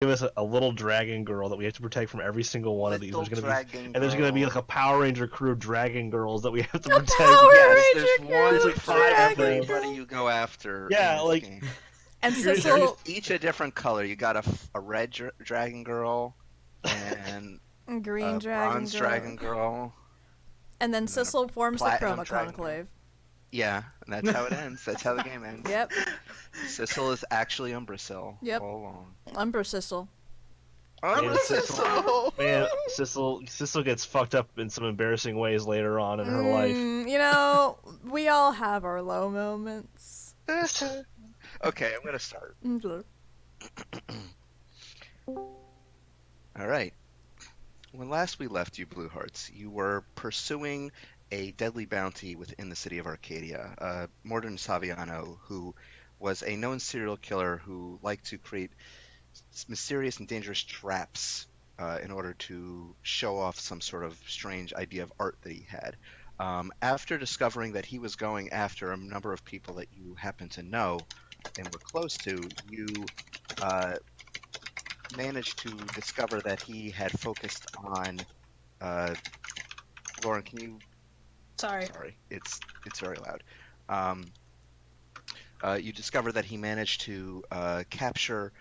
give us a little dragon girl that we have to protect from every single one of these. There's gonna be like a Power Ranger crew of dragon girls that we have to A protect. Power Yes, Ranger there's one crew of for dragon everybody girls. you go after Yeah, in this like- game. And Here's- Sissel, Each a different color. You got a red dragon girl and green a dragon bronze girl. dragon girl. And then and then a Sissel forms the platinum Chroma dragon Conclave. Yeah, and that's how it ends. That's how the game ends. Yep, Sissel is actually Umbrasyl Yep. all along. Umbra Sissel. Umbrasyl! Man, Sissel gets fucked up in some embarrassing ways later on in her life. You know, we all have our low moments. Okay, I'm gonna start. Sure. Alright. When last we left you, Blue Hearts, you were pursuing a deadly bounty within the city of Arcadia. Mordin Saviano, who was a known serial killer who liked to create mysterious and dangerous traps in order to show off some sort of strange idea of art that he had. After discovering that he was going after a number of people that you happen to know and were close to, you managed to discover that he had focused on. Lauren, can you? Sorry. It's very loud. You discover that he managed to capture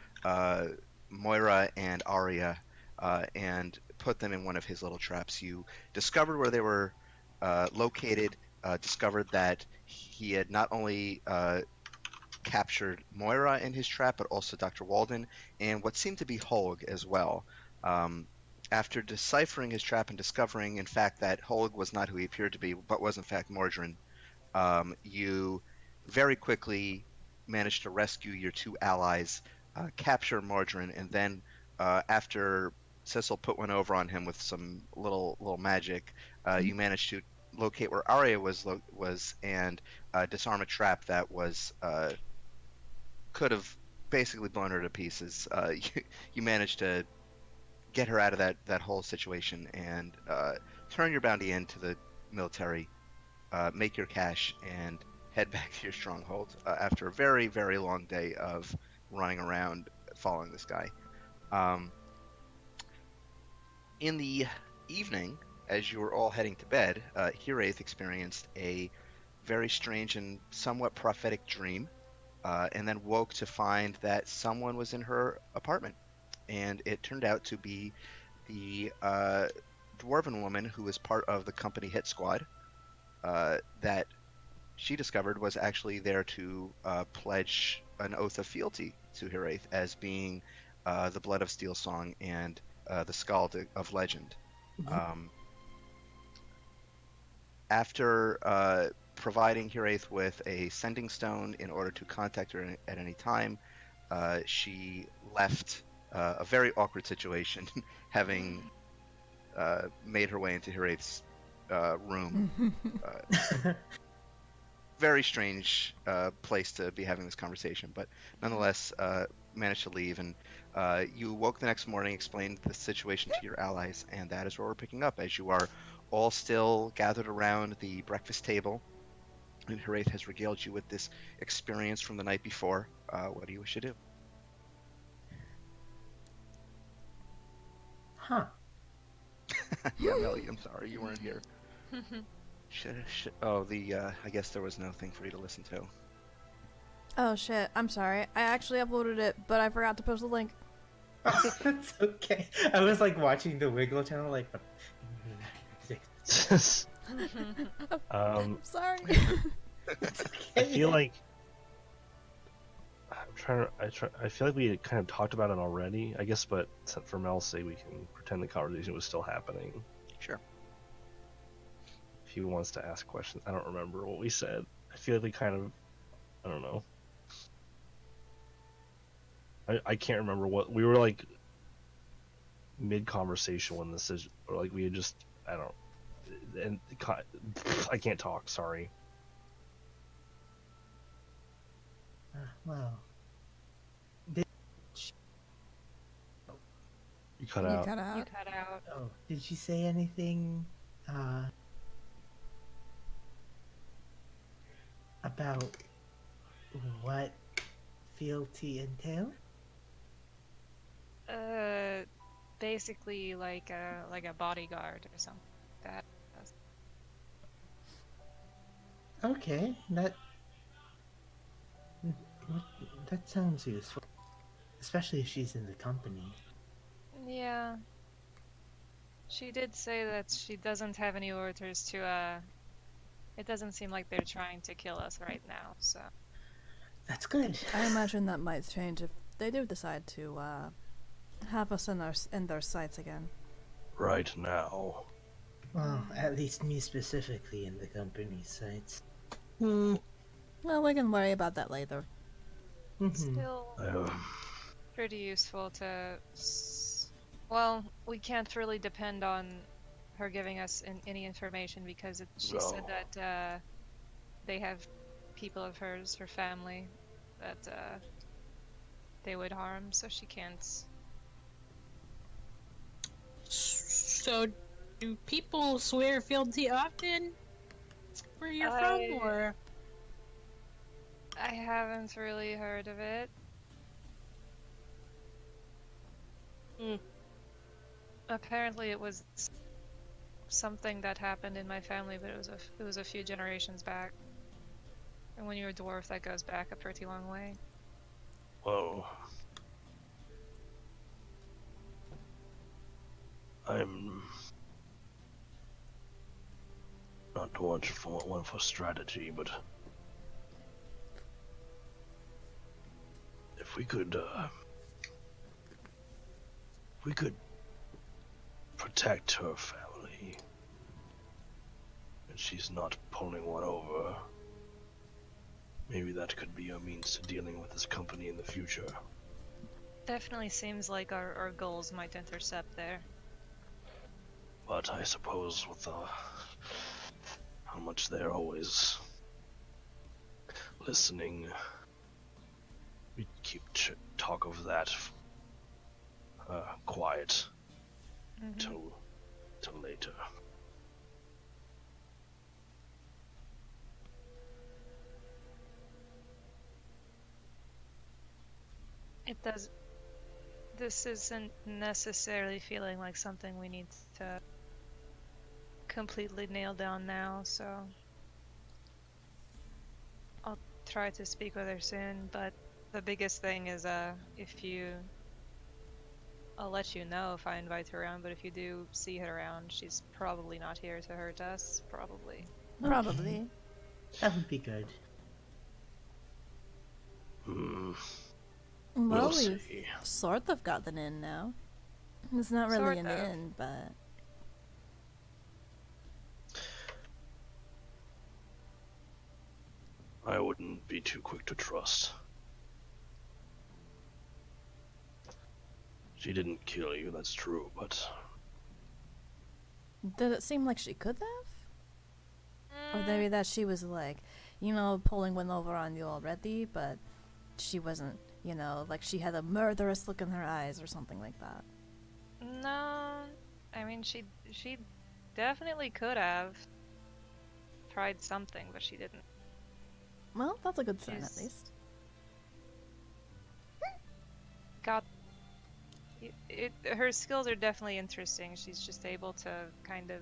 Moira and Arya and put them in one of his little traps. You discovered where they were located, discovered that he had not only captured Moira in his trap, but also Dr. Walden and what seemed to be Holg as well. After deciphering his trap and discovering, in fact, that Holg was not who he appeared to be, but was in fact Mordrin, you very quickly managed to rescue your two allies, capture Mordrin, and then after Sissel put one over on him with some little magic, you managed to locate where Arya was and disarm a trap that was could have basically blown her to pieces. You managed to get her out of that whole situation and turn your bounty into the military, make your cash, and head back to your stronghold after a very, very long day of running around following this guy. In the evening, as you were all heading to bed, Hiraeth experienced a very strange and somewhat prophetic dream, and then woke to find that someone was in her apartment. And it turned out to be the dwarven woman who was part of the company hit squad that she discovered was actually there to pledge an oath of fealty to Hiraeth as being the Blood of Steel Song and the Skald of Legend. After providing Hiraeth with a sending stone in order to contact her at any time, she left a very awkward situation, having made her way into Hiraeth's room. Very strange place to be having this conversation, but nonetheless managed to leave. And you woke the next morning, explained the situation to your allies, and that is where we're picking up, as you are all still gathered around the breakfast table. And Hiraeth has regaled you with this experience from the night before. What do you wish to do? Huh. Yeah, Melly, I'm sorry, you weren't here. I guess there was no thing for you to listen to. Oh shit, I'm sorry. I actually uploaded it, but I forgot to post the link. Oh, that's okay. I was like watching the Wiggle channel, like, but... I'm sorry. I feel like I feel like we had kind of talked about it already, I guess, but for Mel's sake, we can pretend the conversation was still happening. Sure. If he wants to ask questions, I don't remember what we said. I feel like we kind of, I don't know. I can't remember what we were like mid-conversation when this is, or like we had just, I don't, and I can't talk. Sorry. Well, You cut You out. cut out. You cut out. oh, did she say anything about what fealty entailed? basically like a bodyguard or something like that. Okay, that sounds useful, especially if she's in the company. Yeah. She did say that she doesn't have any orders to it doesn't seem like they're trying to kill us right now, so That's good. I imagine that might change if they do decide to have us in their sights again. Right now. Well, at least me specifically in the company's sites. Well, we can worry about that later. still pretty useful to well, we can't really depend on her giving us any information because she said that they have people of hers, her family, that they would harm, so she can't. So, do people swear fealty often where you're from, or? I haven't really heard of it. Apparently, it was something that happened in my family, but it was a few generations back. And when you're a dwarf, that goes back a pretty long way. Whoa. I'm not much for one for strategy, but if we could protect her family, and she's not pulling one over, maybe that could be a means to dealing with this company in the future. Definitely seems like our goals might intercept there. But I suppose with how much they're always listening, we keep talk of that quiet till later. It does. This isn't necessarily feeling like something we need to completely nail down now, so I'll try to speak with her soon, but the biggest thing is I'll let you know if I invite her around, but if you do see her around, she's probably not here to hurt us. Probably. Probably. That would be good. Well, We'll we've see. sort of gotten in now. It's not really Sort an of. in, but I wouldn't be too quick to trust. She didn't kill you, that's true, but did it seem like she could have? Or maybe that she was like, pulling one over on you already, but she wasn't, like she had a murderous look in her eyes or something like that. No, I mean she definitely could have tried something, but she didn't. Well, that's a good sign at She's- least. Got her skills are definitely interesting. She's just able to kind of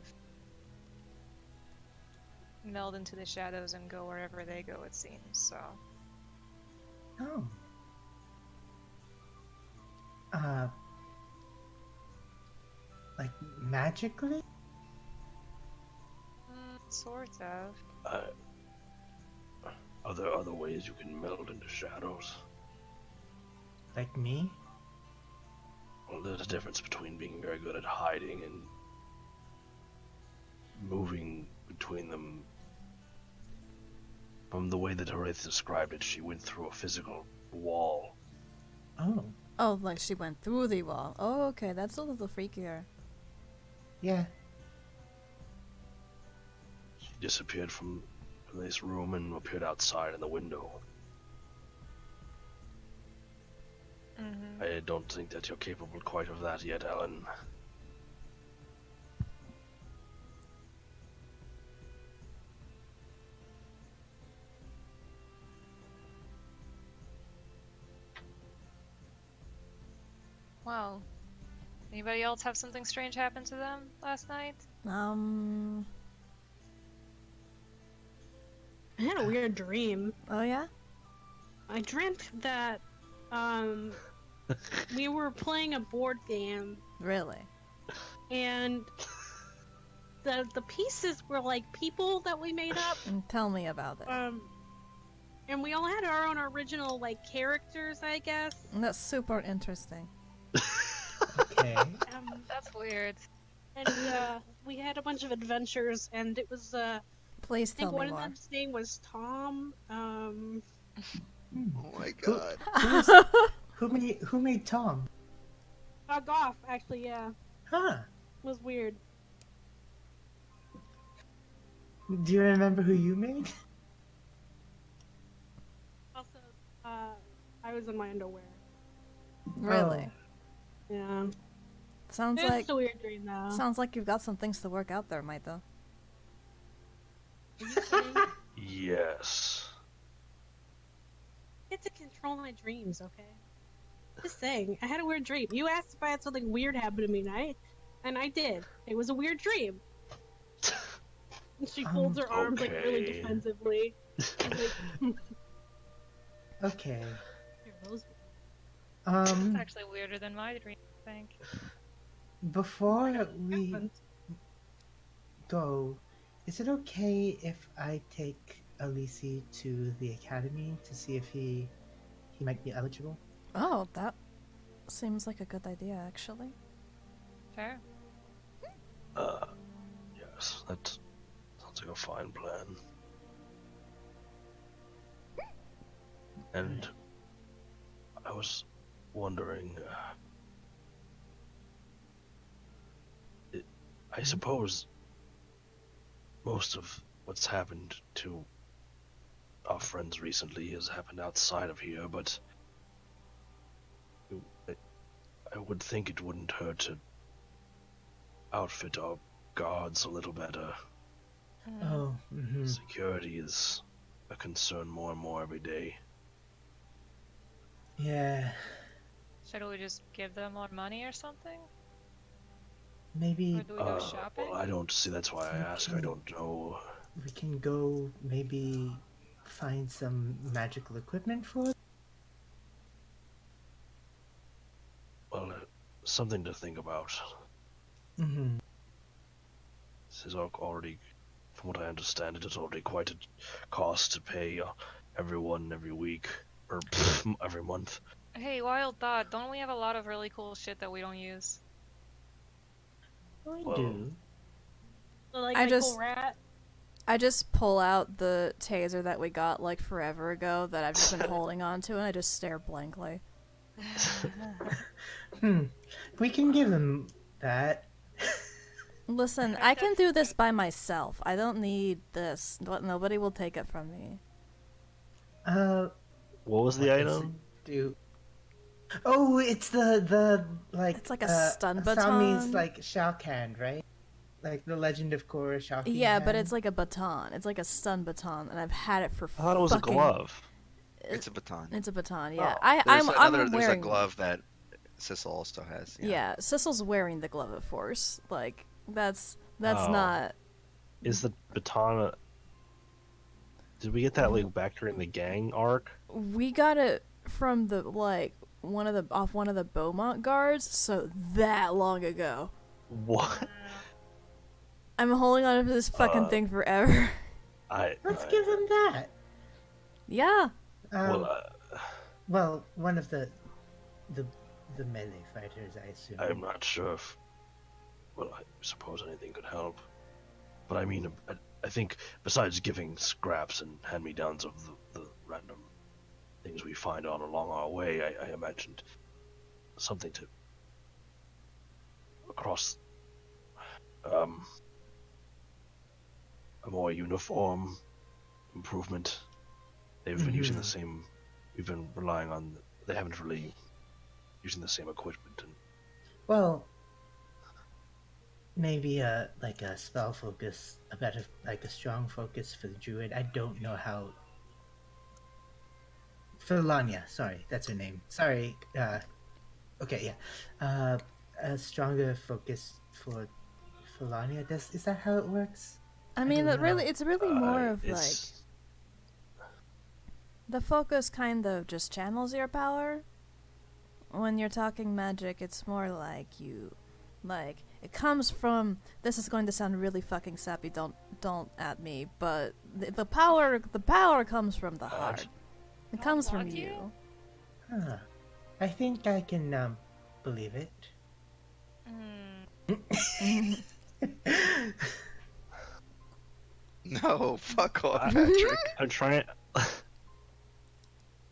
meld into the shadows and go wherever they go, it seems. So Oh. Like magically? sort of. are there other ways you can meld into shadows? Like me? Well, there's a difference between being very good at hiding and moving between them. From the way that Horace described it, she went through a physical wall. Oh. Oh, like she went through the wall. Oh, okay, that's a little freakier. Yeah. She disappeared from this room and appeared outside in the window. I don't think that you're capable quite of that yet, Alan. Well, Anybody else have something strange happen to them last night? I had a weird dream. Oh yeah? I dreamt that we were playing a board game Really? and the pieces were like people that we made up. Tell me about it. And we all had our own original like characters, I guess. That's super interesting. Okay. That's weird. And we had a bunch of adventures, and it was Please I think tell me one more. of them's name was Tom. Oh my god. Who made Tom? Goff, actually, yeah. Huh. It was weird. Do you remember who you made? Also, I was in my underwear. Really? Yeah. Sounds It was like just a weird dream, though. sounds like you've got some things to work out there, Maito. Yes. I get to control my dreams, okay? Just saying, I had a weird dream. You asked if I had something weird happen to me, and I did. It was a weird dream. And she folds her arms like really Okay. defensively. She's like, Okay. "Here, those It's actually weirder than my dream, I think. Before we happened." go, is it okay if I take Alisi to the academy to see if he might be eligible? Oh, that seems like a good idea, actually. Fair. Yes, that sounds like a fine plan. And I was wondering, I suppose most of what's happened to our friends recently has happened outside of here, but I would think it wouldn't hurt to outfit our guards a little better. Oh, mm-hmm. Security is a concern more and more every day. Yeah. Should we just give them more money or something? Maybe Or do we go shopping? Well, I don't see. That's why I ask. I don't know. we can go maybe find some magical equipment for it. Well, something to think about. Mm-hmm. This is already, from what I understand, it is already quite a cost to pay everyone every week or every month. Hey, wild thought. Don't we have a lot of really cool shit that we don't use? I Well, do. So, like, I my just- cool rat. I just pull out the taser that we got like forever ago that I've just been holding on to, and I just stare blankly. We can give him that. Listen, I can do this by myself. I don't need this. Nobody will take it from me. What was the What does item? it do? Oh, it's the like. It's like a stun baton. Asami's like Shao Kahn, right? Like the Legend of Korra Shao Kahn. Yeah, but it's like a baton. It's like a stun baton, and I've had it for. I thought it was a glove. It's a baton. It's a baton. Yeah, Oh. I'm There's a wearing. glove that Sissel also has. Yeah, Sissel's wearing the glove of force. Like that's Oh. not. Is the baton? Did we get that like back during the gang arc? We got it from the one of the Beaumont guards, so that long ago. What? I'm holding on to this fucking thing forever. Let's give him that. Yeah. Well, one of the melee fighters, I assume. I'm not sure if. Well, I suppose anything could help. But I mean, I think besides giving scraps and hand-me-downs of the random things we find on along our way, I imagined something to across a more uniform improvement. They've been using the same. We've been relying on. They haven't really using the same equipment. And Well, maybe like a spell focus, a better like a strong focus for the druid. I don't know how. For Lanya, sorry, that's her name. Sorry. Okay, yeah. a stronger focus for Felania. Is that how it works? I mean, don't know. it's really more of like It's the focus kind of just channels your power. When you're talking magic, it's more like it comes from. This is going to sound really fucking sappy. Don't at me, but the power comes from the heart. It comes from Love you? you. Huh. I think I can believe it. No, fuck off, Patrick. I'm trying.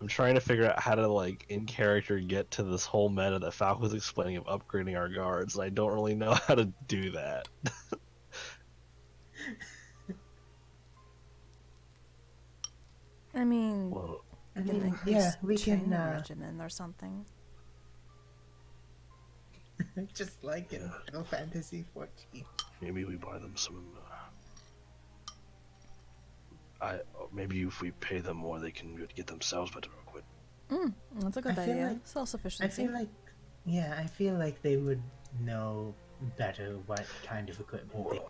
I'm trying to figure out how to like in character get to this whole meta that Falco was explaining of upgrading our guards, and I don't really know how to do that. I mean, Well, you can yeah, increase we can training regimen or something. just like in Final Fantasy 14. maybe we buy them some. Maybe if we pay them more, they can get themselves better equipped. That's a good I feel idea. like- Self-sufficiency. I feel like they would know better what kind of equipment Or,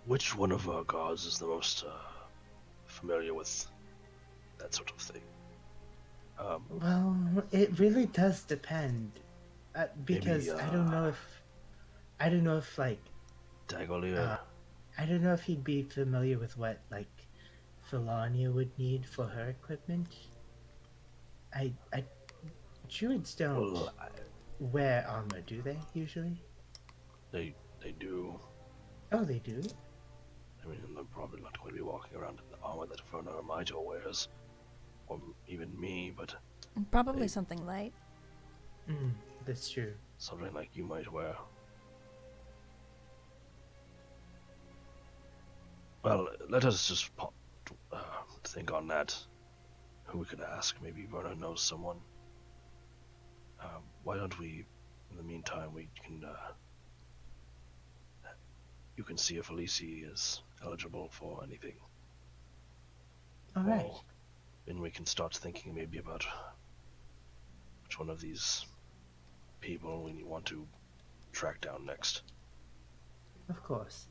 which one of our guards is the most familiar with that sort of thing? Well, it really does depend, because Maybe, I don't know if like Dagolia. I don't know if he'd be familiar with what like Felania would need for her equipment. Druids don't Well, wear armor, do they? Usually? they do. Oh, they do. I mean, they're probably not going to be walking around in the armor that Verna or Mito wears, or even me, but Probably something light. That's true. something like you might wear. Well, let us just think on that. Who we could ask? Maybe Verna knows someone. Why don't we, in the meantime, we can. You can see if Alicia is eligible for anything. All right. Or then we can start thinking maybe about which one of these people we want to track down next. Of course.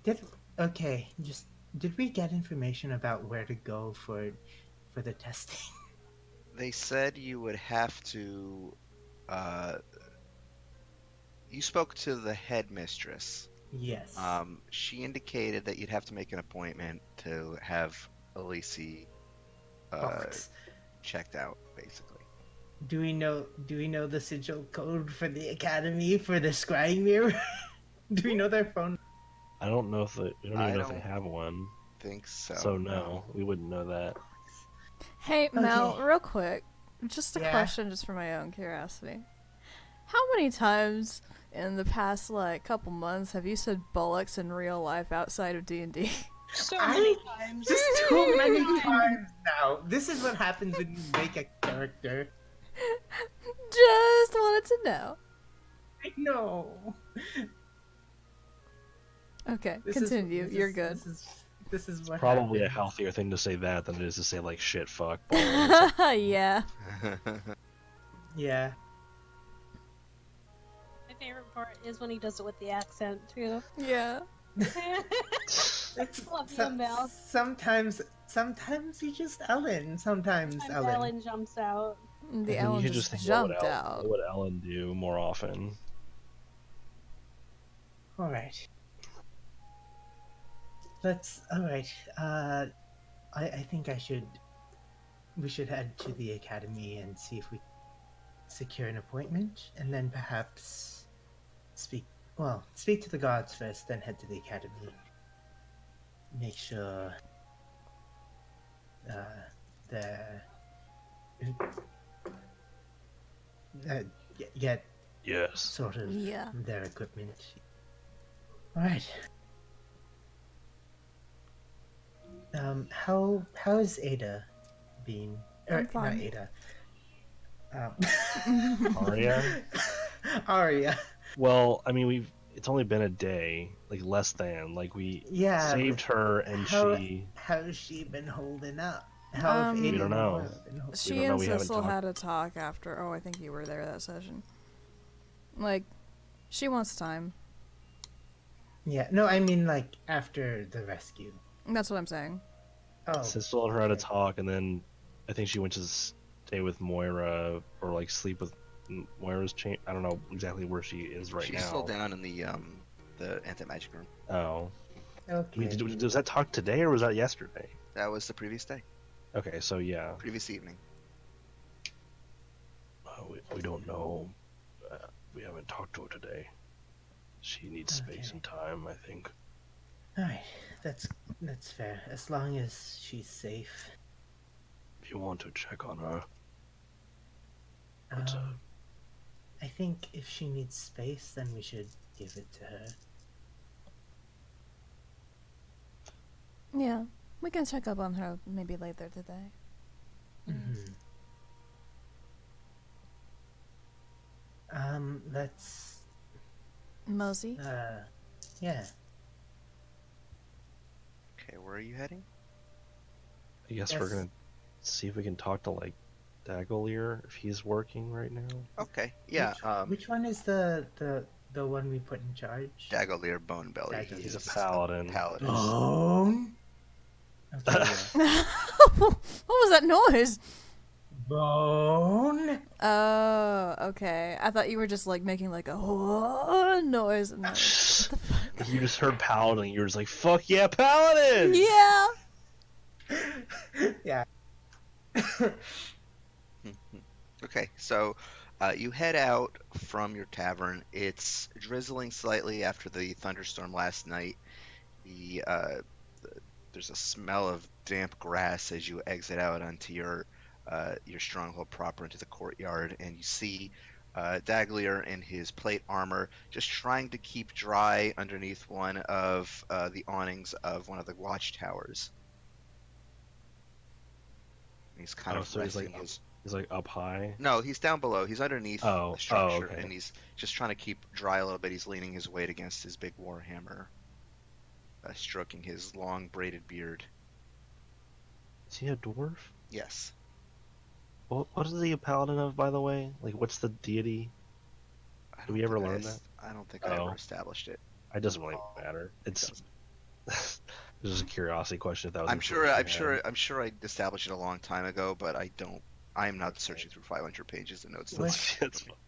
Did we get information about where to go for the testing? They said you would have to. You spoke to the headmistress. Yes. She indicated that you'd have to make an appointment to have Alicia Box. checked out, basically. Do we know the sigil code for the academy for the scrying mirror? Do we know their phone? I don't know if we don't I even know if they don't have one. Think so. So no, we wouldn't know that. Hey, Mel, Okay. real quick. Just a Yeah? question just for my own curiosity. How many times in the past, like, couple months have you said bullocks in real life outside of D&D? So many I times. just too many times now. This is what happens when you make a character. Just wanted to know. I know. Okay, This continue. is- You're good. This is what Probably a happens. healthier thing to say that than it is to say like shit, fuck. Yeah. Yeah. My favorite part is when he does it with the accent too. Yeah. Love you, Mel. Sometimes you just Ellen. Sometimes And Ellen. Ellen jumps out. The You Ellen should just think, jumped what out. would Ellen do more often? All right. All right. I think we should head to the academy and see if we secure an appointment, and then perhaps speak to the guards first, then head to the academy. Make sure they're get Yes. sort of Yeah. their equipment. All right. How is Ada been? I'm Not fine. Ada. Arya? Arya. Well, I mean, it's only been a day, like less than. Like we Yeah. saved her, and How's she been holding up? How have We Ada don't and know. Laura been holding She don't know, and we haven't Cecil talked. had a talk after. Oh, I think you were there that session. Like, she wants time. Yeah, no, I mean like after the rescue. That's what I'm saying. Oh, Sis told her how to okay. talk, and then I think she went to stay with Moira or like sleep with Moira's chain. I don't know exactly where she is right She's still now. down in the anti-magic room. Oh, I mean, Okay. was that talk today or was that yesterday? That was the previous day, Okay, so yeah, previous evening. we don't know. We haven't talked to her today. She needs space Okay. and time, I think. All right, that's fair. As long as she's safe. If you want to check on her, but I think if she needs space, then we should give it to her. Yeah, we can check up on her maybe later today. Mm-hmm. Let's. Mosey? Yeah. Okay, where are you heading? I guess we're gonna see if we can talk to like Dagglear if he's working right now. Okay, yeah. Which one is the one we put in charge? Dagglear Bonebelly. Dagglear. He's a paladin. Paladin. Bone. Okay. Yeah. What was that noise? Bone. Oh, okay. I thought you were just like making like a noise. And what the fuck? You just heard paladin, and you were just like, "Fuck yeah, paladin!" Yeah. Yeah. Okay, so you head out from your tavern. It's drizzling slightly after the thunderstorm last night. There's a smell of damp grass as you exit out onto your stronghold proper into the courtyard, and you see Daglier in his plate armor just trying to keep dry underneath one of the awnings of one of the watchtowers. He's kind of so resting he's like up high. No, he's down below. He's underneath the Oh, structure, okay. and he's just trying to keep dry a little bit. He's leaning his weight against his big warhammer, stroking his long braided beard. Is he a dwarf? Yes. What is he a paladin of, by the way? Like, what's the deity? Did we ever learn that? I don't think I ever established it. It doesn't really matter. It's this is a curiosity question. If that was I'm sure I established it a long time ago, but I don't. I am not searching through 500 pages of notes.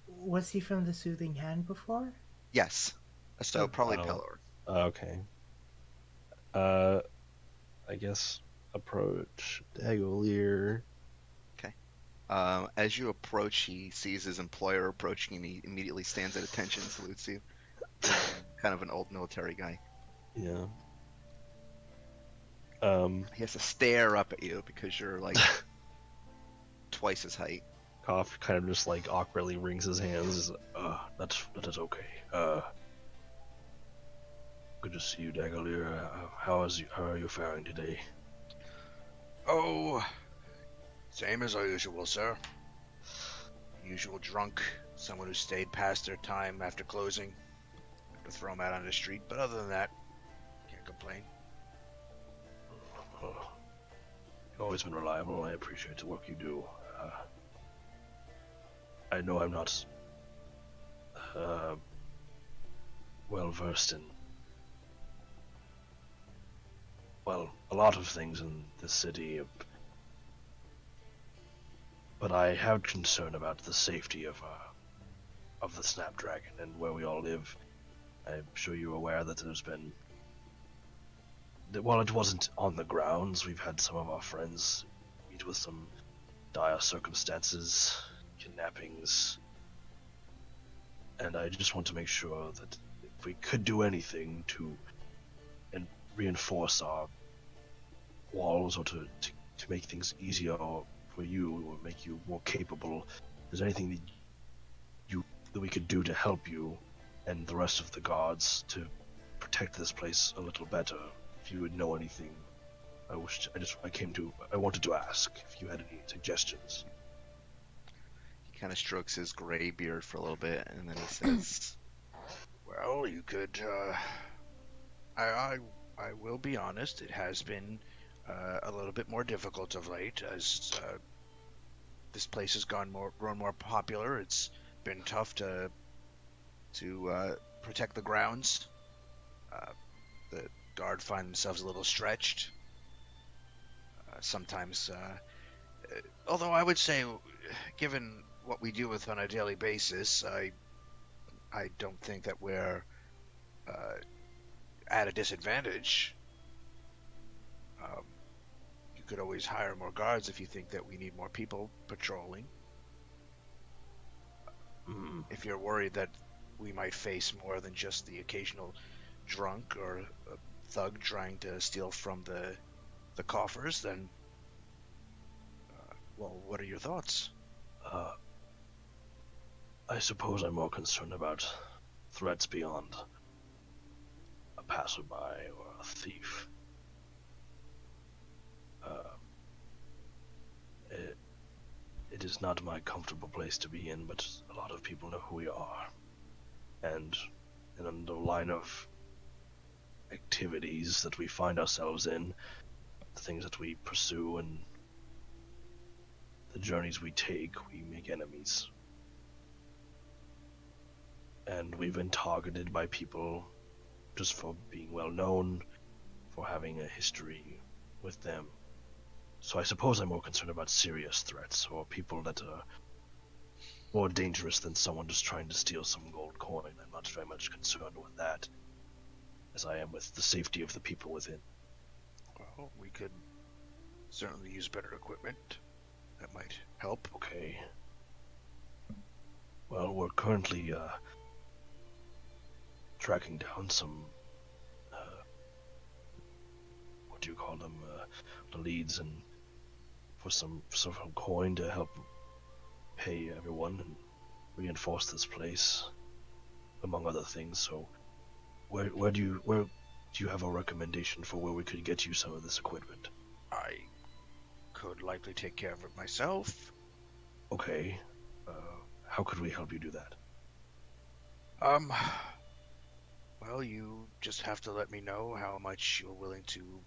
Was he from the Soothing Hand before? Yes. So probably Pelor. Okay. I guess approach Dagglear. Okay. As you approach, he sees his employer approaching, and he immediately stands at attention, salutes you. Kind of an old military guy. Yeah. He has to stare up at you because you're like twice his height. Koff kind of just like awkwardly wrings his hands. That is okay. Good to see you, Dagglear. How are you faring today? Oh, same as usual, sir. Usual drunk, someone who stayed past their time after closing. Have to throw them out on the street, but other than that, can't complain. You've always been reliable. I appreciate the work you do. I know I'm not well versed in a lot of things in this city, but I have concern about the safety of the Snapdragon and where we all live. I'm sure you're aware that there's been, while it wasn't on the grounds, we've had some of our friends meet with some dire circumstances, kidnappings, and I just want to make sure that if we could do anything to reinforce our walls or to make things easier for you or make you more capable, if there's anything that we could do to help you and the rest of the guards to protect this place a little better. If you would know anything, I wanted to ask if you had any suggestions. He kind of strokes his gray beard for a little bit, and then he says, Well, you could, I will be honest, it has been a little bit more difficult of late as this place has grown more popular. It's been tough to to protect the grounds. The guard find themselves a little stretched. Sometimes, although I would say, given what we deal with on a daily basis, I don't think that we're at a disadvantage. You could always hire more guards if you think that we need more people patrolling. If you're worried that we might face more than just the occasional drunk or a thug trying to steal from the coffers, then, well, what are your thoughts? I suppose I'm more concerned about threats beyond a passerby or a thief. It is not my comfortable place to be in, but a lot of people know who we are. And in the line of activities that we find ourselves in, the things that we pursue and the journeys we take, we make enemies. And we've been targeted by people just for being well known, for having a history with them. So I suppose I'm more concerned about serious threats, or people that are more dangerous than someone just trying to steal some gold coin. I'm not very much concerned with that, as I am with the safety of the people within. Well, we could certainly use better equipment. That might help. Okay. Well, we're currently tracking down some what do you call them, the leads, and for some coin to help pay everyone and reinforce this place, among other things. So where do you have a recommendation for where we could get you some of this equipment? I could likely take care of it myself. Okay. How could we help you do that? Well, you just have to let me know how much you're willing to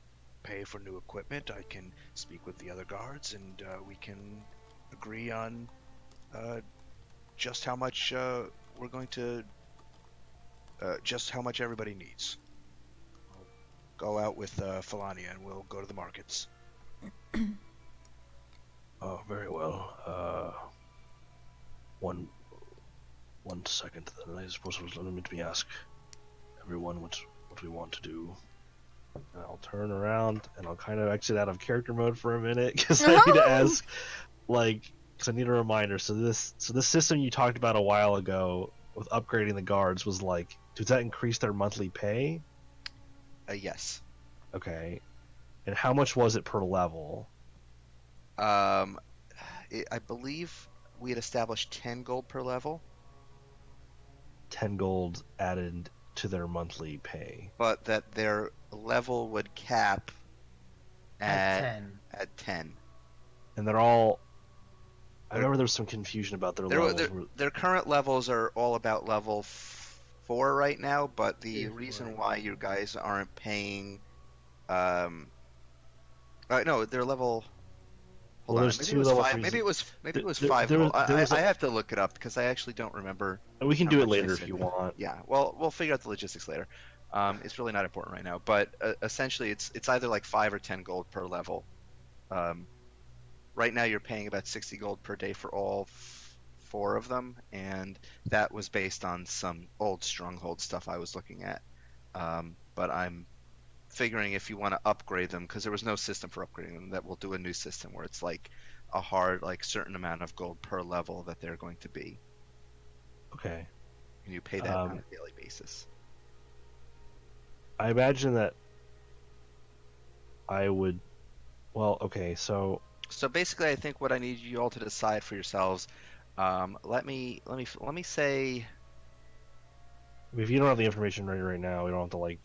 pay for new equipment. I can speak with the other guards, and we can agree on just how much we're going to, just how much everybody needs. I'll go out with Felania, and we'll go to the markets. Oh, very well. One second, then I suppose it was let me ask everyone what we want to do. And I'll turn around and I'll kind of exit out of character mode for a minute because I need to ask, because I need a reminder. So this system you talked about a while ago with upgrading the guards was does that increase their monthly pay? Yes. Okay. And how much was it per level? I believe we had established 10 gold per level. 10 gold added to their monthly pay. But that their level would cap at 10. And they're all... I remember there was some confusion about their levels. Their current levels are all about level 4 right now, but the reason why you guys aren't paying... no, their level... Hold on, maybe it was 5. Maybe it was 5 gold. I have to look it up because I actually don't remember. We can do it later if you want. Yeah, well, we'll figure out the logistics later. It's really not important right now, but essentially it's either like 5 or 10 gold per level. Right now you're paying about 60 gold per day for all 4 of them, and that was based on some old stronghold stuff I was looking at. But I'm figuring if you want to upgrade them, because there was no system for upgrading them, that we'll do a new system where it's like a hard, certain amount of gold per level that they're going to be. Okay. And you pay that on a daily basis. I imagine that I would... Well, okay, so basically, I think what I need you all to decide for yourselves. Let me say. If you don't have the information ready right now, we don't have to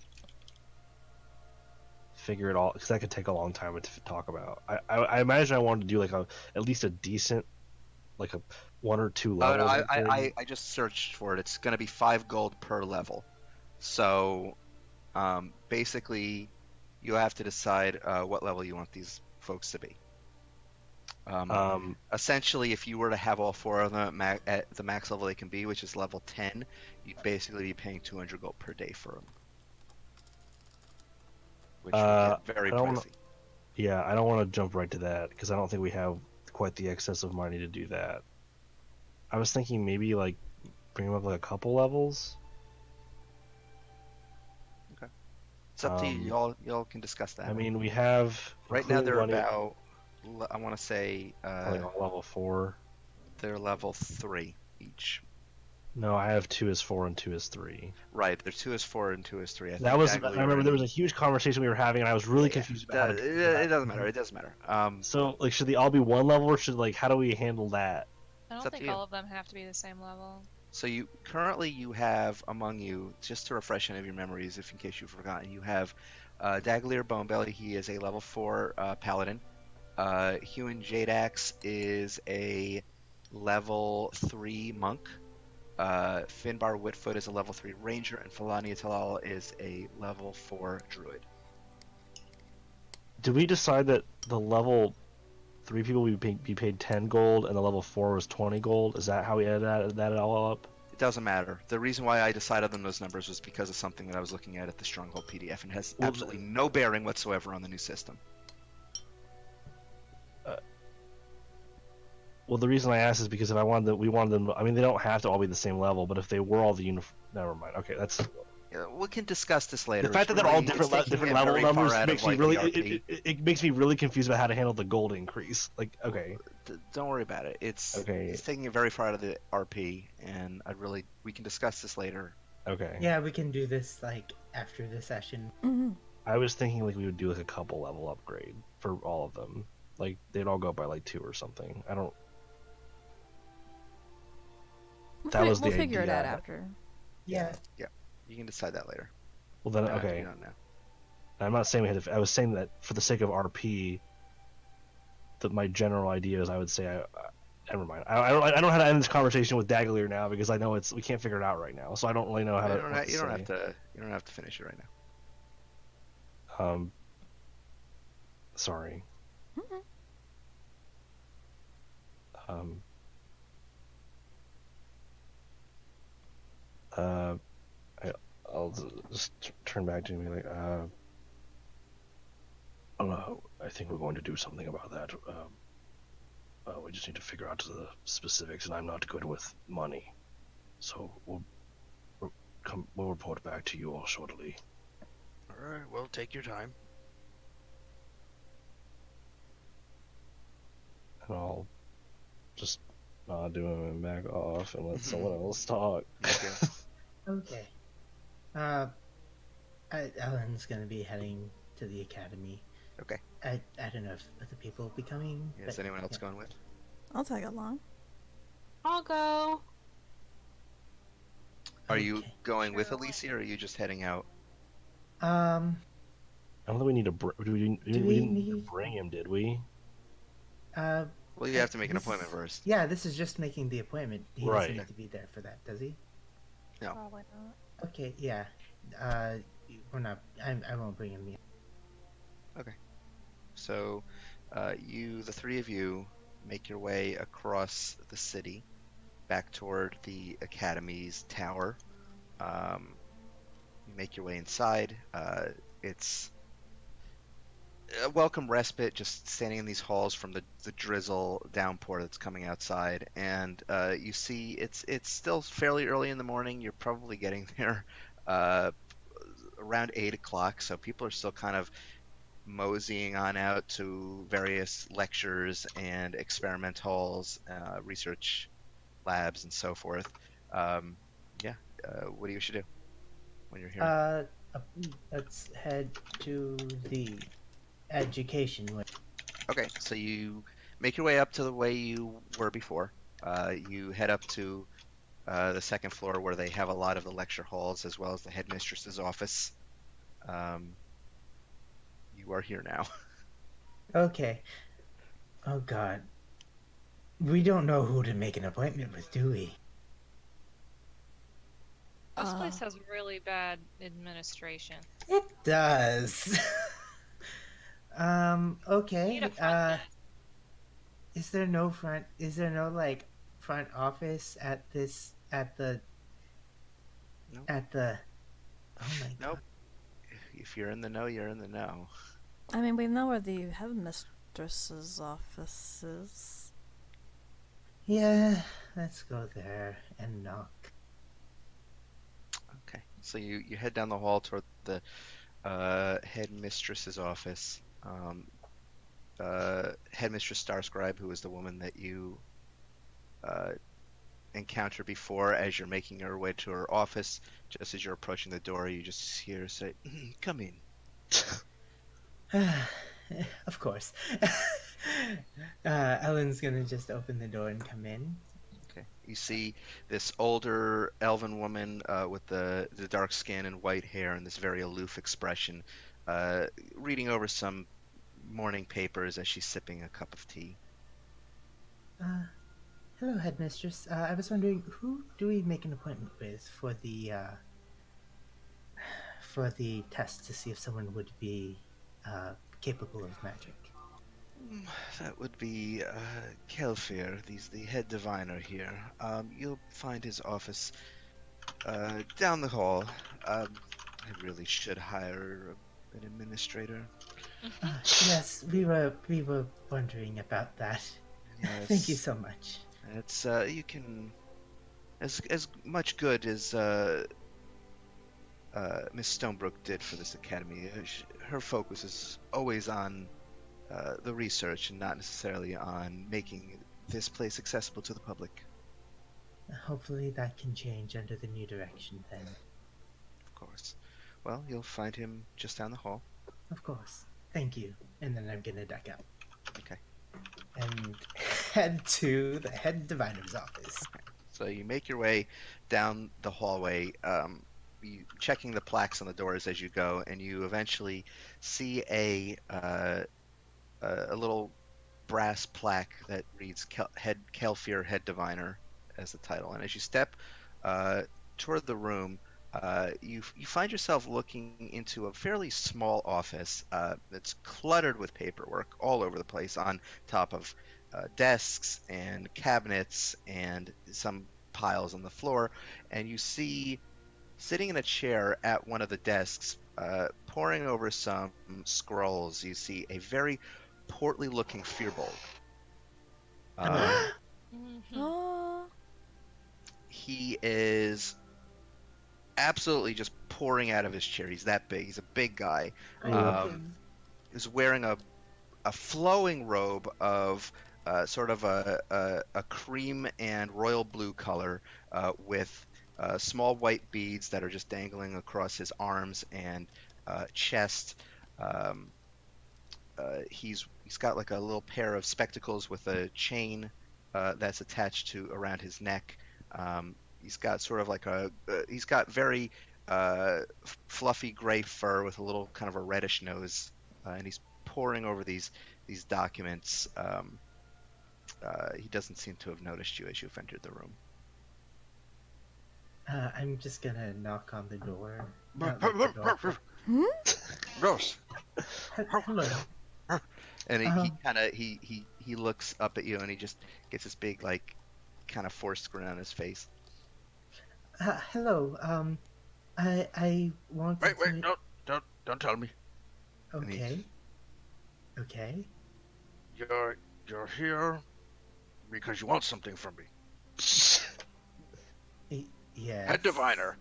figure it all, because that could take a long time to talk about. I imagine I wanted to do at least a decent, a 1 or 2 levels. Oh, no, I just searched for it. It's going to be 5 gold per level. So, basically, you have to decide what level you want these folks to be. Essentially, if you were to have all 4 of them at the max level they can be, which is level 10, you'd basically be paying 200 gold per day for them, which would get very I don't pricey. wanna, yeah, I don't want to jump right to that because I don't think we have quite the excess of money to do that. I was thinking maybe like bring them up like a couple levels. Okay, it's up to you. Y'all can discuss that. I mean, we have right now they're money, about, I want to say, like level 4. they're level 3 each. No, I have 2 is 4 and 2 is 3. Right, they're 2 is 4 and 2 is 3. I remember there was a huge conversation we were having, and I was really confused about how to do that. It doesn't matter. It doesn't matter. So, like, should they all be 1 level, or how do we handle that? I don't think all of them have to be the same level. So you have among you, just to refresh any of your memories, if in case you've forgotten, you have Daglier Bonebelly. He is a level 4 paladin. Huon Jadax is a level 3 monk. Finbar Whitfoot is a level 3 ranger, and Felania Talal is a level 4 druid. Did we decide that the level 3 people would be paid 10 gold, and the level 4 was 20 gold? Is that how we added that all up? It doesn't matter. The reason why I decided on those numbers was because of something that I was looking at the Stronghold PDF, and has absolutely no bearing whatsoever on the new system. Well, the reason I asked is because if we wanted them. I mean, they don't have to all be the same level, but if they were all the never mind. Okay, that's. Yeah, we can discuss this later. The fact that they're all different level numbers makes me really. It makes me really confused about how to handle the gold increase. Like, okay. Don't worry about it. It's taking it very far out of the RP, and we can discuss this later. Okay. Yeah, we can do this like after the session. Mm-hmm. I was thinking like we would do like a couple level upgrade for all of them. Like they'd all go by like 2 or something. I don't. We'll figure it out after. Yeah. Yeah. You can decide that later. Well then, okay. I'm not saying we had to. I was saying that for the sake of RP, that my general idea is I would say never mind. I don't know how to end this conversation with Daglier now because I know we can't figure it out right now. So I don't really know how to. You don't have to finish it right now. Sorry. I'll just turn back to me like, I don't know. I think we're going to do something about that. We just need to figure out the specifics, and I'm not good with money, so we'll report back to you all shortly. All right. Well, take your time. And I'll just nod to him and back off and let someone else talk. Okay. Ellen's gonna be heading to the academy. Okay. I don't know if other people will be coming. Yeah, is anyone else going with? I'll tag along. I'll go. Are you going with Alicia, or are you just heading out? I don't think we need to. We didn't need to bring him, did we? Well, you have to make an appointment first. Yeah, this is just making the appointment. He doesn't need to be there for that, does he? No. Probably not. Okay, yeah. We're not. I won't bring him yet. Okay. So, the 3 of you, make your way across the city, back toward the Academy's tower. You make your way inside. It's a welcome respite, just standing in these halls from the drizzle downpour that's coming outside. And you see it's still fairly early in the morning. You're probably getting there around 8 o'clock, so people are still kind of moseying on out to various lectures and experiment halls, research labs, and so forth. What do you should do when you're here? Let's head to the education wing. Okay, so you make your way up to the way you were before. You head up to the 2nd floor where they have a lot of the lecture halls as well as the headmistress's office. You are here now. Okay. Oh God. We don't know who to make an appointment with, do we? This place has really bad administration. It does. Okay. is there no front? Is there no like front office at this Nope. at the? Oh my Nope. god. If you're in the know, you're in the know. I mean, we know where the headmistress's office is. Yeah, let's go there and knock. Okay. So you head down the hall toward the headmistress's office. Headmistress Starscribe, who is the woman that you uh, encountered before, as you're making your way to her office, just as you're approaching the door, you just hear her say, "Come in." Of course. Ellen's gonna just open the door and come in. Okay. You see this older elven woman with the dark skin and white hair and this very aloof expression, reading over some morning papers as she's sipping a cup of tea. Hello, headmistress. I was wondering, who do we make an appointment with for the test to see if someone would be capable of magic? That would be Kelfir. He's the head diviner here. You'll find his office down the hall. I really should hire an administrator. Yes, we were wondering about that. Yes. Thank you so much. It's you can as much good as Miss Stonebrook did for this academy. Her focus is always on the research and not necessarily on making this place accessible to the public. Hopefully that can change under the new direction then. Of course. Well, you'll find him just down the hall. Of course. Thank you. And then I'm gonna duck out. Okay. And head to the head diviner's office. So you make your way down the hallway, checking the plaques on the doors as you go, and you eventually see a little brass plaque that reads Kelfir Head Diviner as the title. And as you step toward the room, you find yourself looking into a fairly small office that's cluttered with paperwork all over the place on top of desks and cabinets and some piles on the floor. And you see, sitting in a chair at one of the desks, poring over some scrolls, you see a very portly looking Firbolg. Oh. He is absolutely just pouring out of his chair. He's that big. He's a big guy. He's wearing a flowing robe of sort of a cream and royal blue color with small white beads that are just dangling across his arms and chest. He's got like a little pair of spectacles with a chain that's attached to around his neck. He's got sort of like he's got very fluffy gray fur with a little kind of a reddish nose, and he's poring over these documents. He doesn't seem to have noticed you as you've entered the room. I'm just gonna knock on the door. Gross. Hello. And he looks up at you and he just gets this big like kind of forced grin on his face. Hello. I want. Wait, don't tell me. Okay. Okay. You're here because you want something from me. Yes. Head diviner.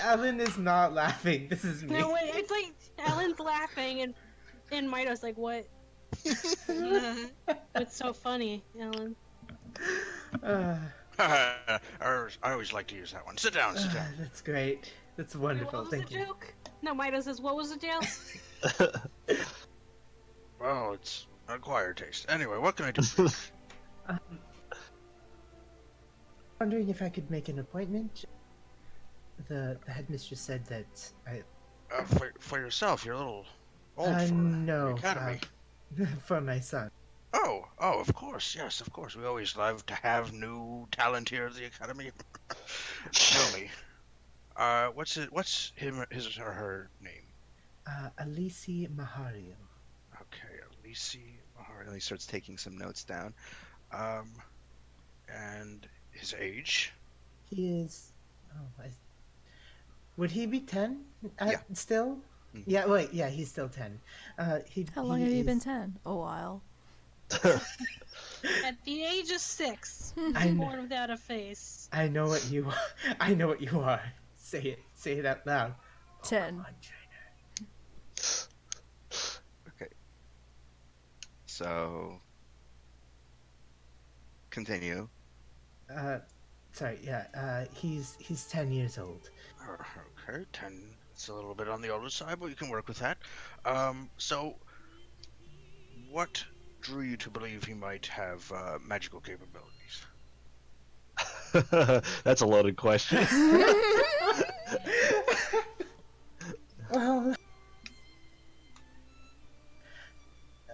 Alan is not laughing. This is me. No, wait, it's like Alan's laughing and Mido's like, what? It's so funny, Alan. I always like to use that one. Sit down. That's great. That's wonderful. What was Thank the you. joke? No, Mido says, what was the joke? Well, it's an acquired taste. Anyway, what can I do for you? Wondering if I could make an appointment. The headmistress said that I. For yourself, you're a little old for No, the academy. For my son. Oh, of course, yes, of course. We always love to have new talent here at the academy. Tell me, what's his or her name? Alisi Mahario. Okay, Alisi Mahari. He starts taking some notes down. And his age? He is. Oh, would he be 10? Yeah. Still? Mhm. Yeah, wait, yeah, he's still 10. How long have you been 10? A while. At the age of 6, I'm born without a face. I know what you are. I know what you are. Say it. Say it out loud. 10. Oh, come on, Trainer. Okay. So continue. Sorry, yeah, he's 10 years old. Okay, 10. It's a little bit on the older side, but you can work with that. So, what drew you to believe he might have magical capabilities? That's a loaded question. Well,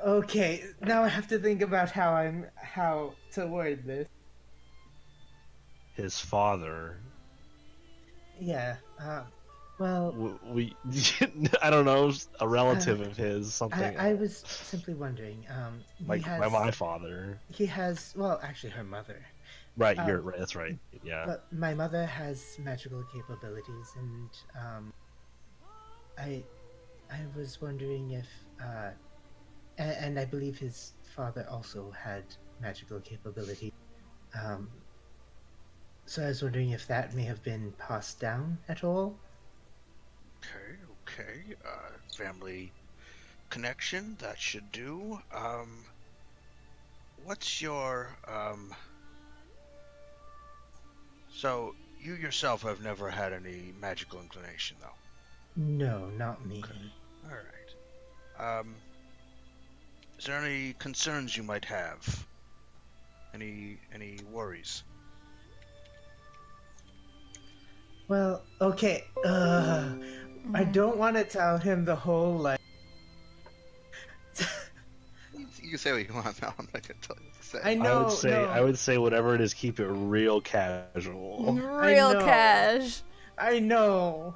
okay, now I have to think about how to word this. His father. Yeah, well, I don't know, a relative of his, something. I was simply wondering, Like my father. he has, well, actually her mother. Right, you're right. That's right. Yeah. But my mother has magical capabilities, and I was wondering if, and I believe his father also had magical capability. So I was wondering if that may have been passed down at all. Okay. Family connection, that should do. What's your, So, you yourself have never had any magical inclination, though? No, not me. Okay. Alright. Is there any concerns you might have? Any worries? Well, okay. I don't want to tell him the whole like. You can say what you want now. I'm not gonna tell you what to say. I know. I would say whatever it is, keep it real casual. Real cash. I know.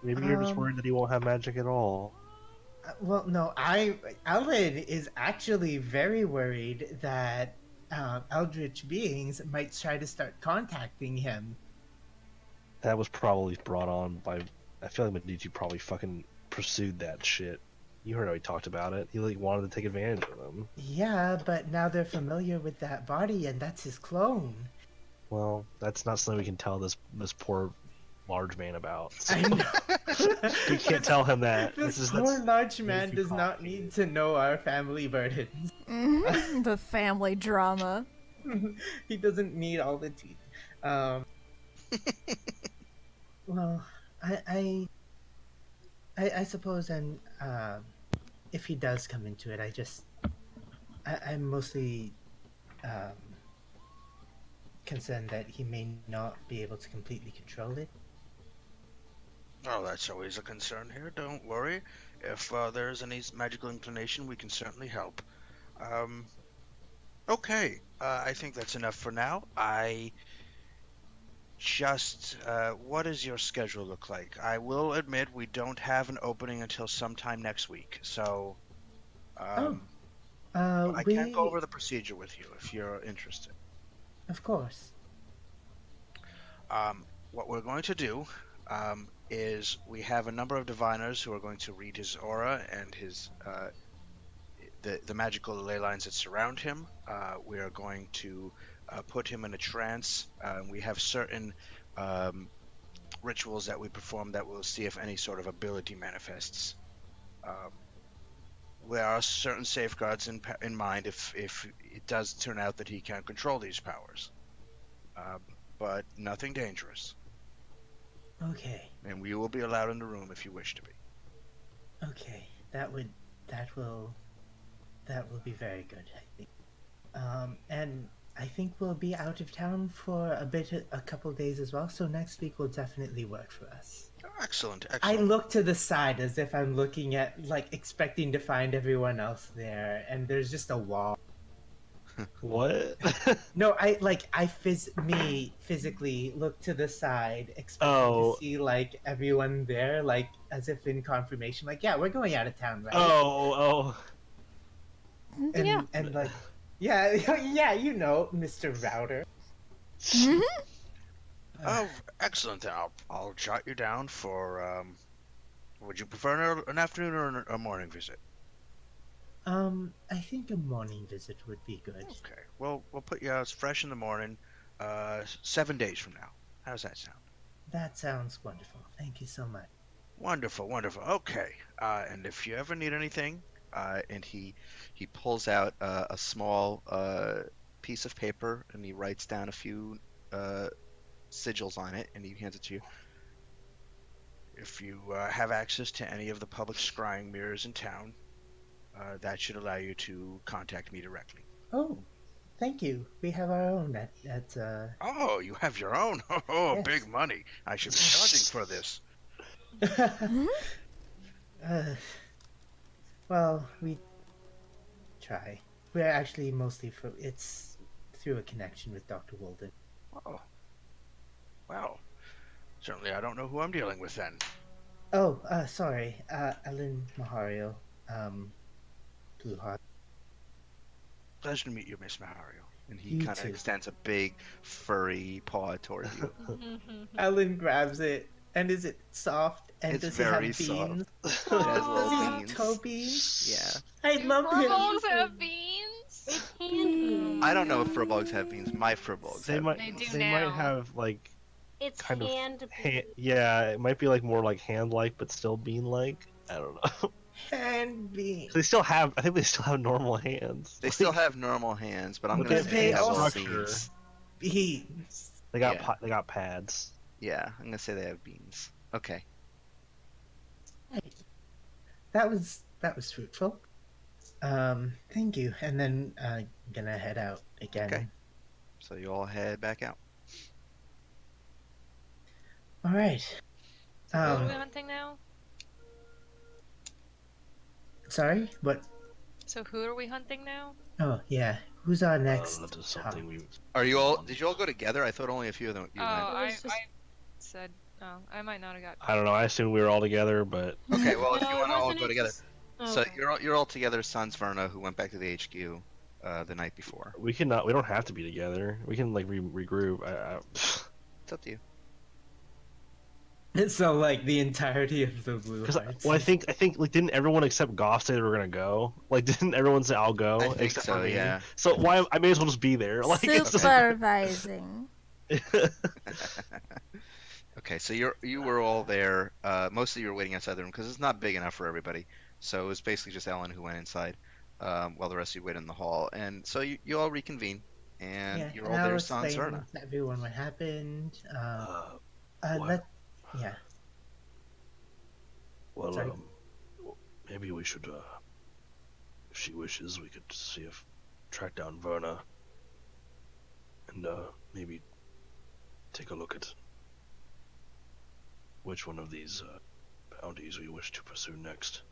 Maybe you're just worried that he won't have magic at all. Well, no. Alan is actually very worried that eldritch beings might try to start contacting him. That was probably brought on by. I feel like Medici probably fucking pursued that shit. You heard how he talked about it. He like wanted to take advantage of them. Yeah, but now they're familiar with that body, and that's his clone. Well, that's not something we can tell this poor large man about. So. I know. We can't tell him that. This poor large man does not need to know our family burdens. The family drama. He doesn't need all the teeth. Well, I suppose, and if he does come into it, I'm mostly concerned that he may not be able to completely control it. Oh, that's always a concern here. Don't worry. If there's any magical inclination, we can certainly help. Okay. I think that's enough for now. What does your schedule look like? I will admit we don't have an opening until sometime next week, so I can go over the procedure with you if you're interested. Of course. What we're going to do is we have a number of diviners who are going to read his aura and his the magical ley lines that surround him. We are going to put him in a trance. We have certain rituals that we perform that will see if any sort of ability manifests. There are certain safeguards in mind if it does turn out that he can't control these powers. But nothing dangerous. Okay. And we will be allowed in the room if you wish to be. Okay. That will be very good, I think. And I think we'll be out of town for a couple days as well, so next week will definitely work for us. Excellent. I look to the side as if I'm looking at, like, expecting to find everyone else there, and there's just a wall. What? No, I physically look to the side, expecting Oh. to see like everyone there, like as if in confirmation, like, yeah, we're going out of town, right? Oh. Yeah. And like, yeah, yeah, you know, Mr. Router. Mhm. Oh, excellent. Then I'll jot you down for. Would you prefer an afternoon or a morning visit? I think a morning visit would be good. Okay. Well, we'll put you out fresh in the morning. 7 days from now. How does that sound? That sounds wonderful. Thank you so much. Wonderful, wonderful. Okay. And if you ever need anything, and he pulls out a small piece of paper and he writes down a few sigils on it and he hands it to you. If you have access to any of the public scrying mirrors in town, that should allow you to contact me directly. Oh, thank you. We have our own at Oh, you have your own. Oh, yes. big money. I should be charging for this. uh, well, we try. We're actually mostly it's through a connection with Dr. Walden. Oh, well, certainly I don't know who I'm dealing with then. Oh, sorry. Ellen Mahario. Blue Heart. Pleasure to meet you, Miss Mahario. And he You kind of too. extends a big, furry paw toward you. Ellen grabs it, and is it soft? And It's does he very have beans? soft. Oh, It has little Does he have beans. toe beans? Yeah. I love him. Furbolgs have beans? It can be. I don't know if furbolgs have beans. My furbolgs They have might. beans. They do They now. might have like It's kind of hand yeah, it might be like more like hand-like, but still bean-like. I don't know. And beans. They still have. I think they still have normal hands. They still have normal hands, but I'm But gonna they- say they they have little also- beans. Beans. They got Yeah. they got pads. Yeah, I'm gonna say they have beans. Okay. Right. That was fruitful. Thank you. And then gonna head out again. Okay. So you all head back out. All right. Who are we hunting now? Sorry. What? So who are we hunting now? Oh yeah. Who's our next? That is something we. Are you all? Did you all go together? I thought only a few of them. You Oh, went. was just- I said, oh, I might not have got. I don't know. I assumed we were all together, but Okay. Well, if No, you want to all wasn't go it together. just- Oh, So okay. you're all together. Sans Verna, who went back to the HQ the night before. we cannot. We don't have to be together. We can like regroup. It's up to you. So like the entirety of the blue Because hearts. well, I think like didn't everyone except Goff say they were gonna go? Like didn't everyone say I'll go? I think except so, for me? yeah. So why I may as well just be there. Like it's just- Supervising. Okay, so you were all there. Mostly you were waiting outside the room because it's not big enough for everybody. So it was basically just Ellen who went inside, while the rest of you waited in the hall. And so you all reconvene, and Yeah, you're and all I'll there. Sans explain Verna. to everyone what happened. what? Yeah. Well, Sorry. maybe we should. If she wishes, we could see if track down Verna, and maybe take a look at which one of these bounties we wish to pursue next.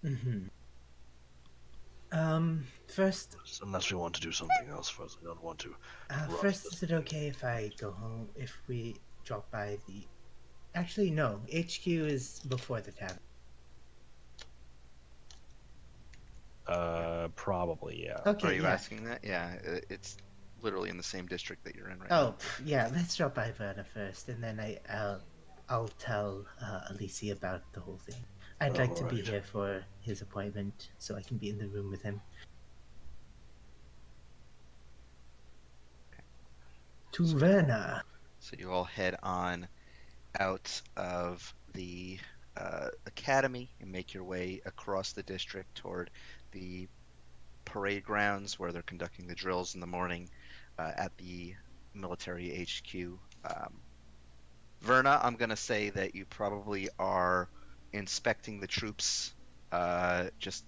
Mm-hmm. First, Unless we want to do something else first, I don't want to. Rough first, this is it okay if I go home? If we drop by the? Actually, no. HQ is before the tavern. Probably, yeah. Okay. Are you yeah. asking that? Yeah, it's literally in the same district that you're in right Oh, yeah. Let's drop by Verna first, and then I'll tell Alicia about the whole thing. I'd like to be Alright. here for his appointment, so I can be in the room with him. To Verna. So you all head on out of the academy and make your way across the district toward the parade grounds where they're conducting the drills in the morning at the military HQ. Verna, I'm going to say that you probably are inspecting the troops, just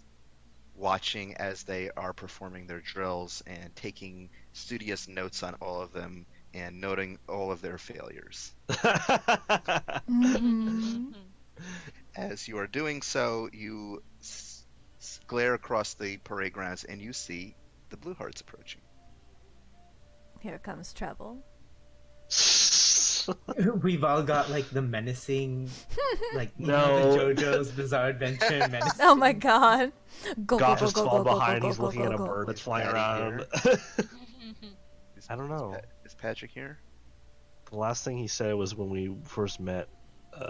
watching as they are performing their drills and taking studious notes on all of them and noting all of their failures. Mhm. As you are doing so, you glare across the parade grounds, and you see the Blue Hearts approaching. Here comes trouble. We've all got like the menacing, like you know, No. the JoJo's Bizarre Adventure menacing. Oh my god. Go, Goff go, is go, go, falling go, behind. go, He's go, looking go, at a go. bird that's Is flying Patty around. I don't know. Is Patrick here? The last thing he said was when we first met.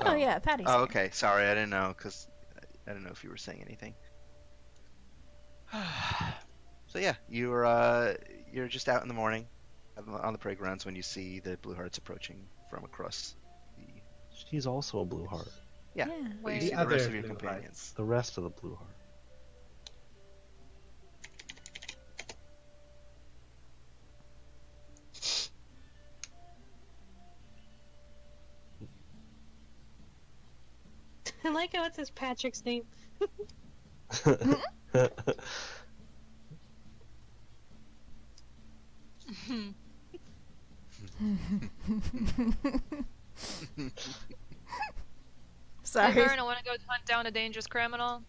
Oh yeah, Patty's Oh, here. okay. Sorry, I didn't know because I didn't know if you were saying anything. So yeah, you're just out in the morning on the parade grounds when you see the Blue Hearts approaching from across the. She's also a Blue Heart. Yeah, Yeah. but you The see the rest other of your Blue companions. Hearts. The rest of the Blue Heart. I like how it says Patrick's name. Sorry. Hey, Vern, I want to go hunt down a dangerous criminal.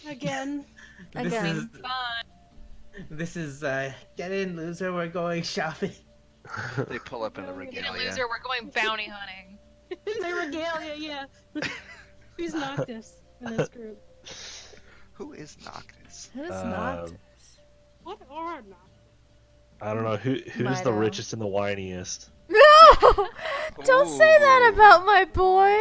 Again. Again. Fine. This is get in, loser. We're going shopping. They pull up in the Get in, Get a regalia. loser, we're going bounty hunting. The regalia, yeah. Who's Noctis in this group? Who is Noctis? Who's Um, not? What are Noctis? I don't know who's the Mido. richest and the whiniest. No! Don't say that Ooh. about my boy!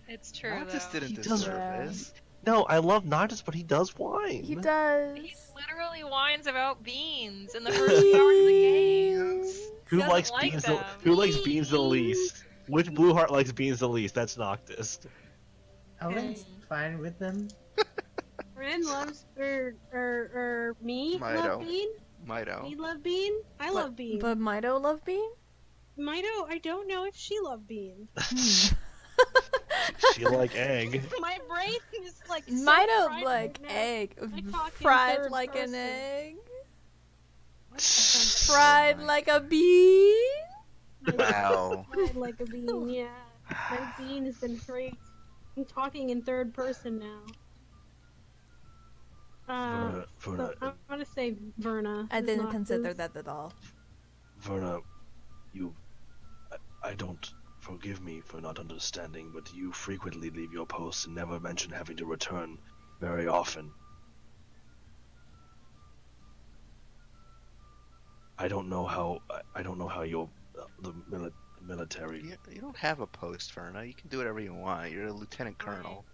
It's true, Noctis though. didn't He doesn't- deserve this. No, I love Noctis, but he does whine. He does. He literally whines about beans in the first part of the game. Who doesn't likes like beans? them. Who likes beans the least? Which Blue Heart likes beans the least? That's Noctis. Ellen's fine with them. Ren loves me Mido. love Bean. Mido. Me love Bean. I love Bean. But Mido love Bean? Mido, I don't know if she loved Bean. She like egg. My brain is like so Mido fried like right now. egg. I talk in Fried third like an person. egg. Oh Fried my- like a bean. Wow. Fried like a bean, yeah. My bean has been fried. I'm talking in third person now. Verna, So I'm gonna say Verna. I is didn't Noctis. consider that at all. Verna, I don't forgive me for not understanding, but you frequently leave your post and never mention having to return very often. I don't know how your military. You don't have a post, Verna. You can do whatever you want. You're a lieutenant colonel.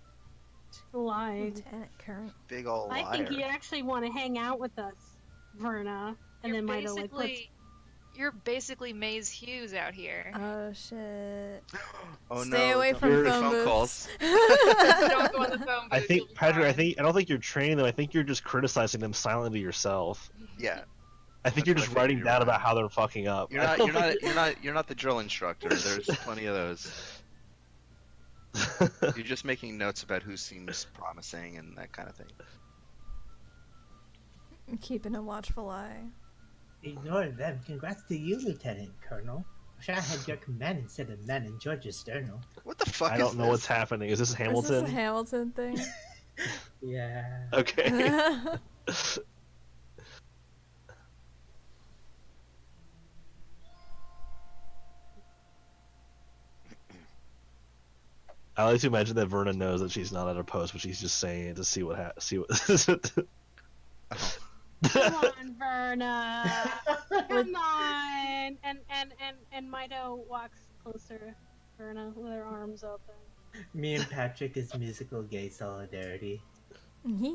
Lied. Lieutenant Colonel. Big ol' liar. I think you actually want to hang out with us, Verna. And You're then Mido like puts you're basically Maze Hughes out here. Oh shit. Oh Stay no! away don't from make phone phone booths. calls. Don't go on the phone I booth, think you'll be Patrick. fine. I don't think you're training them. I think you're just criticizing them silently to yourself. Yeah, I think That's you're what I just figured writing you down were. about how they're fucking up. you're I not. don't You're not. think You're not. You're not the drill instructor. There's plenty of those. You're just making notes about who seems promising and that kind of thing. Keeping a watchful eye. Ignore them. Congrats to you, Lieutenant Colonel. Wish I had your command instead of men and George's sternal. What the fuck I is don't know this? what's happening. Is this Hamilton? Is this a Hamilton thing? Yeah. Okay. I like to imagine that Verna knows that she's not at her post, but she's just saying it to see what see what. Come on, Verna. Come on. And Mido walks closer to Verna with her arms open. Me and Patrick is musical gay solidarity. I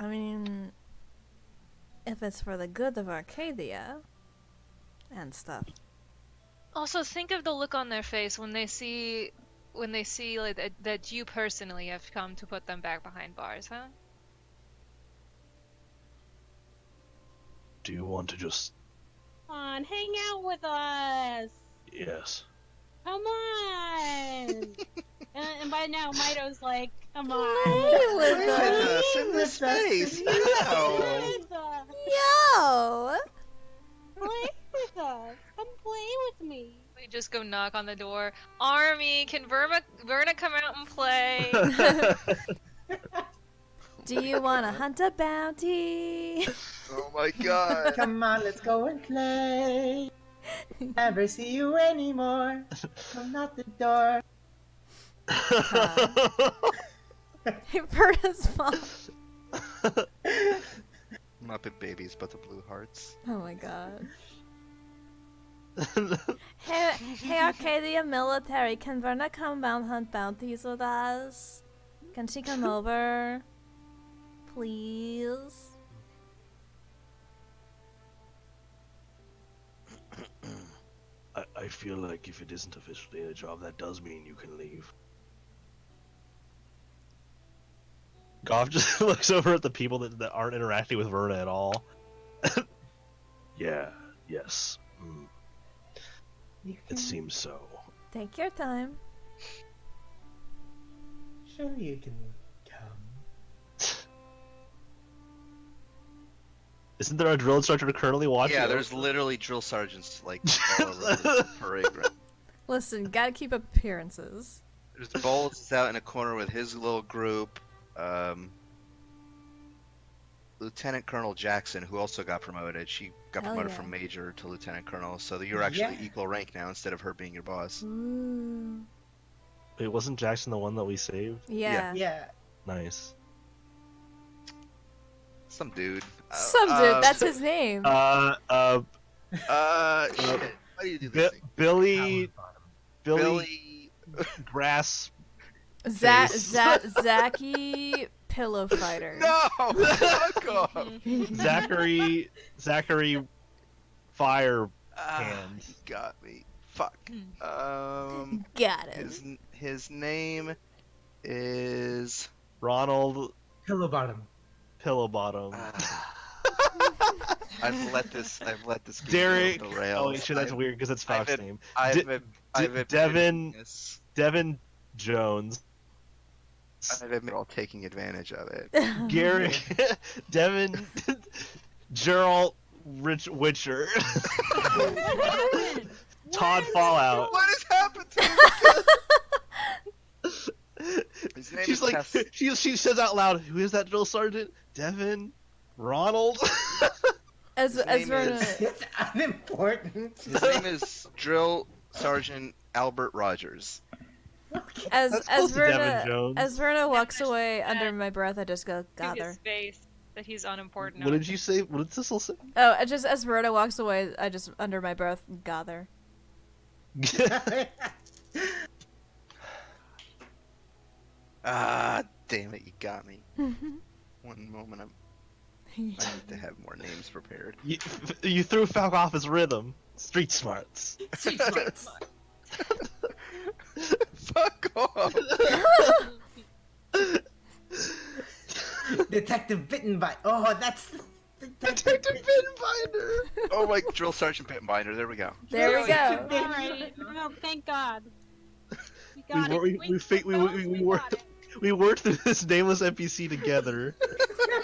mean, if it's for the good of Arcadia and stuff. Also, think of the look on their face when they see like that you personally have come to put them back behind bars, huh? Do you want to just? Come on, hang out with us. Yes. Come on. and by now, Mido's like, come on. Play with Play us. with us in this space. Play Ow. with us. Yo! Play with us. Come play with me. We just go knock on the door. Army, can Verna come out and play? Do you want to hunt a bounty? Oh my god. Come on, let's go and play. Never see you anymore. Come knock the door. Verna's mom. Muppet Babies, but the blue hearts. Oh my god. Hey, Arcadia military, can Verna come out hunt bounties with us? Can she come over? Please? I feel like if it isn't officially a job, that does mean you can leave. Goff just looks over at the people that aren't interacting with Verna at all. Yeah, yes. It seems so. Take your time. Sure, you can come. Isn't there a drill instructor currently watching? Yeah, there's literally drill sergeants like all over the parade ground. Listen, gotta keep up appearances. There's Bolts is out in a corner with his little group. Lieutenant Colonel Jackson, who also got promoted, she got Hell promoted yeah. from major to lieutenant colonel, so you're actually Yeah. equal rank now instead of her being your boss. Ooh. Wait, wasn't Jackson the one that we saved? Yeah. Yeah. Nice. Some dude. Some dude, that's his name. Shit. Why do you do this thing? Billy Billy. Grass. Zachy Pillow Fighter. No! Fuck off! Zachary Fire Hand. You got me. Fuck. Got it. His name is Ronald Pillow bottom. Pillowbottom. I've let this game Derek. go off the rails. Oh, shit, that's weird because it's Fox's I've name. I've admitted Devin- this. Devin Jones. I've admitted all taking advantage of it. Gary. Devin. Gerald Witcher. Todd Fallout. What has happened to him? His name She's is like, Tess. she says out loud, "Who is that drill sergeant? Devin, Ronald." As name Verna. is- It's unimportant. His name is Drill Sergeant Albert Rogers. As That's close to Devin Verna Jones. as Verna walks just away said under my breath, I just go, To gather. his face that he's unimportant. What did you say? What did Sissel say? Oh, I just as Verna walks away, I just under my breath gather. Ah, damn it, you got me. One moment, I need to have more names prepared. You threw Falk off his rhythm. Street smarts. Fuck off! Detective Bittenbite. Oh, that's Detective Bittenbinder. Oh my, Drill Sergeant Bittenbinder, there we go. There we go. Alright. Oh, thank God. We got it. We worked through this nameless NPC together.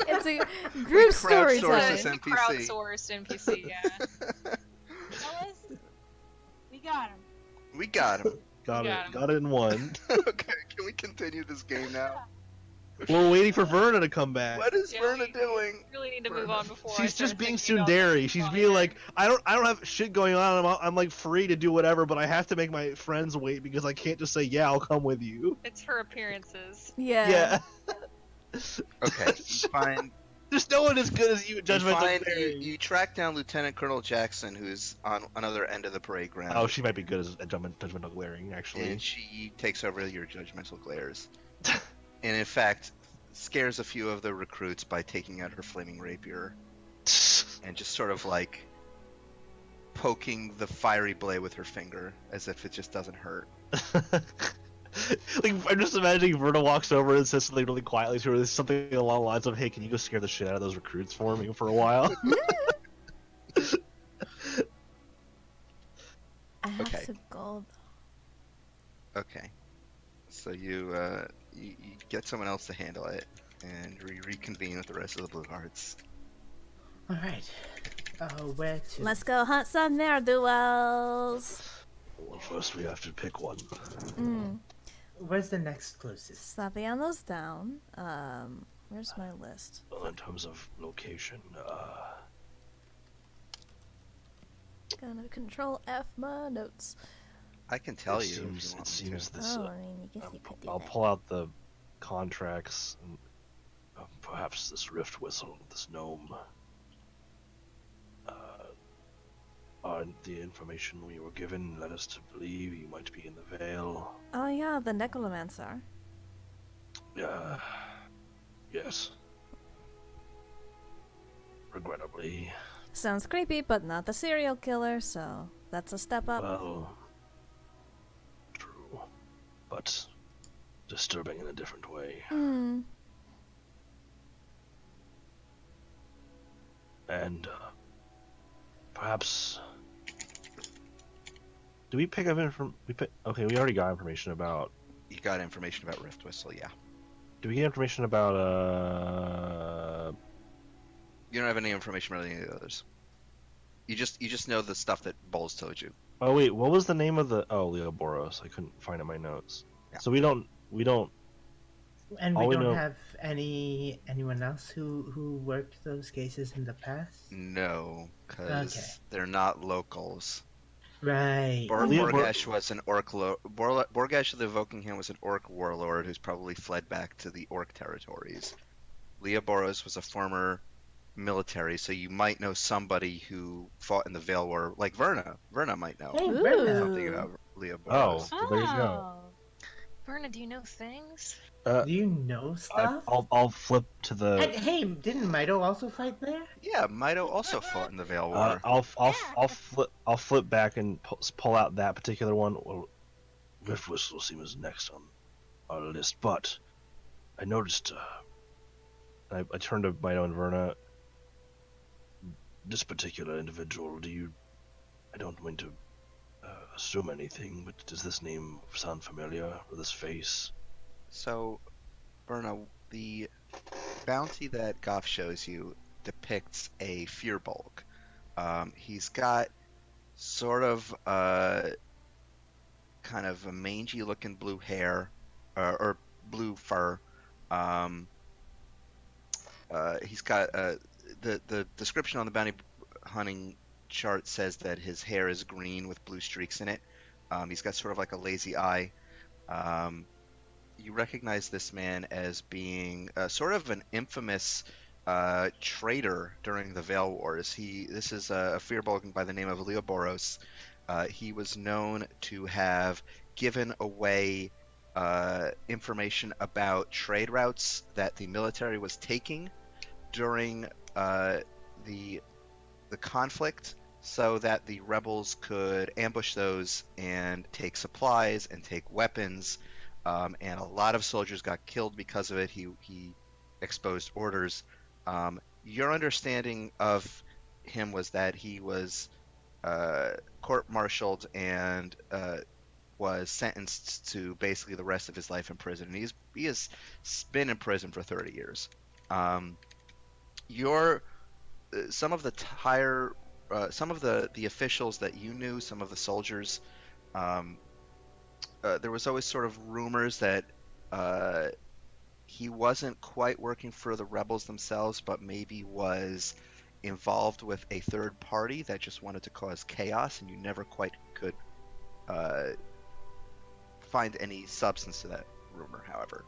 It's a group story crowdsourced time. this NPC. Crowdsourced NPC, yeah. Fellas, we got him. We got him. Got Got it. him. Got it in one. Okay, can we continue this game now? We're waiting for Verna to come back. What is Yeah, Verna we doing? really need to move on before I She's start just being thinking about tsundere. She's something being funny. like, I don't have shit going on. I'm like free to do whatever, but I have to make my friends wait because I can't just say, yeah, I'll come with you. It's her appearances. Yeah. Yeah. Okay, you find There's no one as good as you at you, Judgmental find, Glaring. you track down Lieutenant Colonel Jackson, who's on another end of the parade ground. Oh, she might be good at Judgmental Glaring, actually. And she takes over your judgmental glares. And in fact, scares a few of the recruits by taking out her flaming rapier and just sort of like poking the fiery blade with her finger as if it just doesn't hurt. Like, I'm just imagining Verna walks over and says something really quietly to her, something along the lines of, "Hey, can you go scare the shit out of those recruits for me for a while?" I have Okay. to go. Okay. So you get someone else to handle it, and reconvene with the rest of the Blue Hearts. All right. Where to? Let's go hunt some ne'er-do-wells. Well, first we have to pick one. Where's the next closest? Slaviano's down. Where's my list? Well, in terms of location, Gonna control F my notes. I can tell it you. seems, if you want it me seems to. this. Oh, I mean, I guess you could do I'll that. pull out the contracts and perhaps this rift whistle, this gnome. The information we were given led us to believe you might be in the Vale. Oh yeah, the necromancer. Yes. Regrettably. Sounds creepy, but not the serial killer, so that's a step up. Well, true. But disturbing in a different way. And perhaps... Do we pick up okay, we already got information about... You got information about Rift Whistle, yeah. Do we get information about, You don't have any information about any of the others. You just know the stuff that Bowles told you. Oh wait, what was the name of the... Oh, Leoboros. I couldn't find it in my notes. Yeah. So we don't... And All we we don't know- have anyone else who worked those cases in the past? No, because Okay. they're not locals. Right. Borgash was an orc Borgash of the Evoking Hand was an orc warlord who's probably fled back to the orc territories. Leoboros was a former military, so you might know somebody who fought in the Vale War, like Verna. Verna might know Hey, Ooh. Brenna. something about Leoboros. Oh, well, there you go. Verna, do you know things? Do you know stuff? I'll flip to the... And, hey, didn't Mito also fight there? Yeah, Mito also fought in the Vale War. I'll flip back and pull out that particular one. Well, Rift Whistle seems next on our list, but I noticed. I turned to Mito and Verna. This particular individual, I don't mean to assume anything, but does this name sound familiar, or this face? So, Verna, the bounty that Goff shows you depicts a Fearbulk. He's got sort of kind of a mangy looking blue hair, or blue fur. He's got the description on the bounty hunting chart says that his hair is green with blue streaks in it. He's got sort of like a lazy eye. You recognize this man as being sort of an infamous traitor during the Vale Wars. This is a Fearbulk by the name of Leoboros. He was known to have given away information about trade routes that the military was taking during the conflict, so that the rebels could ambush those and take supplies and take weapons. And a lot of soldiers got killed because of it. He exposed orders. Your understanding of him was that he was court-martialed and was sentenced to basically the rest of his life in prison. And he has been in prison for 30 years. Some of the officials that you knew, some of the soldiers. There was always sort of rumors that he wasn't quite working for the rebels themselves, but maybe was involved with a third party that just wanted to cause chaos, and you never quite could find any substance to that rumor, however.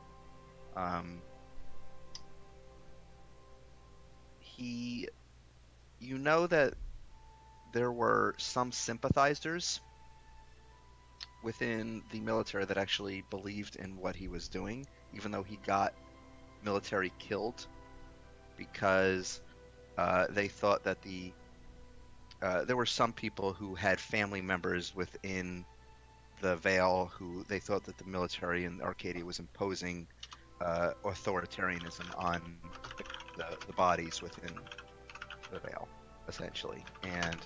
You know that there were some sympathizers within the military that actually believed in what he was doing, even though he got military killed, because they thought that there were some people who had family members within the Vale who they thought that the military in Arcadia was imposing authoritarianism on the bodies within the Vale, essentially, and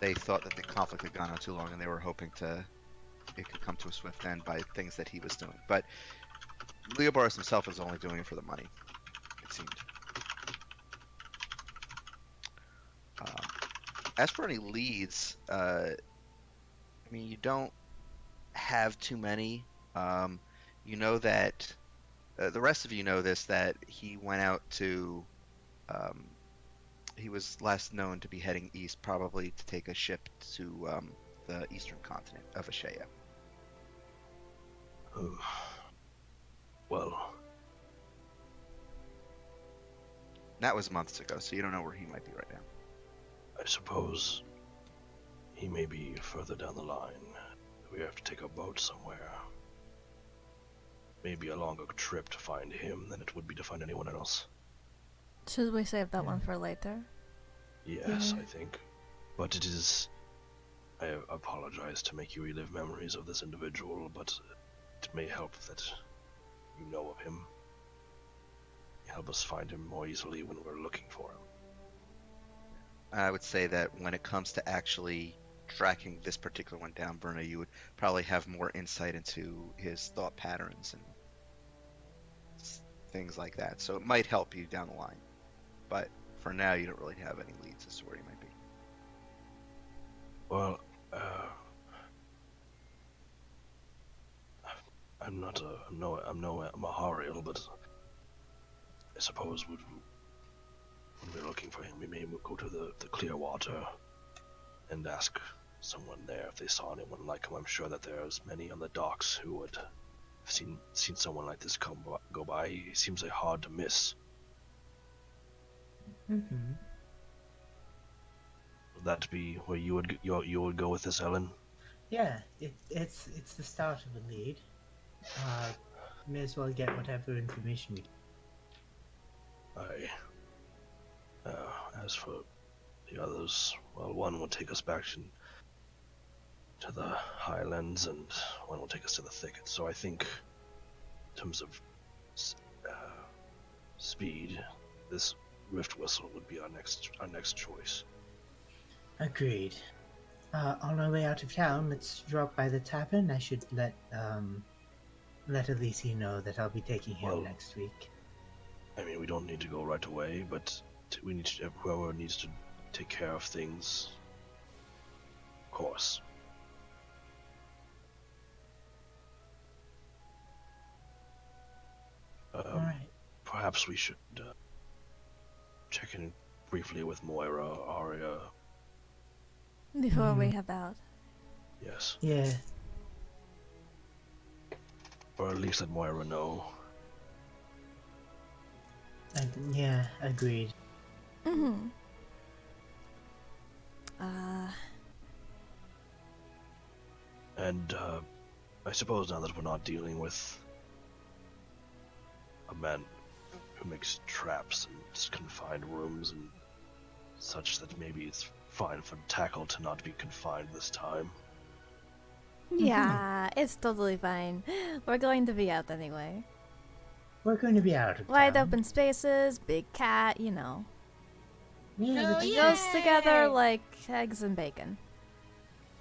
they thought that the conflict had gone on too long, and they were hoping it could come to a swift end by things that he was doing. But Leoboros himself was only doing it for the money, it seemed. As for any leads, I mean, you don't have too many. You know that the rest of you know this, that he went out to. Um, he was last known to be heading east, probably to take a ship to the eastern continent of Ashea. Oh, well, That was months ago, so you don't know where he might be right now. I suppose he may be further down the line. We have to take a boat somewhere. Maybe a longer trip to find him than it would be to find anyone else. Should we save that one for later? Yes, I think. But it is... I apologize to make you relive memories of this individual, but it may help that you know of him. Help us find him more easily when we're looking for him. I would say that when it comes to actually tracking this particular one down, Verna, you would probably have more insight into his thought patterns and things like that. So it might help you down the line. But for now, you don't really have any leads as to where he might be. Well, I'm no Mahariel, but I suppose when we're looking for him, we may go to the clear water and ask someone there if they saw anyone like him. I'm sure that there's many on the docks who would have seen someone like this go by. He seems like hard to miss. Mm-hmm. Would that be where you would go with this, Ellen? Yeah, it's the start of a lead. May as well get whatever information we can. As for the others, well, one will take us back to the highlands, and one will take us to the thicket. So I think, in terms of speed, this Rift Whistle would be our next choice. Agreed. On our way out of town, let's drop by the tavern. I should let Elise know that I'll be taking him next week. I mean, we don't need to go right away, but we need to, whoever needs to take care of things, of course. Alright. Perhaps we should check in briefly with Moira, Arya. Before we head out. Yes. Yeah. Or at least let Moira know. Yeah, agreed. Mm-hmm. And I suppose now that we're not dealing with a man who makes traps and confined rooms and such, that maybe it's fine for Tackle to not be confined this time. Yeah, it's totally fine. We're going to be out anyway. We're going to be out of Wide town. open spaces, big cat, you know. Yeah, It goes together like eggs and bacon.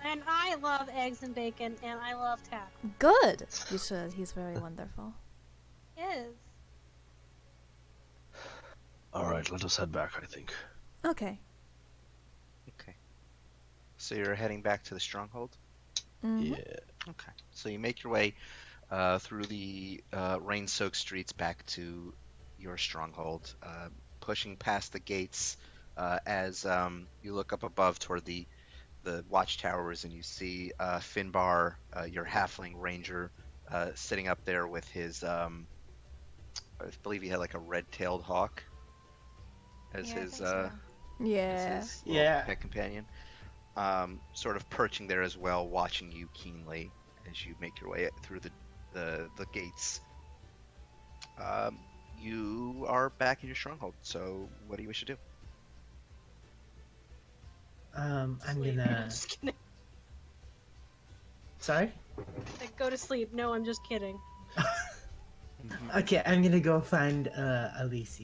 And I love eggs and bacon, and I love Tack. Good! You should. He's very wonderful. Is. Alright, let us head back, I think. Okay. Okay. So you're heading back to the stronghold? Mm-hmm. Yeah. Okay. So you make your way through the rain-soaked streets back to your stronghold, pushing past the gates as you look up above toward the watchtowers, and you see Finbar, your halfling ranger, sitting up there with his, I believe he had like a red-tailed hawk as Yeah, I his think so. Yeah. as his little Yeah. pet companion, sort of perching there as well, watching you keenly as you make your way through the gates. You are back in your stronghold, so what do you wish to do? I'm Sleep. gonna... Just kidding. Sorry? Like, go to sleep. No, I'm just kidding. Okay, I'm gonna go find Elise.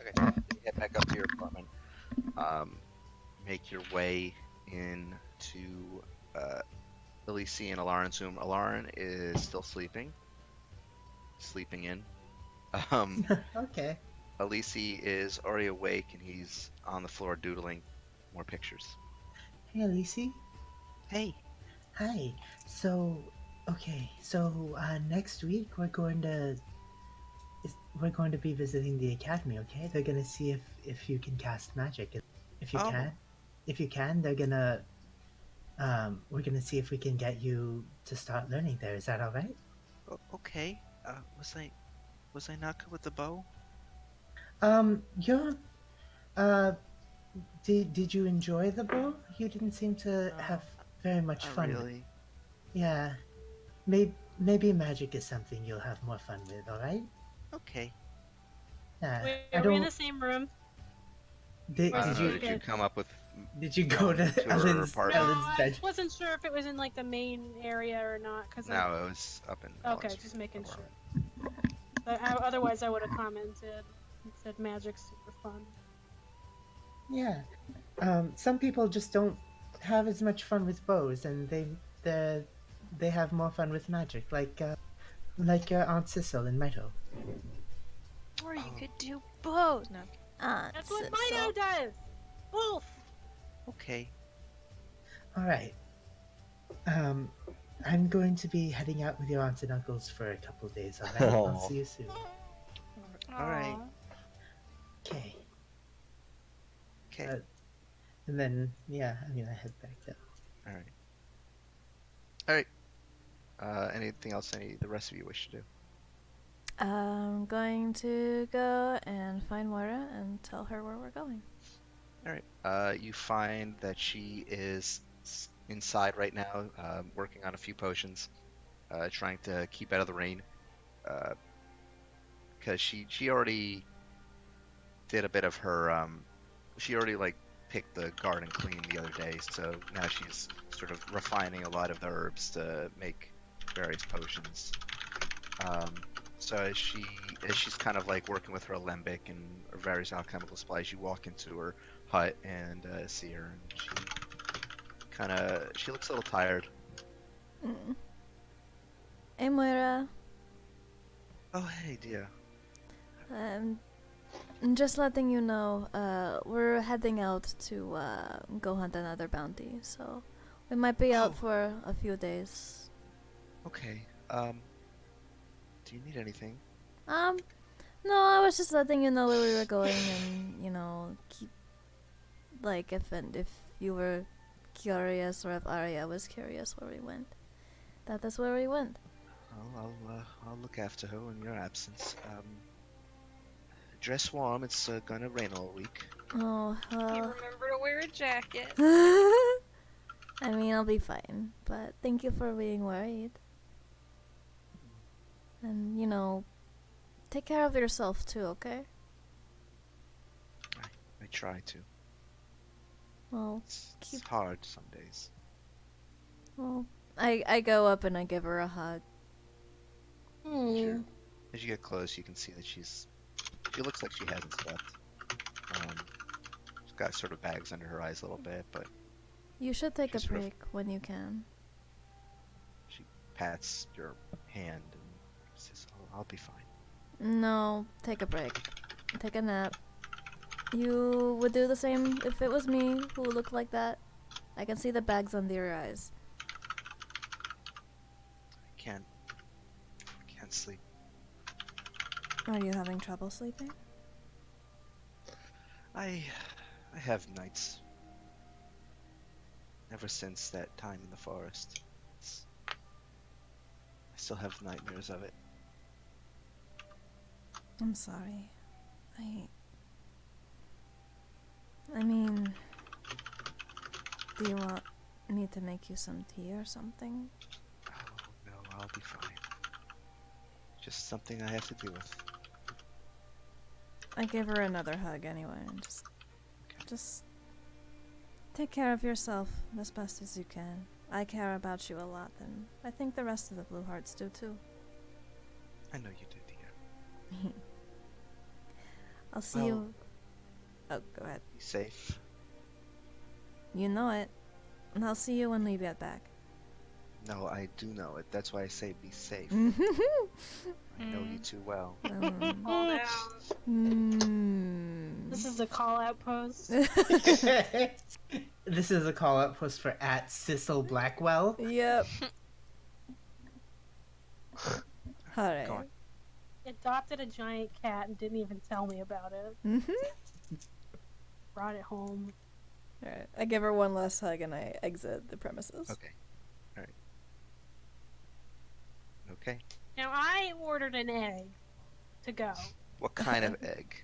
Okay, so you head back up to your apartment. Make your way into Elise and Alarin's room. Alarin is still sleeping in. Okay. Elise is already awake, and he's on the floor doodling more pictures. Hey, Elise. Hey. Hi. So next week we're going to be visiting the academy. Okay, they're gonna see if you can cast magic. If you Oh, can, they're gonna we're gonna see if we can get you to start learning there. Is that all right? okay. Was I not good with the bow? You're uh, did you enjoy the bow? You didn't seem to No, have very much not fun with. really. Yeah, maybe magic is something you'll have more fun with. All right? Okay. Yeah, Wait, I are we in don't. the same room? Did, Or I is don't did it know. you Did you okay? come up with did you go going to to her Ellen's No, apartment? Ellen's I bed? just wasn't sure if it was in like the main area or not. Cause like, No, it was up in okay, Ellen's just making sure. apartment. Otherwise, I would have commented and said magic's super fun. Yeah. Some people just don't have as much fun with bows, and they have more fun with magic, like your Aunt Cecil and Mito. Or you Oh, could do both. No. That's what Mito does. Both. okay. All right. Um, I'm going to be heading out with your aunts and uncles for a couple days. All right. I'll Aw. see you soon. All right. Aw. Okay. Okay. And then yeah, I'm gonna head back down. All right. All right. Anything else the rest of you wish to do? I'm going to go and find Moira and tell her where we're going. All right. You find that she is inside right now, working on a few potions, trying to keep out of the rain. Because she already did a bit of her. She already like picked the garden clean the other day, so now she's sort of refining a lot of the herbs to make various potions. So as she's kind of like working with her alembic and various alchemical supplies, you walk into her hut and see her, and she looks a little tired. Mm. Hey, Moira. Oh hey dear. I'm just letting you know, we're heading out to go hunt another bounty, so we might be out Oh. for a few days. Okay. Do you need anything? No, I was just letting you know where we were going, and keep if you were curious or if Arya was curious where we went. That is where we went. Oh, I'll look after her in your absence. Dress warm. It's gonna rain all week. Oh, You well. remember to wear a jacket. I mean, I'll be fine, but thank you for being worried. And, take care of yourself too, okay? I try to. Well, It's hard some days. well, I go up and I give her a hug. Hmm. As you get close, you can see that she looks like she hasn't slept. She's got sort of bags under her eyes a little bit, but You should take a She's sort of- break when you can. she pats your hand and says, "Oh, I'll be fine." No, take a break. Take a nap. You would do the same if it was me who looked like that. I can see the bags under your eyes. I can't sleep. Are you having trouble sleeping? I have nights. Ever since that time in the forest, I still have nightmares of it. I'm sorry. I mean, do you want me to make you some tea or something? Oh no, I'll be fine. Just something I have to deal with. I give her another hug anyway, and just take care of yourself as best as you can. I care about you a lot, and I think the rest of the Blue Hearts do too. I know you do, dear. I'll see Well- you. Oh, go ahead. Be safe. You know it. And I'll see you when we get back. No, I do know it. That's why I say be safe. I know you too well. Hold out. This is a call out pose. This is a call-out post for @Sissel Blackwell. Yep. Go Alright. on. Adopted a giant cat and didn't even tell me about it. Mm-hmm. Brought it home. Alright. I give her one last hug and I exit the premises. Okay. All right. Okay. Now I ordered an egg to go. What kind of egg?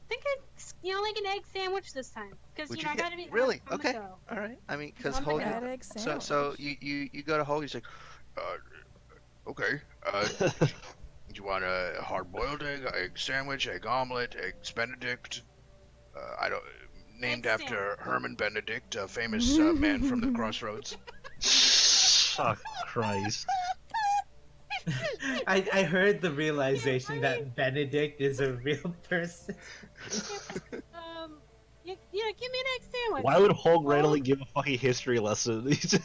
Think it's like an egg sandwich this time because Would I you gotta be get really? on the Okay. go. All right. I mean, because On the Hogan. go. Fried egg So sandwich. you go to Hogan. He's like, Okay. Do you want a hard-boiled egg sandwich, egg omelet, eggs Benedict? I don't. Named Egg after Herman Benedict, a famous man from the crossroads. Oh, Christ. I heard the realization that Benedict is a real person. Yeah, give me an egg sandwich. Why would Hulk randomly give a fucking history lesson? Maybe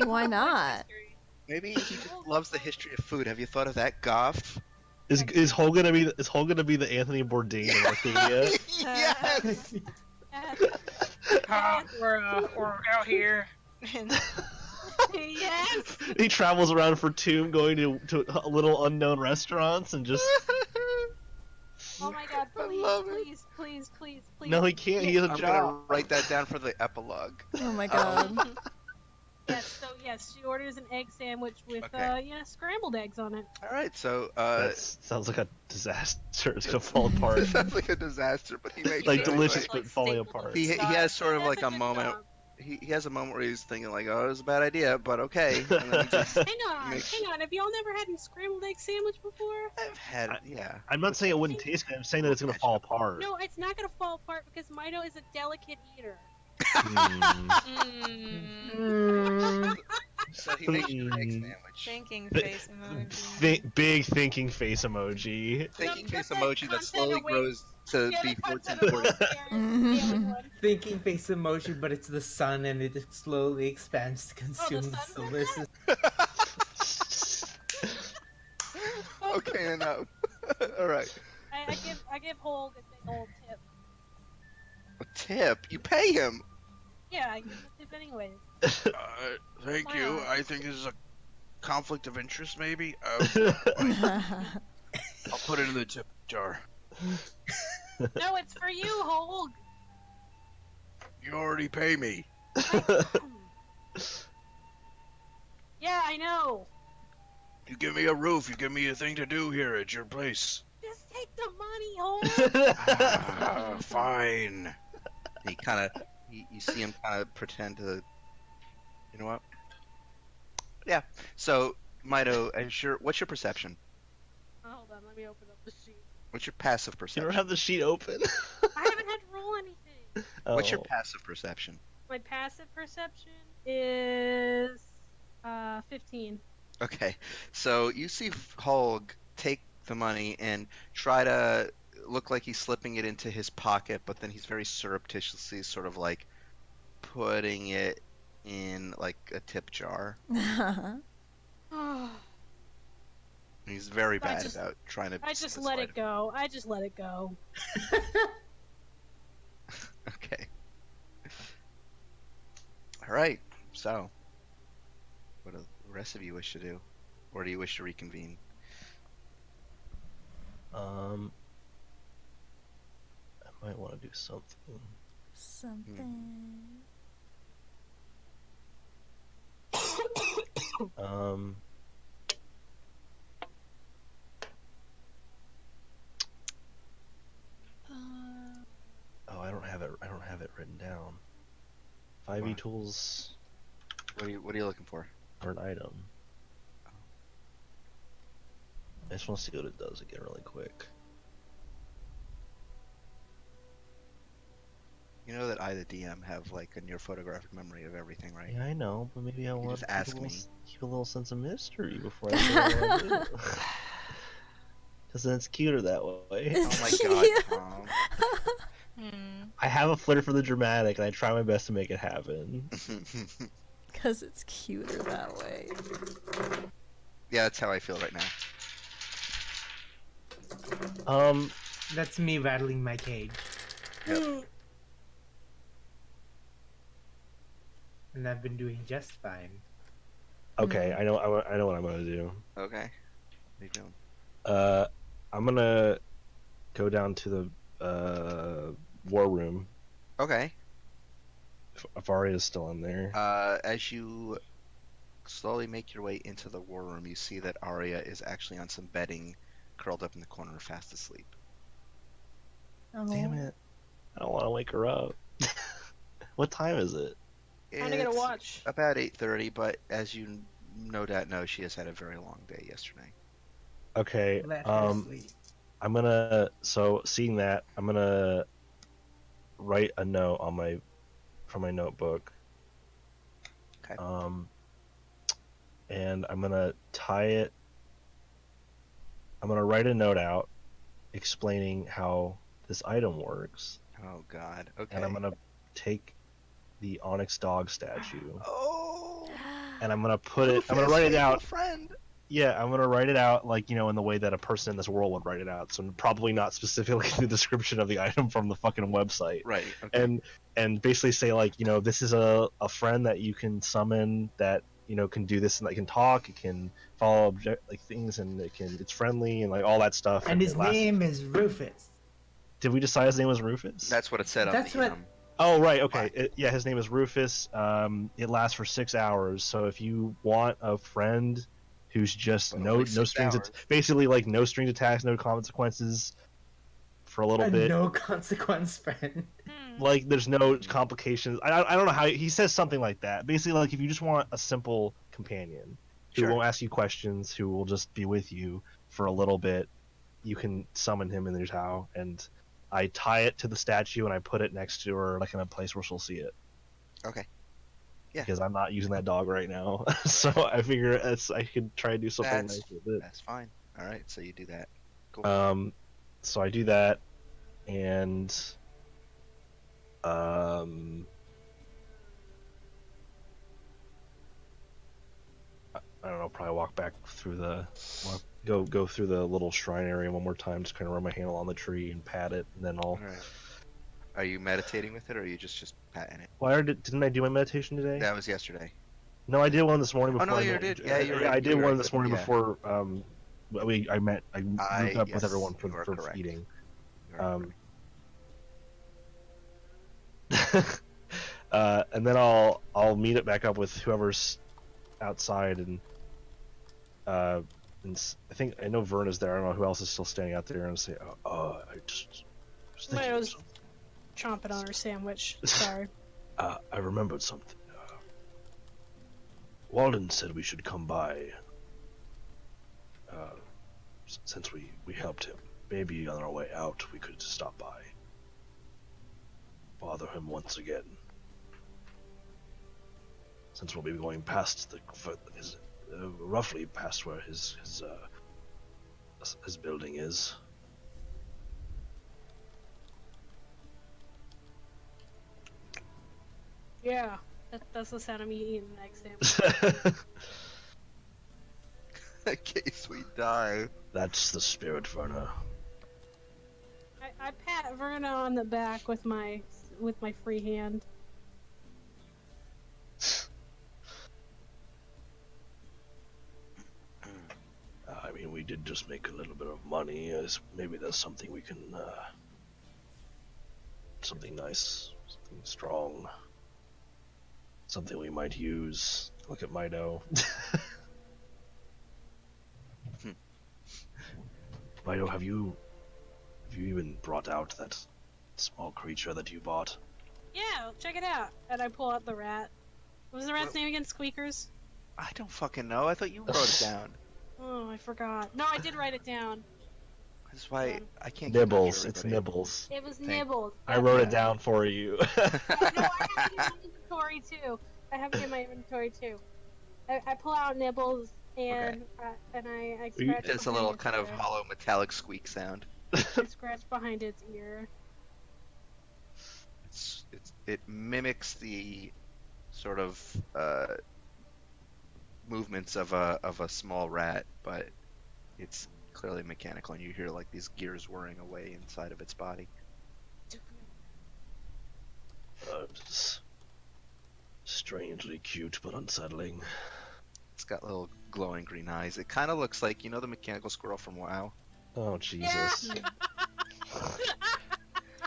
Why Hulk likes not? history. maybe he just loves the history of food. Have you thought of that, Goff? Is Hulk gonna be the Anthony Bourdain of Arcadia? Yes. We're out here. Yes. He travels around for Tomb, going to little unknown restaurants and just. Oh my God! I Please, love it. please. No, he can't. He has a I'm job. gonna write that down for the epilogue. Oh my god. Yes, she orders an egg sandwich with Okay. scrambled eggs on it. All right. So That sounds like a disaster. It's gonna fall apart. it sounds like a disaster, but he makes Like it delicious anyway. but falling apart. He has sort of That's like a good moment. job. He has a moment where he's thinking like, "Oh, it was a bad idea," but okay. And then he just, Hang Makes- on. Have y'all never had a scrambled egg sandwich before? I've had, yeah. I'm not saying it wouldn't taste good. I'm saying that it's gonna fall apart. No, it's not gonna fall apart because Mito is a delicate eater. Hmm. Mm, So he makes you an egg Mm. sandwich. thinking face emoji. Big thinking face emoji. Thinking face Content- emoji that content slowly away- grows to Yeah, be the 1440. content of the Mhm. one. Thinking face emoji, but it's the sun and it slowly expands to consume the sun? delicious. Okay, enough. All right. I give Holg a big old tip. A tip? You pay him. Yeah, I give him a tip anyway. Thank you. I think this is a conflict of interest, maybe. I'll put it in the tip jar. No, it's for you, Holg. You already pay me. Yeah, I know. You give me a roof. You give me a thing to do here at your place. Just take the money, Holg. Fine. He kind of, you see him kind of pretend to, you know what? Yeah. So, Mito, what's your perception? Hold on, let me open up the sheet. What's your passive You perception? don't have the sheet open. I haven't had to roll anything. What's your Oh. passive perception? My passive perception is 15. Okay, so you see Hulk take the money and try to look like he's slipping it into his pocket, but then he's very surreptitiously sort of like putting it in like a tip jar. He's very I bad just- about trying to. I just let it go. I just let it go. Okay. All right. So, what do the rest of you wish to do, or do you wish to reconvene? I might want to do something. Something. Um. Oh, I don't have it. I don't have it written down. 5e What? tools What are you looking for? are an item. I just want to see what it does again really quick. You know that I, the DM, have like a near photographic memory of everything, right? Yeah, I know, but maybe I want just to ask keep, me. keep a little sense of mystery before I say what I do. Because then it's cuter that way. Oh my god, Tom. I have a flair for the dramatic, and I try my best to make it happen. Because it's cuter that way. Yeah, that's how I feel right now. That's me rattling my cage. Yep. and I've been doing just fine. Okay, I know what I'm gonna do. Okay. What are you doing? I'm gonna go down to the war room. Okay. If Arya's still in there. As you slowly make your way into the war room, you see that Arya is actually on some bedding, curled up in the corner, fast asleep. Oh. Damn it! I don't want to wake her up. What time is it? Trying to get a It's watch. about 8:30, but as you no doubt know, she has had a very long day yesterday. Okay. Let her sleep. I'm gonna. So seeing that, I'm gonna write a note on from my notebook. Okay. And I'm gonna tie it. I'm gonna write a note out explaining how this item works. Oh God. Okay. And I'm gonna take the onyx dog statue. Oh. And I'm gonna put it. I'm gonna write it out. Friend. Yeah, I'm gonna write it out like in the way that a person in this world would write it out. So probably not specifically the description of the item from the fucking website. Right. Okay. And basically say like this is a friend that you can summon that can do this and it can talk, it can follow things, and it's friendly and like all that stuff. And his name is Rufus. Did we decide his name was Rufus? That's what it said on That's the. what. Oh right, okay. His name is Rufus. It lasts for 6 hours. So if you want a friend who's just no strings, basically like no strings attached, no consequences for a little bit. No consequence friend. Like there's no complications. I don't know how he says something like that. Basically, like if you just want a simple companion who won't ask you questions, who will just be with you for a little bit, you can summon him, and there's how. And I tie it to the statue and I put it next to her, like in a place where she'll see it. Okay. Yeah. Because I'm not using that dog right now, so I figure I could try to do something nice with it. That's fine. All right, so you do that. Cool. So I do that, and I don't know. Probably walk back through go through the little shrine area one more time. Just kind of run my hand along the tree and pat it, and then I'll. All right. Are you meditating with it, or are you just patting it? Well, didn't I do my meditation today? That was yesterday. No, I did one this morning before. Oh no, you did. Yeah, you're right. I did one this morning before. I grouped up with everyone for feeding. And then I'll meet it back up with whoever's outside, and I know Verna's there. I don't know who else is still standing out there, and say, I just I was chomping on her sandwich. Sorry. I remembered something. Walden said we should come by. Since we helped him, maybe on our way out we could stop by. Bother him once again. Since we'll be going past roughly past where his building is. Yeah, that's the sound of me eating an egg sandwich. In case we die. That's the spirit, Verna. I pat Verna on the back with my free hand. I mean, we did just make a little bit of money. Maybe there's something we can, something nice, something strong, something we might use. Look at Mido. Mido, have you even brought out that small creature that you bought? Yeah, check it out. And I pull out the rat. What was the rat's name again? Squeakers? I don't fucking know. I thought you wrote it down. Oh, I forgot. No, I did write it down. That's why I can't. Nibbles. It's Nibbles. It was Nibbles. I wrote it down for you. No, I have it in my inventory too. I pull out Nibbles and I scratch. It's a little kind of hollow metallic squeak sound. I scratch behind its ear. It mimics the sort of movements of a small rat, but it's clearly mechanical, and you hear like these gears whirring away inside of its body. Just strangely cute but unsettling. It's got little glowing green eyes. It kind of looks like, you know, the mechanical squirrel from WoW. Oh Jesus!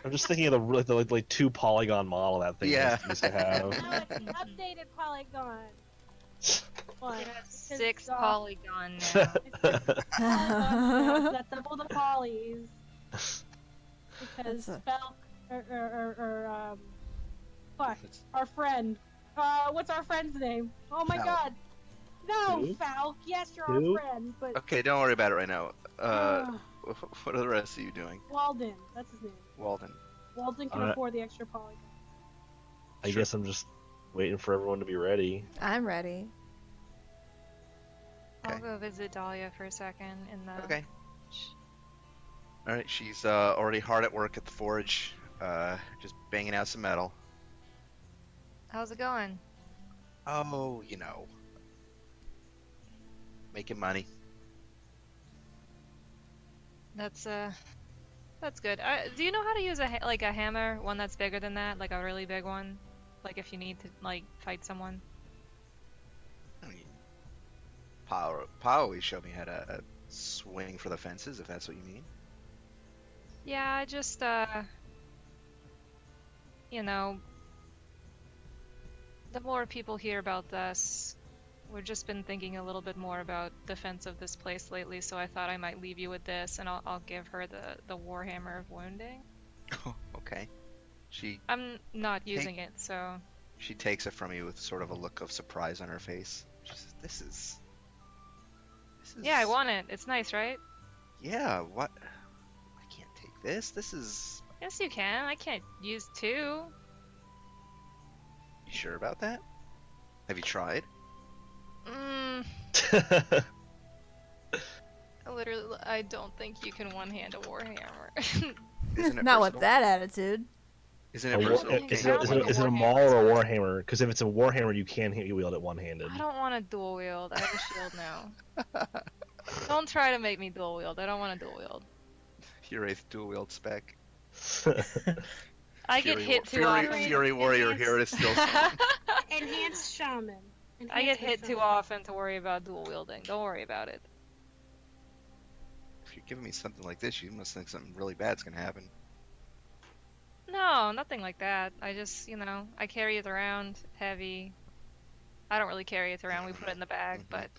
I'm just thinking of the like 2 polygon model that thing Yeah. used to have. Now it's an updated polygon. One. It has Because, 6 polygon now. Polygons now, that's double the polys. Because That's Falk, fuck, It's- our friend. What's our friend's name? Oh my Falk. god. No, Who? Falk. Yes, you're Who? our friend, but Okay, don't worry about it right now. uh, What are the rest of you doing? Walden. That's his name. Walden. Walden can Uh, afford the extra polygon. I guess I'm just waiting for everyone to be ready. I'm ready. I'll Okay. go visit Dahlia for a second in the. Okay. Alright, she's already hard at work at the forge, just banging out some metal. How's it going? Oh, you know. Making money. That's good. Do you know how to use a like a hammer, one that's bigger than that, like a really big one, like if you need to like fight someone? I mean, Pa always showed me how to swing for the fences, if that's what you mean. Yeah, I just you know, the more people hear about this, we've just been thinking a little bit more about defense of this place lately, so I thought I might leave you with this, and I'll give her the Warhammer of Wounding. Okay. She I'm not using it, so takes it from you with sort of a look of surprise on her face. She says, This is yeah, I want it. It's nice, right? Yeah, what? I can't take this. This is... Yes, you can. I can't use 2. You sure about that? Have you tried? Literally, I don't think you can one-hand a Warhammer. Isn't it Not with versatile? that attitude. Isn't A it war- versatile? is, Can't it, is, count it, like is a it a Warhammer, maul or a sorry. warhammer? Because if it's a warhammer, you can wield it one-handed. I don't want to dual wield. I have a shield now. Don't try to make me dual wield. I don't want to dual wield. Your 8th dual wield spec. I get hit too often. Fury warrior here is still strong. Enhanced shaman. I get Enhanced hit too shaman. often to worry about dual wielding. Don't worry about it. If you're giving me something like this, you must think something really bad's gonna happen. No, nothing like that. I just, I carry it around heavy. I don't really carry it around. We put it in the bag, but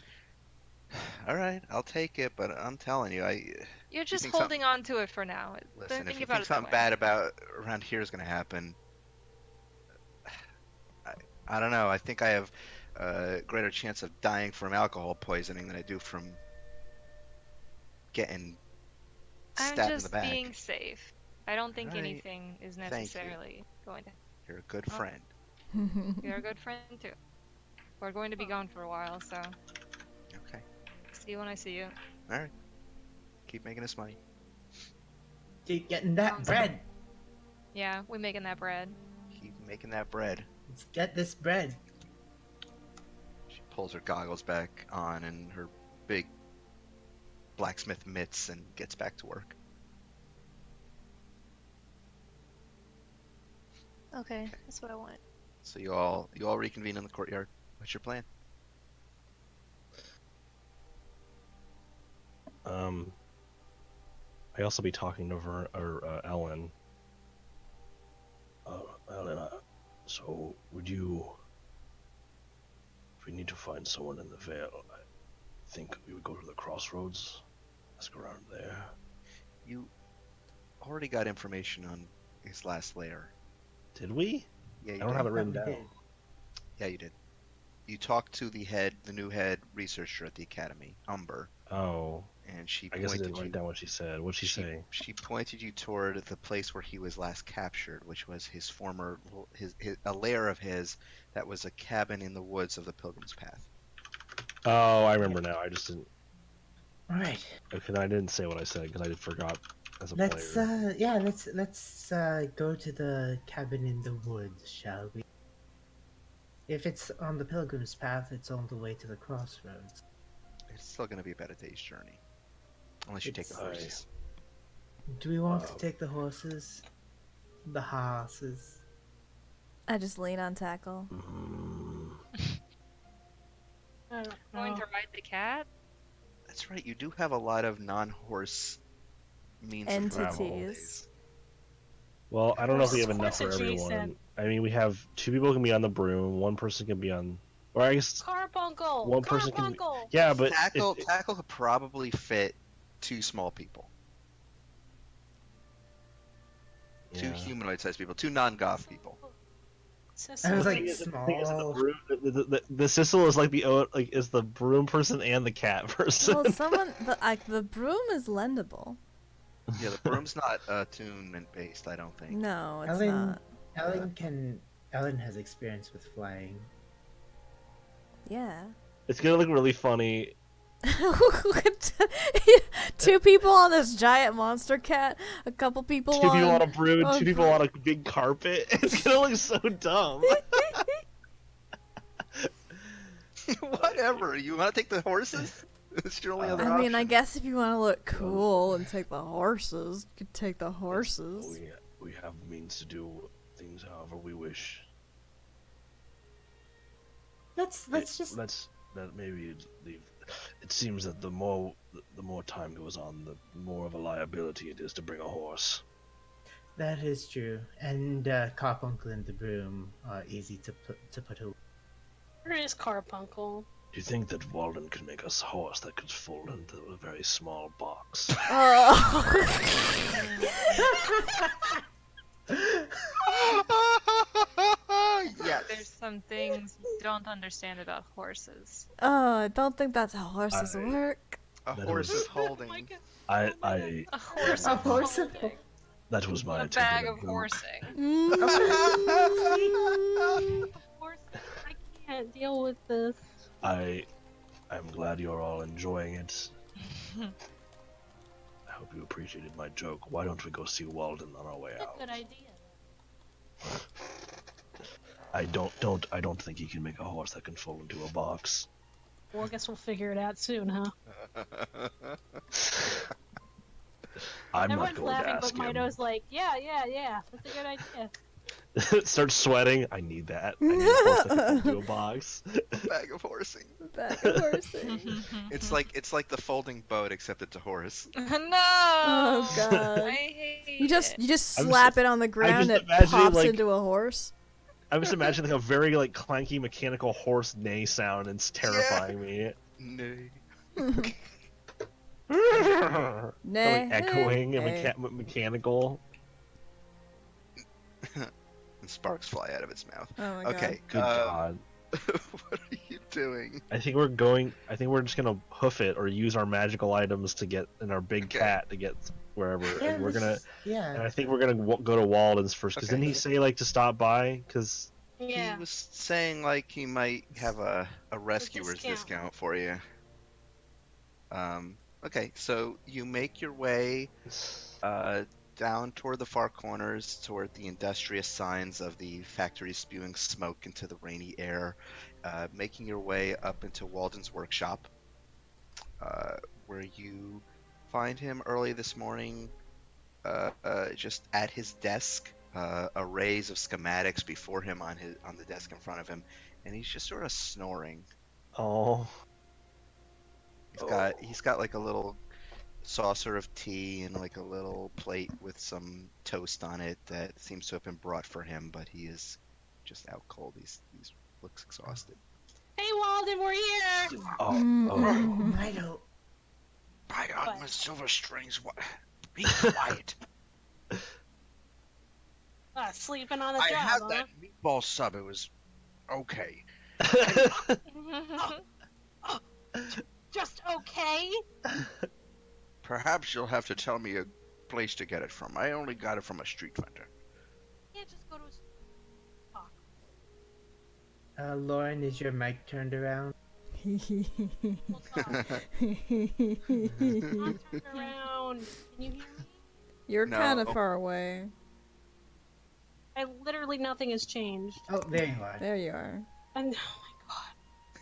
Alright, I'll take it, but I'm telling you, you're just think holding on to it for now. listen, Think if you about think it that something way. bad about around here is gonna happen, I don't know. I think I have a greater chance of dying from alcohol poisoning than I do from getting I'm stabbed in just the back. being safe. I don't think Alright, anything is thank you. necessarily going to. You're a good Oh. friend. You're a good friend too. We're going to be gone for a while, so Okay. see you when I see you. Alright. Keep making us money. Keep getting that Sounds bread. Yeah, we making that bread. Keep making that bread. Let's get this bread. She pulls her goggles back on and her big blacksmith mitts and gets back to work. Okay, that's what I want. So you all reconvene in the courtyard. What's your plan? I also be talking to Ellen. Ellen, so would you? If we need to find someone in the Vale, I think we would go to the crossroads. Ask around there. You already got information on his last lair. Did we? Yeah, you I don't did. have it written Probably down. did. Yeah, you did. You talked to the new head researcher at the academy, Umber, Oh, and she I guess I pointed didn't you. write down what she said. What'd she say? She pointed you toward the place where he was last captured, which was his former a lair of his that was a cabin in the woods of the Pilgrim's Path. Oh, I remember now. I just didn't. All right. Okay, I didn't say what I said because I forgot as a Let's player. let's go to the cabin in the woods, shall we? If it's on the pilgrim's path, it's on the way to the crossroads. It's still going to be about a day's journey, unless you take the It's- horses. Do we want to take the horses? The horses? I just lean on Tackle. I don't Going know. to ride the cat? That's right. You do have a lot of non-horse means of travel. Entities. Well, I don't know if we have Horse enough for adjacent. everyone. I mean, we have 2 people can be on the broom, 1 person can be on, or I guess Carbuncle! one person can be. Carbuncle! Yeah, but Tackle could probably fit 2 small people. 2 Yeah. humanoid-sized people, 2 non-goth people. Sissy. I was The like, thing is, small. the Sissel is like is the broom person and the cat person. Well, the broom is lendable. Yeah, the broom's not attunement-based, I don't think. No, it's Ellen, not. Ellen has experience with flying. Yeah. It's gonna look really funny. 2 people on this giant monster cat, a couple people 2 people on a broom, on 2 people on a big carpet. It's gonna look so dumb. Whatever. You want to take the horses? It's your only other I mean, I option. guess if you want to look cool and take the horses, you could take the horses. We have means to do things however we wish. Let's just. That maybe leave. It seems that the more time goes on, the more of a liability it is to bring a horse. That is true. And Carbuncle and the broom are easy to put away. Where is Carbuncle? Do you think that Walden could make us a horse that could fold into a very small box? Yes. There's some things you don't understand about horses. I don't think that's how horses work. A That horse was- is holding. I A horse A of horse of holding. that was my A attempt bag at a of joke. horsing. Horse, I can't deal with this. I'm glad you're all enjoying it. I hope you appreciated my joke. Why don't we go see Walden on our way That's a out? good idea. I don't think he can make a horse that can fold into a box. Well, I guess we'll figure it out soon, huh? I'm Everyone's not going laughing, to ask but him. Mido's like, yeah, that's a good idea. Start sweating. I need that. I need a horse that can fold into a box. Bag of horsing. Bag of horsing. It's like the folding boat, except it's a horse. No! Oh god. I hate You just it. slap just- it on the ground, just it imagining, pops like- into a horse. I'm just imagining like a very clanky mechanical horse neigh sound, and it's terrifying me. Nay. Nay. Echoing and Hey. mechanical. And sparks fly out of its mouth. Oh my god. Okay. Good God. What are you doing? I think we're just gonna hoof it or use our magical items to get in our big Okay. cat to get wherever. And we're gonna. And Yeah. I think we're gonna go to Walden's first. Because Okay. didn't he say to stop by? Because Yeah. He was saying he might have a rescuer's discount for you. Okay, so you make your way down toward the far corners, toward the industrious signs of the factory spewing smoke into the rainy air, making your way up into Walden's workshop, where you find him early this morning, just at his desk, arrays of schematics before him on the desk in front of him, and he's just sort of snoring. oh, He's got like a little saucer of tea and like a little plate with some toast on it that seems to have been brought for him, but he is just out cold. He's looks exhausted. Hey, Walden, we're here! Oh, Mido. By What? Agma's silver strings, what? Be quiet. Sleeping on the I job, had huh? that meatball sub. It was okay. Just okay? Perhaps you'll have to tell me a place to get it from. I only got it from a street vendor. Can't just go to a talk. Lauren, is your mic turned around? We'll talk. Not turned around. Can you hear me? You're No. kind of far away. Literally nothing has changed. Oh, there you are. There you are. And oh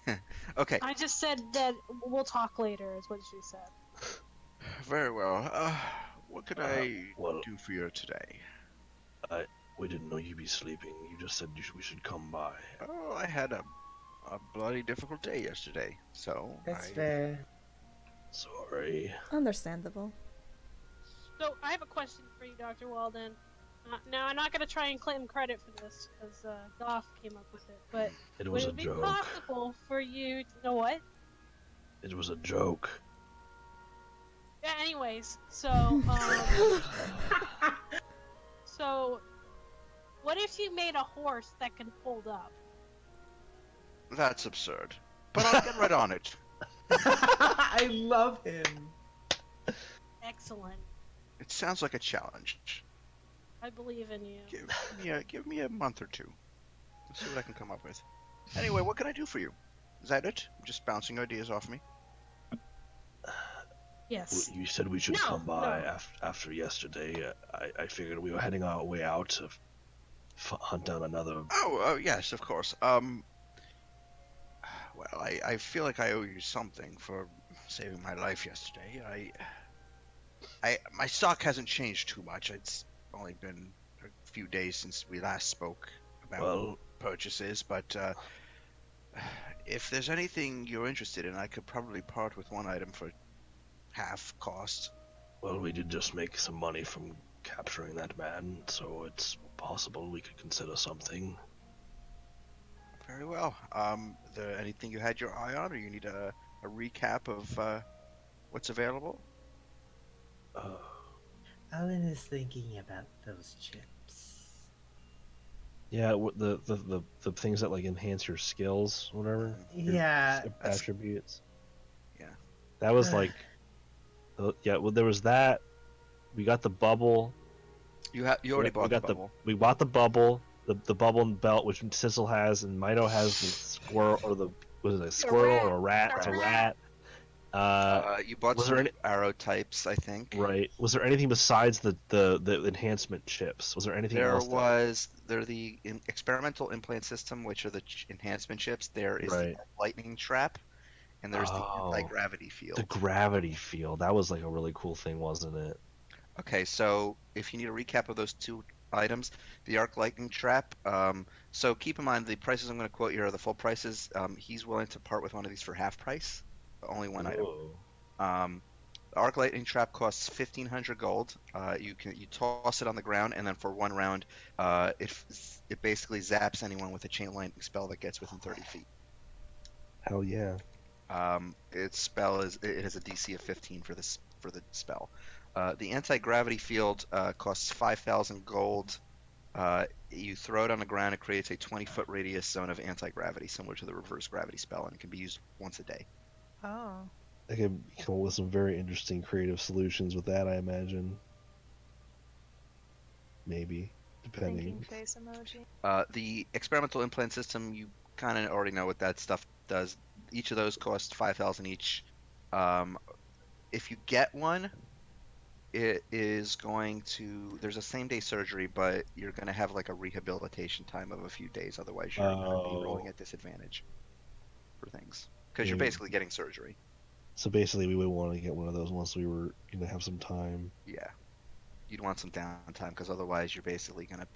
my god. Okay, I just said that we'll talk later, is what she said. Very well. What could I well- do for you today? We didn't know you'd be sleeping. You just said we should come by. Oh, I had a bloody difficult day yesterday, so That's I fair. Sorry. Understandable. So I have a question for you, Dr. Walden. Now I'm not gonna try and claim credit for this because Goff came up with it, but It would was a it be joke. possible for you to know what? It was a joke. Yeah. Anyways, so what if you made a horse that can fold up? That's absurd. But I'll get right on it. I love him. Excellent. It sounds like a challenge. I believe in you. Give me a month or two. Let's see what I can come up with. Anyway, what can I do for you? Is that it? Just bouncing ideas off me? Yes. You said we should No, come by no. after yesterday. I figured we were heading our way out to hunt down another. Oh, yes, of course. Well, I feel like I owe you something for saving my life yesterday. My stock hasn't changed too much. It's only been a few days since we last spoke about purchases, but if there's anything you're interested in, I could probably part with one item for half cost. Well, we did just make some money from capturing that man, so it's possible we could consider something. Very well. There anything you had your eye on, or you need a recap of what's available? Alan is thinking about those chips. Yeah, the things that like enhance your skills, whatever. Yeah. Your attributes. Yeah. That was like, yeah. Well, there was that. We got the bubble. You already bought the bubble. We bought the bubble. The bubble belt, which Sissel has, and Mito has the squirrel, or was it a squirrel or a rat? It's a rat. You bought some arrow types, I think. Right. Was there anything besides the enhancement chips? Was there anything else? There are the experimental implant system, which are the enhancement chips. There is the lightning trap, and there's the anti-gravity field. The gravity field. That was like a really cool thing, wasn't it? Okay, so if you need a recap of those two items, the arc lightning trap. So keep in mind the prices I'm going to quote here are the full prices. He's willing to part with one of these for half price, only one item. The arc lightning trap costs 1,500 gold. You toss it on the ground, and then for one round, it basically zaps anyone with a chain lightning spell that gets within 30 feet. Hell yeah. Its spell it has a DC of 15 for the spell. The anti-gravity field costs 5,000 gold. You throw it on the ground, it creates a 20-foot radius zone of anti-gravity, similar to the reverse gravity spell, and it can be used once a day. Oh. I could come up with some very interesting creative solutions with that, I imagine. Maybe, depending. Thinking face emoji. The experimental implant system, you kind of already know what that stuff does. Each of those cost 5,000 each. If you get one, it is going to. There's a same-day surgery, but you're going to have like a rehabilitation time of a few days. Otherwise, you're going to be rolling at disadvantage for things because you're basically getting surgery. So basically, we would want to get one of those once we were going to have some time. Yeah, you'd want some downtime because otherwise, you're basically going to.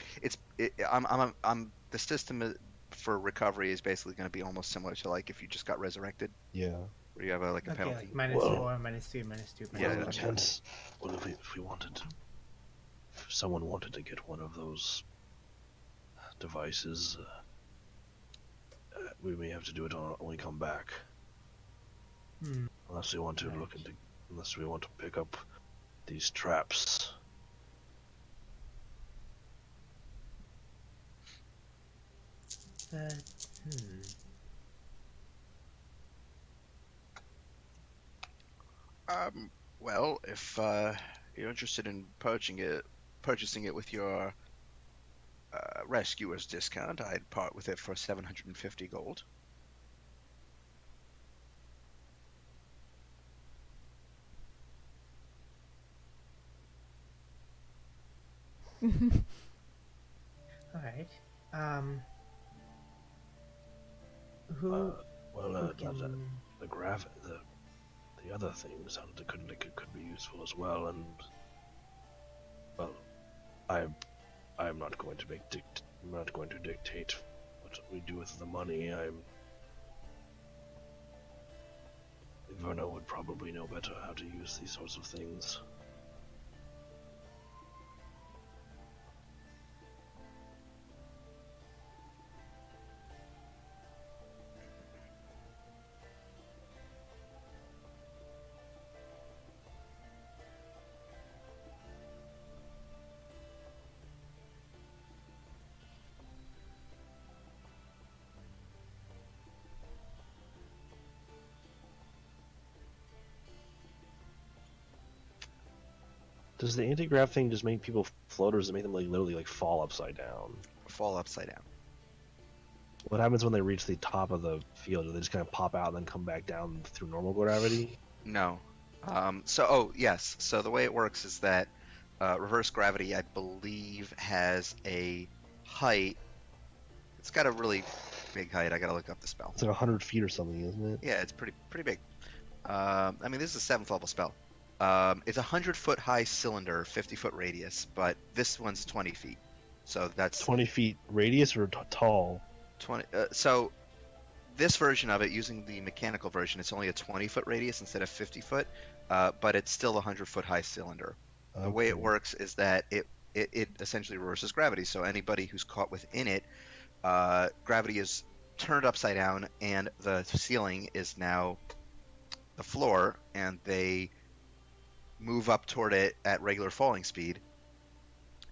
The system for recovery is basically going to be almost similar to like if you just got resurrected. Yeah. Where you have a penalty. Like -4, -2, -2. Well, if we wanted to, if someone wanted to get one of those devices, we may have to do it when we come back. Unless we want to unless we want to pick up these traps. Well, if you're interested in purchasing it with your rescuer's discount, I'd part with it for 750 gold. All right. Who? The other thing sounded could be useful as well, and well, I I'm not going to I'm not going to dictate what we do with the money. Verna would probably know better how to use these sorts of things. Does the anti-grav thing just make people float, or does it make them like literally like fall upside down? Fall upside down. What happens when they reach the top of the field? Do they just kind of pop out and then come back down through normal gravity? No. Yes. So the way it works is that reverse gravity, I believe, has a height. It's got a really big height. I gotta look up the spell. It's like 100 feet or something, isn't it? Yeah, it's pretty big. I mean, this is a 7th level spell. It's a 100-foot high cylinder, 50-foot radius, but this one's 20 feet. So that's 20 feet radius or tall? 20. So this version of it, using the mechanical version, it's only a 20-foot radius instead of 50-foot, but it's still a 100-foot high cylinder. Okay. The way it works is that it essentially reverses gravity. So anybody who's caught within it, gravity is turned upside down, and the ceiling is now the floor, and they move up toward it at regular falling speed.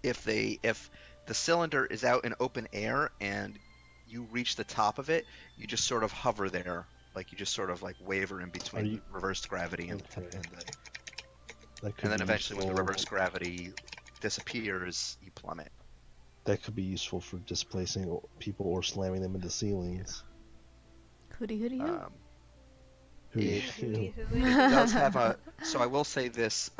If the cylinder is out in open air and you reach the top of it, you just sort of hover there, like you just sort of like waver in between reversed gravity and then eventually when the reverse gravity disappears, you plummet. That could be useful for displacing people or slamming them into ceilings. Hooty hooty hoo. It does have a. So I will say this.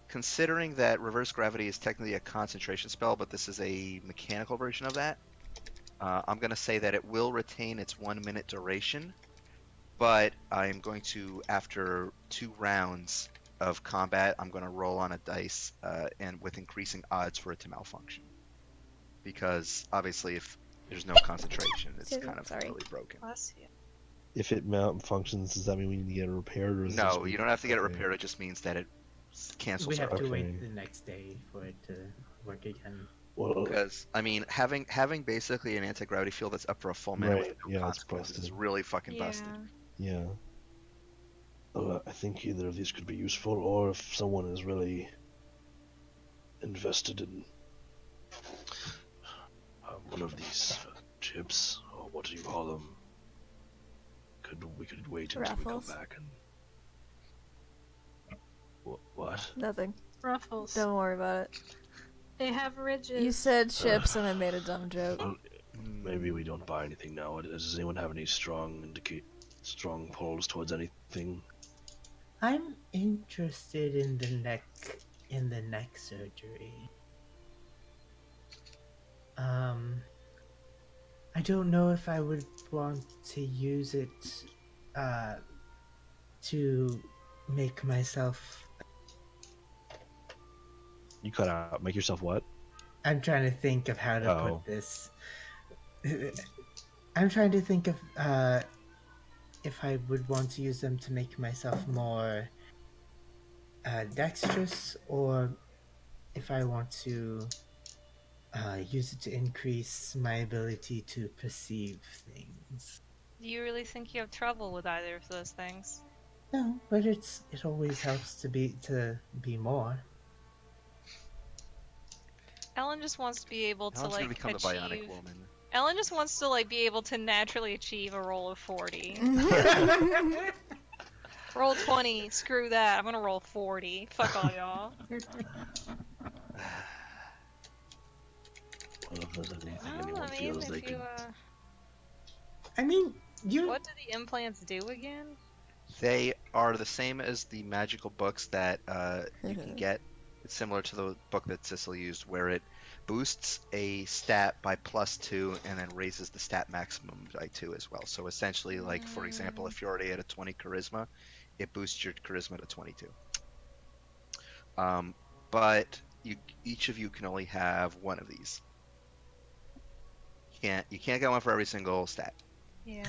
Considering that reverse gravity is technically a concentration spell, but this is a mechanical version of that, I'm going to say that it will retain its 1 minute duration, but I am going to, after 2 rounds of combat, I'm going to roll on a dice and with increasing odds for it to malfunction. Because obviously if there's no concentration, it's kind of really broken. If it malfunctions, does that mean we need to get it repaired? Or no, you don't have to get it repaired. It just means that it cancels. We have to wait the next day for it to work again. Because I mean, having basically an anti-gravity field that's up for a full minute with no consequences is really fucking busted. Yeah. I think either of these could be useful, or if someone is really invested in one of these chips, or what do you call them? We could wait until Ruffles? we come back and... What? Nothing. Ruffles. Don't worry about it. They have ridges. You said chips and I made a dumb joke. Well, maybe we don't buy anything now. Does anyone have any strong pulls towards anything? I'm interested in the neck surgery. I don't know if I would want to use it to make myself... You cut out. Make yourself what? I'm trying to think of how to put this. I'm trying to think of if I would want to use them to make myself more dexterous, or if I want to use it to increase my ability to perceive things. Do you really think you have trouble with either of those things? No, but it always helps to be more. Ellen just wants to be able to Ellen's gonna become achieve... the bionic woman. Ellen just wants to be able to naturally achieve a roll of 40. Roll 20, screw that. I'm gonna roll 40. Fuck all y'all. Well, if there's anything Well, anyone I mean, feels they if you, can... I mean, What do the implants do again? They are the same as the magical books that you can get. It's similar to the book that Sissel used, where it boosts a stat by +2 and then raises the stat maximum by 2 as well. So essentially, like, for example, if you're already at a 20 charisma, it boosts your charisma to 22. But each of you can only have one of these. You can't get one for every single stat. Yeah.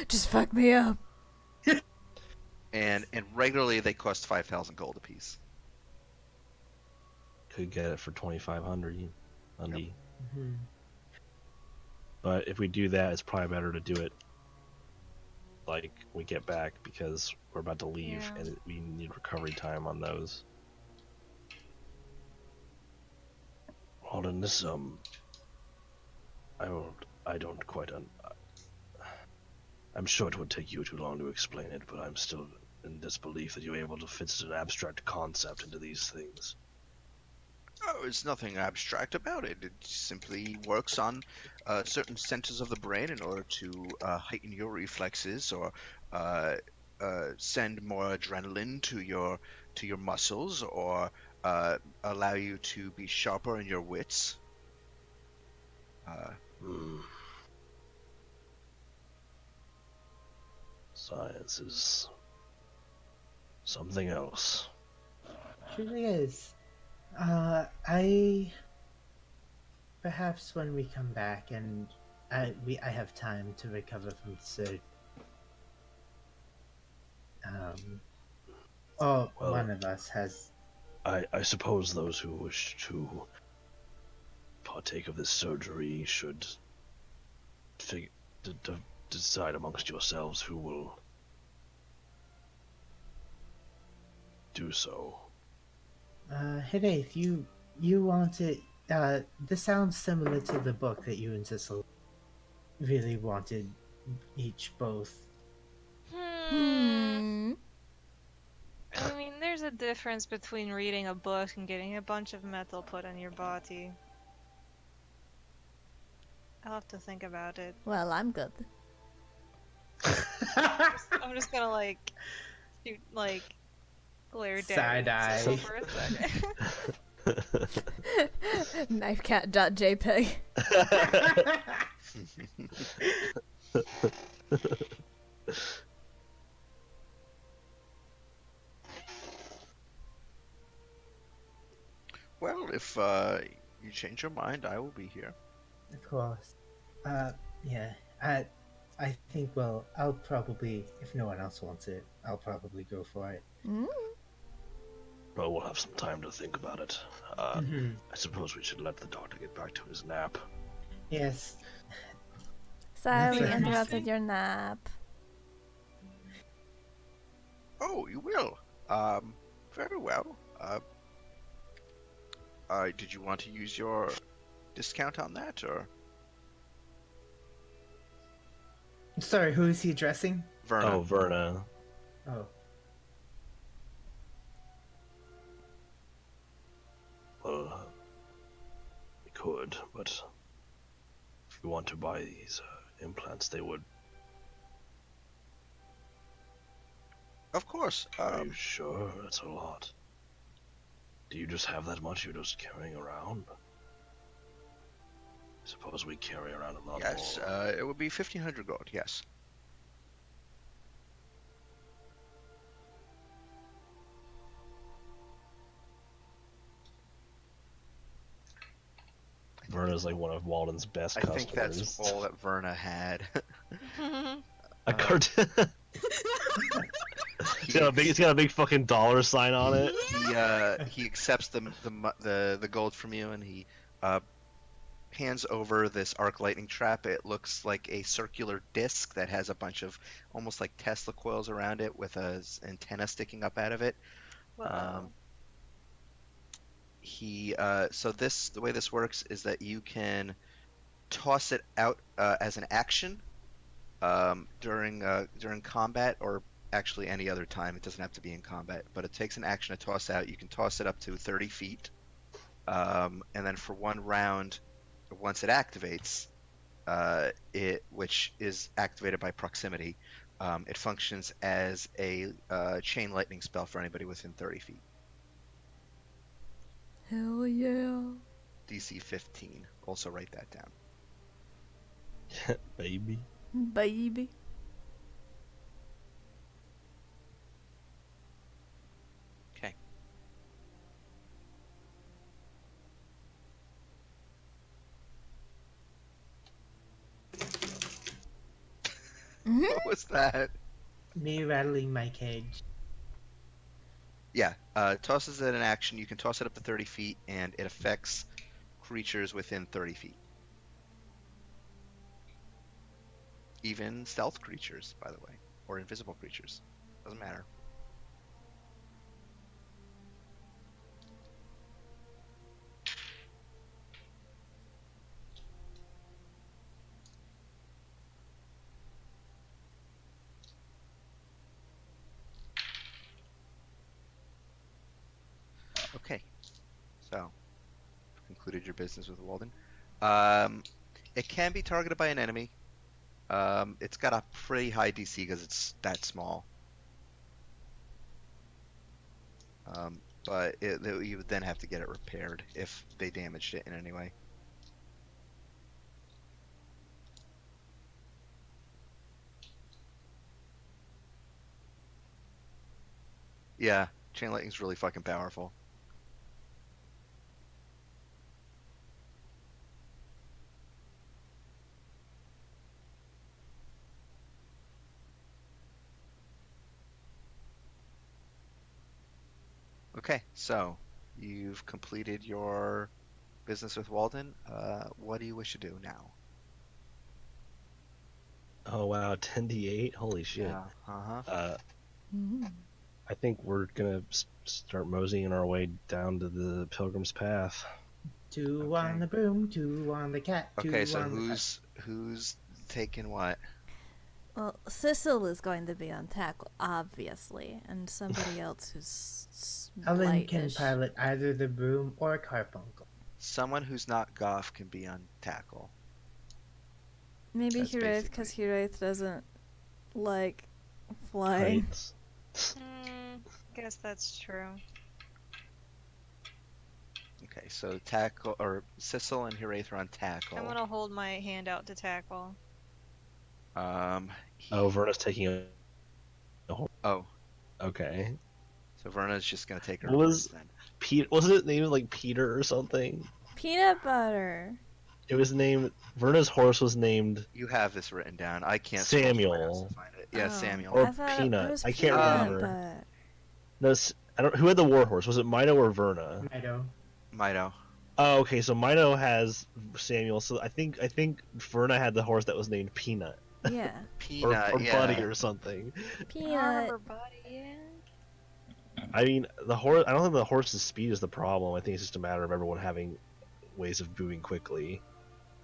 Just fuck me up. And regularly they cost 5,000 gold apiece. Could get it for 2,500. Undy. Mhm. But if we do that, it's probably better to do it like we get back because we're about to leave Yeah. and we need recovery time on those. Well, then this I don't quite I'm sure it would take you too long to explain it, but I'm still in disbelief that you're able to fit such an abstract concept into these things. Oh, there's nothing abstract about it. It simply works on certain centers of the brain in order to heighten your reflexes or send more adrenaline to your muscles or allow you to be sharper in your wits. Science is something else. Truly is. Perhaps when we come back and I have time to recover from surgery. Well, one of us has. I suppose those who wish to partake of this surgery should decide amongst yourselves who will do so. Hidaith, you wanted. This sounds similar to the book that you and Cecil really wanted both. Hmm. I mean, there's a difference between reading a book and getting a bunch of metal put on your body. I'll have to think about it. Well, I'm good. I'm just gonna shoot glare down Side at Cecil eye. for a second. Knifecat.jpg. Well, if you change your mind, I will be here. Of course. Yeah. I think. Well, I'll probably, if no one else wants it, I'll probably go for it. Well, we'll have some time to think about it. I suppose we should let the doctor get back to his nap. Yes. Sorry we That's interrupted your nap. Oh, you will. Very well. Did you want to use your discount on that, or? Sorry, who is he addressing? Verna. Oh, Verna. Oh. Well, we could, but if you want to buy these implants, they would. Of course. Are you sure? That's a lot. Do you just have that much you're just carrying around? I suppose we carry around a lot Yes, more. it would be 1,500 gold, yes. Verna's like one of Walden's best I customers. think that's all that Verna had. A cartoon. It's got a big fucking dollar sign on it. He accepts the gold from you, and he hands over this arc lightning trap. It looks like a circular disc that has a bunch of almost like Tesla coils around it with a antenna sticking up out of it. Wow. The way this works is that you can toss it out as an action during combat, or actually any other time. It doesn't have to be in combat, but it takes an action to toss out. You can toss it up to 30 feet, and then for one round, once it activates, which is activated by proximity, it functions as a chain lightning spell for anybody within 30 feet. Hell yeah. DC 15. Also write that down. Baby. Baby. Okay. What was that? Me rattling my cage. Yeah, tosses it in action. You can toss it up to 30 feet, and it affects creatures within 30 feet. Even stealth creatures, by the way, or invisible creatures. Doesn't matter. Okay, so concluded your business with Walden. It can be targeted by an enemy. It's got a pretty high DC because it's that small. But you would then have to get it repaired if they damaged it in any way. Yeah, chain lightning's really fucking powerful. Okay, so you've completed your business with Walden. What do you wish to do now? Oh wow, 10d8. Holy shit. Yeah. Uh-huh. I think we're gonna start moseying our way down to the Pilgrim's Path. Two Okay. on the broom, two on the cat. Okay, two so on who's taking what? Well, Sissel is going to be on tackle, obviously, and somebody else who's Ellen can lightish. pilot either the broom or Carpuncle. Someone who's not Goff can be on tackle. Maybe That's Hiraeth, because basically- Hiraeth doesn't like flying. Heights. Guess that's true. Okay, so tackle or Sissel and Hiraeth are on tackle. I'm gonna hold my hand out to tackle. Oh, Verna's taking a. Oh, Okay. so Verna's just gonna take her. What was- horse then. Pete, wasn't it named like Peter or something? Peanut butter. It was named. Verna's horse was named. You have this written down. I can't. scroll through my notes Samuel. to find it. Yeah, Oh, Samuel. Or I thought Peanut. It was I can't peanut, remember. No, I don't. Who had the war horse? Was it Mino or Verna? Mido. Mido. Oh, okay. So Mino has Samuel. So I think Verna had the horse that was named Peanut. But yeah, Peanut. or yeah. Buddy or something. I peanut. remember Buddy, yeah. I mean, the horse. I don't think the horse's speed is the problem. I think it's just a matter of everyone having ways of moving quickly,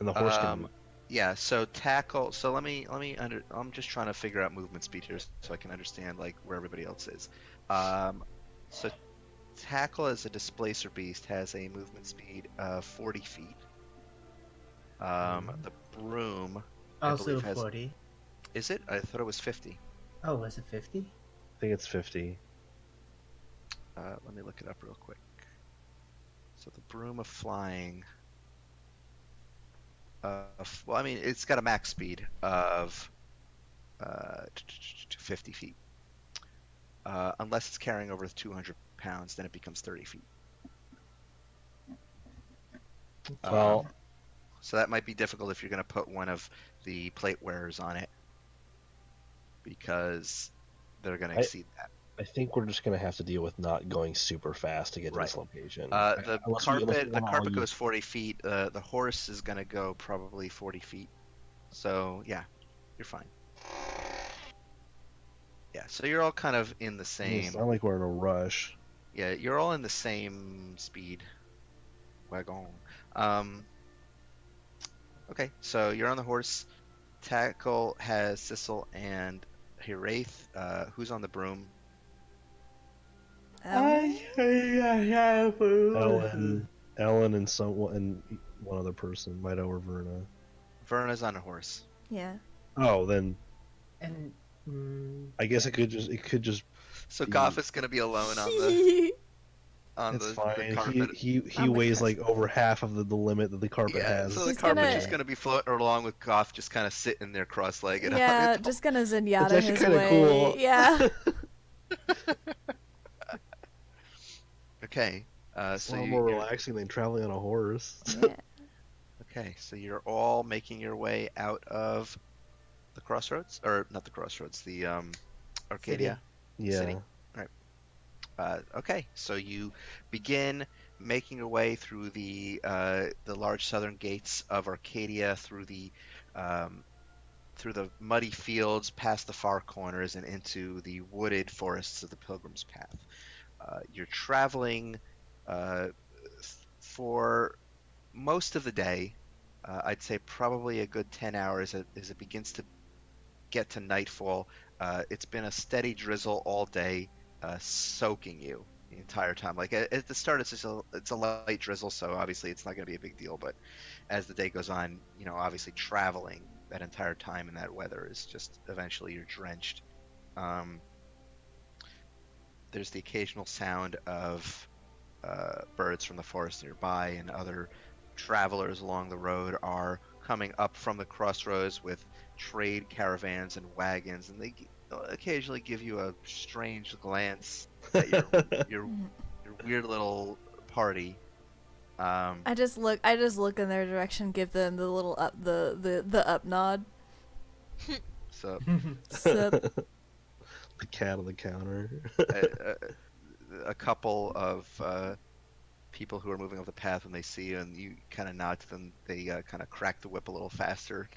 and the horse can. Yeah. So tackle. So let me I'm just trying to figure out movement speed here so I can understand like where everybody else is. So tackle as a displacer beast has a movement speed of 40 feet. The broom. I Also believe has- 40. Is it? I thought it was 50. Oh, was it 50? I think it's 50. Let me look it up real quick. So the broom of flying. Well, I mean, it's got a max speed of 50 feet. Unless it's carrying over 200 pounds, then it becomes 30 feet. Well, So that might be difficult if you're going to put one of the plate wearers on it, because they're going to exceed that. I think we're just gonna have to deal with not going super fast to get to this location. The Unless we carpet wanna all goes use- 40 feet. The horse is going to go probably 40 feet. So yeah, you're fine. Yeah, so you're all kind of in the It's same. not like we're in a rush. Yeah, you're all in the same speed wagon. Okay, so you're on the horse. Tackle has Sissel and Hiraeth. Who's on the broom? Ellen? Ellen, and someone and one other person, Mido or Verna. Verna's on a horse. Yeah. Oh, then And I guess it could just. So The- Goff is gonna be alone on the It's the fine. carpet. He On the weighs carpet. like over half of the limit that the carpet Yeah, has. so the He's carpet's gonna- just gonna be floating along with Goff just kind of sitting there cross-legged. on Yeah, it. just gonna zenyatta actually his kinda way. cool. Yeah. Okay. It's So a lot you, more you're- relaxing than traveling on a horse. Yeah. Okay, so you're all making your way out of the crossroads, or not the crossroads, the Arcadia City. Yeah. All right. Okay, so you begin making your way through the large southern gates of Arcadia, um, through the muddy fields, past the far corners, and into the wooded forests of the Pilgrim's Path. You're traveling for most of the day. I'd say probably a good 10 hours as it begins to get to nightfall. It's been a steady drizzle all day, soaking you the entire time. Like at the start, it's a light drizzle, so obviously it's not going to be a big deal. But as the day goes on, obviously traveling that entire time in that weather is just eventually you're drenched. Um, there's the occasional sound of birds from the forest nearby, and other travelers along the road are coming up from the crossroads with trade caravans and wagons, and they occasionally give you a strange glance at your weird little party. I just look in their direction, give them the little up the up nod. So Sup. The cat on the counter. a couple of people who are moving up the path, when they see you and you kind of nod to them, they kind of crack the whip a little faster.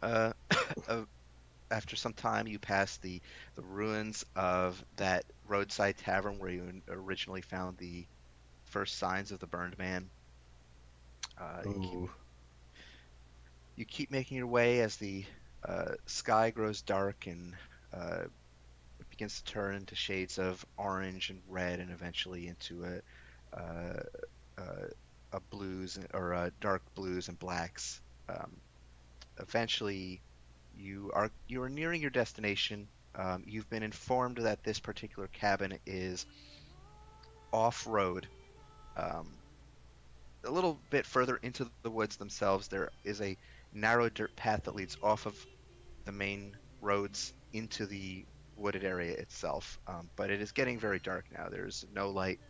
uh, After some time, you pass the ruins of that roadside tavern where you originally found the first signs of the burned man. You keep making your way as the sky grows dark, and it begins to turn into shades of orange and red, and eventually into a blues, or dark blues and blacks. Eventually, you are nearing your destination. You've been informed that this particular cabin is off-road. A little bit further into the woods themselves, there is a narrow dirt path that leads off of the main roads into the wooded area itself. But it is getting very dark now. There's no light.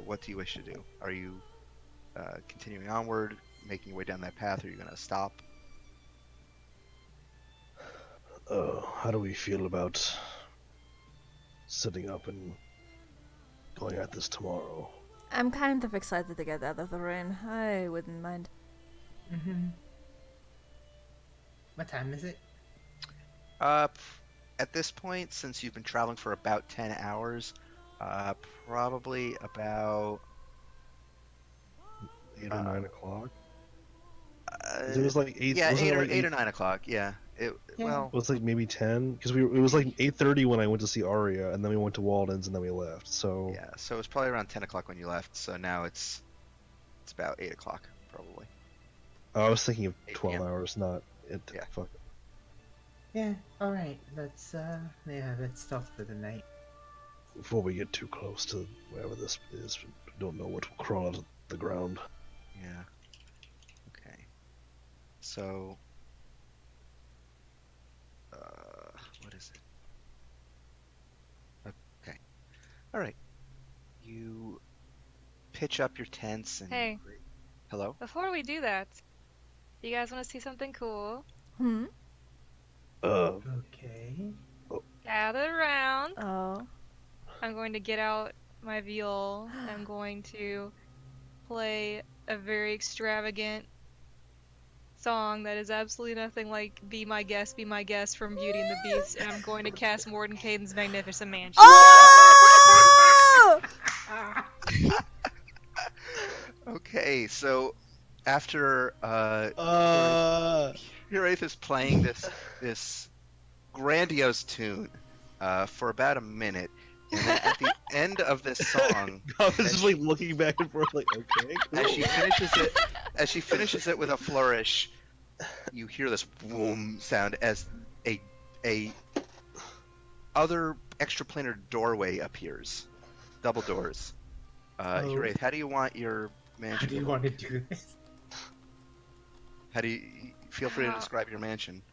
What do you wish to do? Are you continuing onward, making your way down that path, or are you going to stop? How do we feel about sitting up and going at this tomorrow? I'm kind of excited to get out of the rain. I wouldn't mind. What time is it? At this point, since you've been traveling for about 10 hours, probably about 8 or 9 o'clock. It was like 8. Yeah, wasn't 8 it or like 8 or 9 o'clock. Yeah. Well, it was like maybe 10, because it was like 8:30 when I went to see Aria, and then we went to Walden's, and then we left. So yeah, so it was probably around 10 o'clock when you left. So now it's about 8 o'clock probably. I was thinking of 8 12 p.m. hours, not it. Yeah. Fuck it. Yeah. All right. Let's stop for the night. Before we get too close to wherever this is, we don't know what will crawl out of the ground. Yeah. Okay. So, what is it? Okay. All right. You pitch up your tents and. Hey. Hello? Before we do that, you guys want to see something cool? Okay. Gather around. Oh. I'm going to get out my viol. I'm going to play a very extravagant song that is absolutely nothing like Be My Guest from Beauty and the Beast, and I'm going to cast Mordenkainen's Magnificent Mansion. Oh! Okay, so after Hiraeth is playing this grandiose tune for about a minute, and then at the end of this song, I was just like looking back and forth, like, okay, cool. as she finishes it with a flourish, you hear this boom sound as a other extraplanar doorway appears, double doors. Hiraeth, how do you want your mansion? How do you want to do this? How do you feel free to describe your mansion?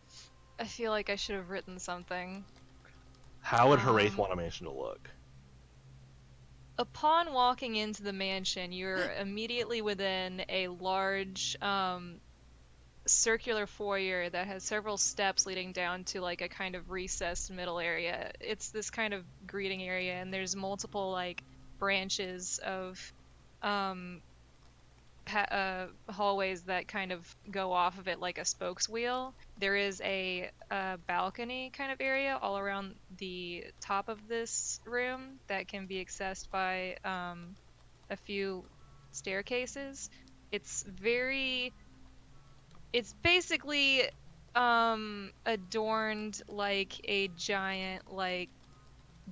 I feel like I should have written something. How would Hiraeth want a mansion to look? upon walking into the mansion, you're immediately within a large circular foyer that has several steps leading down to like a kind of recessed middle area. It's this kind of greeting area, and there's multiple like branches of um hallways that kind of go off of it like a spokes wheel. There is a balcony kind of area all around the top of this room that can be accessed by a few staircases. It's very, it's basically adorned like a giant like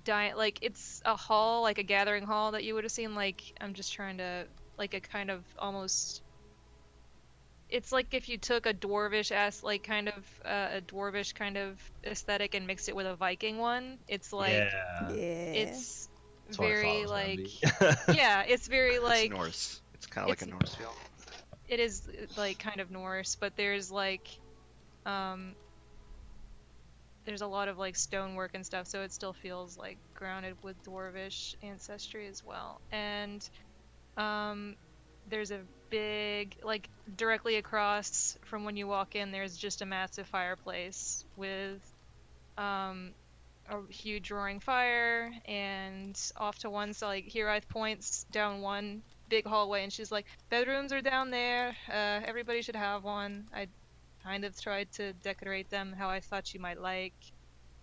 it's a hall, like a gathering hall that you would have seen. Like, I'm just trying to, like a kind of almost, it's like if you took a dwarvish like kind of a dwarvish kind of aesthetic and mixed it with a Viking one. It's like Yeah. it's That's what I thought it very was gonna like be. yeah, it's very It's like Norse. It's kind of like a it's Norse feel. it is like kind of Norse, but there's like um there's a lot of like stonework and stuff, so it still feels like grounded with dwarvish ancestry as well. And there's a big, like directly across from when you walk in, there's just a massive fireplace with a huge roaring fire, and off to one side, like Hiraeth points down one big hallway, and she's like, bedrooms are down there. Everybody should have one. I kind of tried to decorate them how I thought you might like.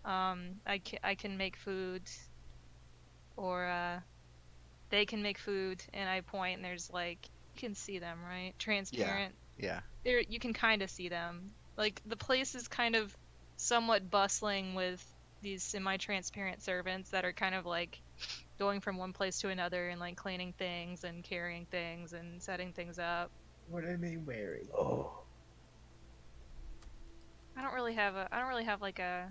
I can make food, or they can make food, and I point, and there's like, you can see them, right? Transparent. Yeah. There, you can kind of see them. Like, the place is kind of somewhat bustling with these semi-transparent servants that are kind of like going from one place to another and like cleaning things and carrying things and setting things up. What are they wearing? Oh, I don't really have like a.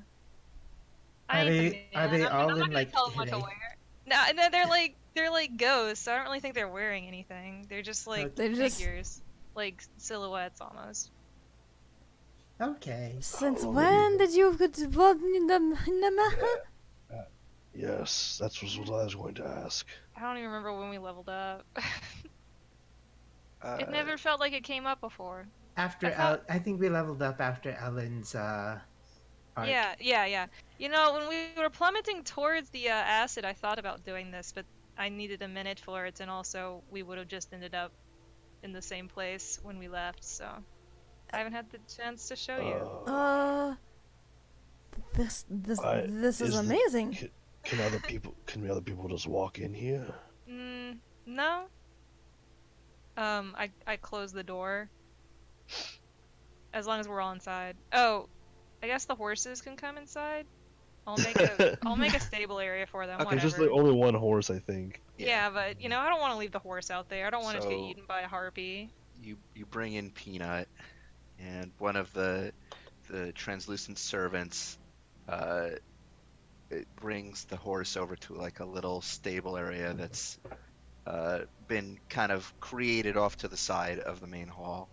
Are I ain't the they man. all I'm not in gonna like tell them what to headache? wear. No, they're like ghosts. So I don't really think they're wearing anything. They're just like They're just- figures, like silhouettes almost. Okay. Since Oh, when did you get involved in the yes, that's what I was going to ask. I don't even remember when we leveled up. Uh, It never felt like it came up before. After I thought- I think we leveled up after Ellen's arc. Yeah. You know, when we were plummeting towards the acid, I thought about doing this, but I needed a minute for it, and also we would have just ended up in the same place when we left, so I haven't had the chance to show you. This I- is is the- amazing. Can other people just walk in here? No. I closed the door. As long as we're all inside. Oh, I guess the horses can come inside. I'll make a stable area for them. Okay, There's Whatever. just like only one horse, I think. Yeah, but you know, I don't want to leave the horse out there. I don't want it to get So- eaten by a harpy. you bring in Peanut, and one of the translucent servants it brings the horse over to like a little stable area that's been kind of created off to the side of the main hall.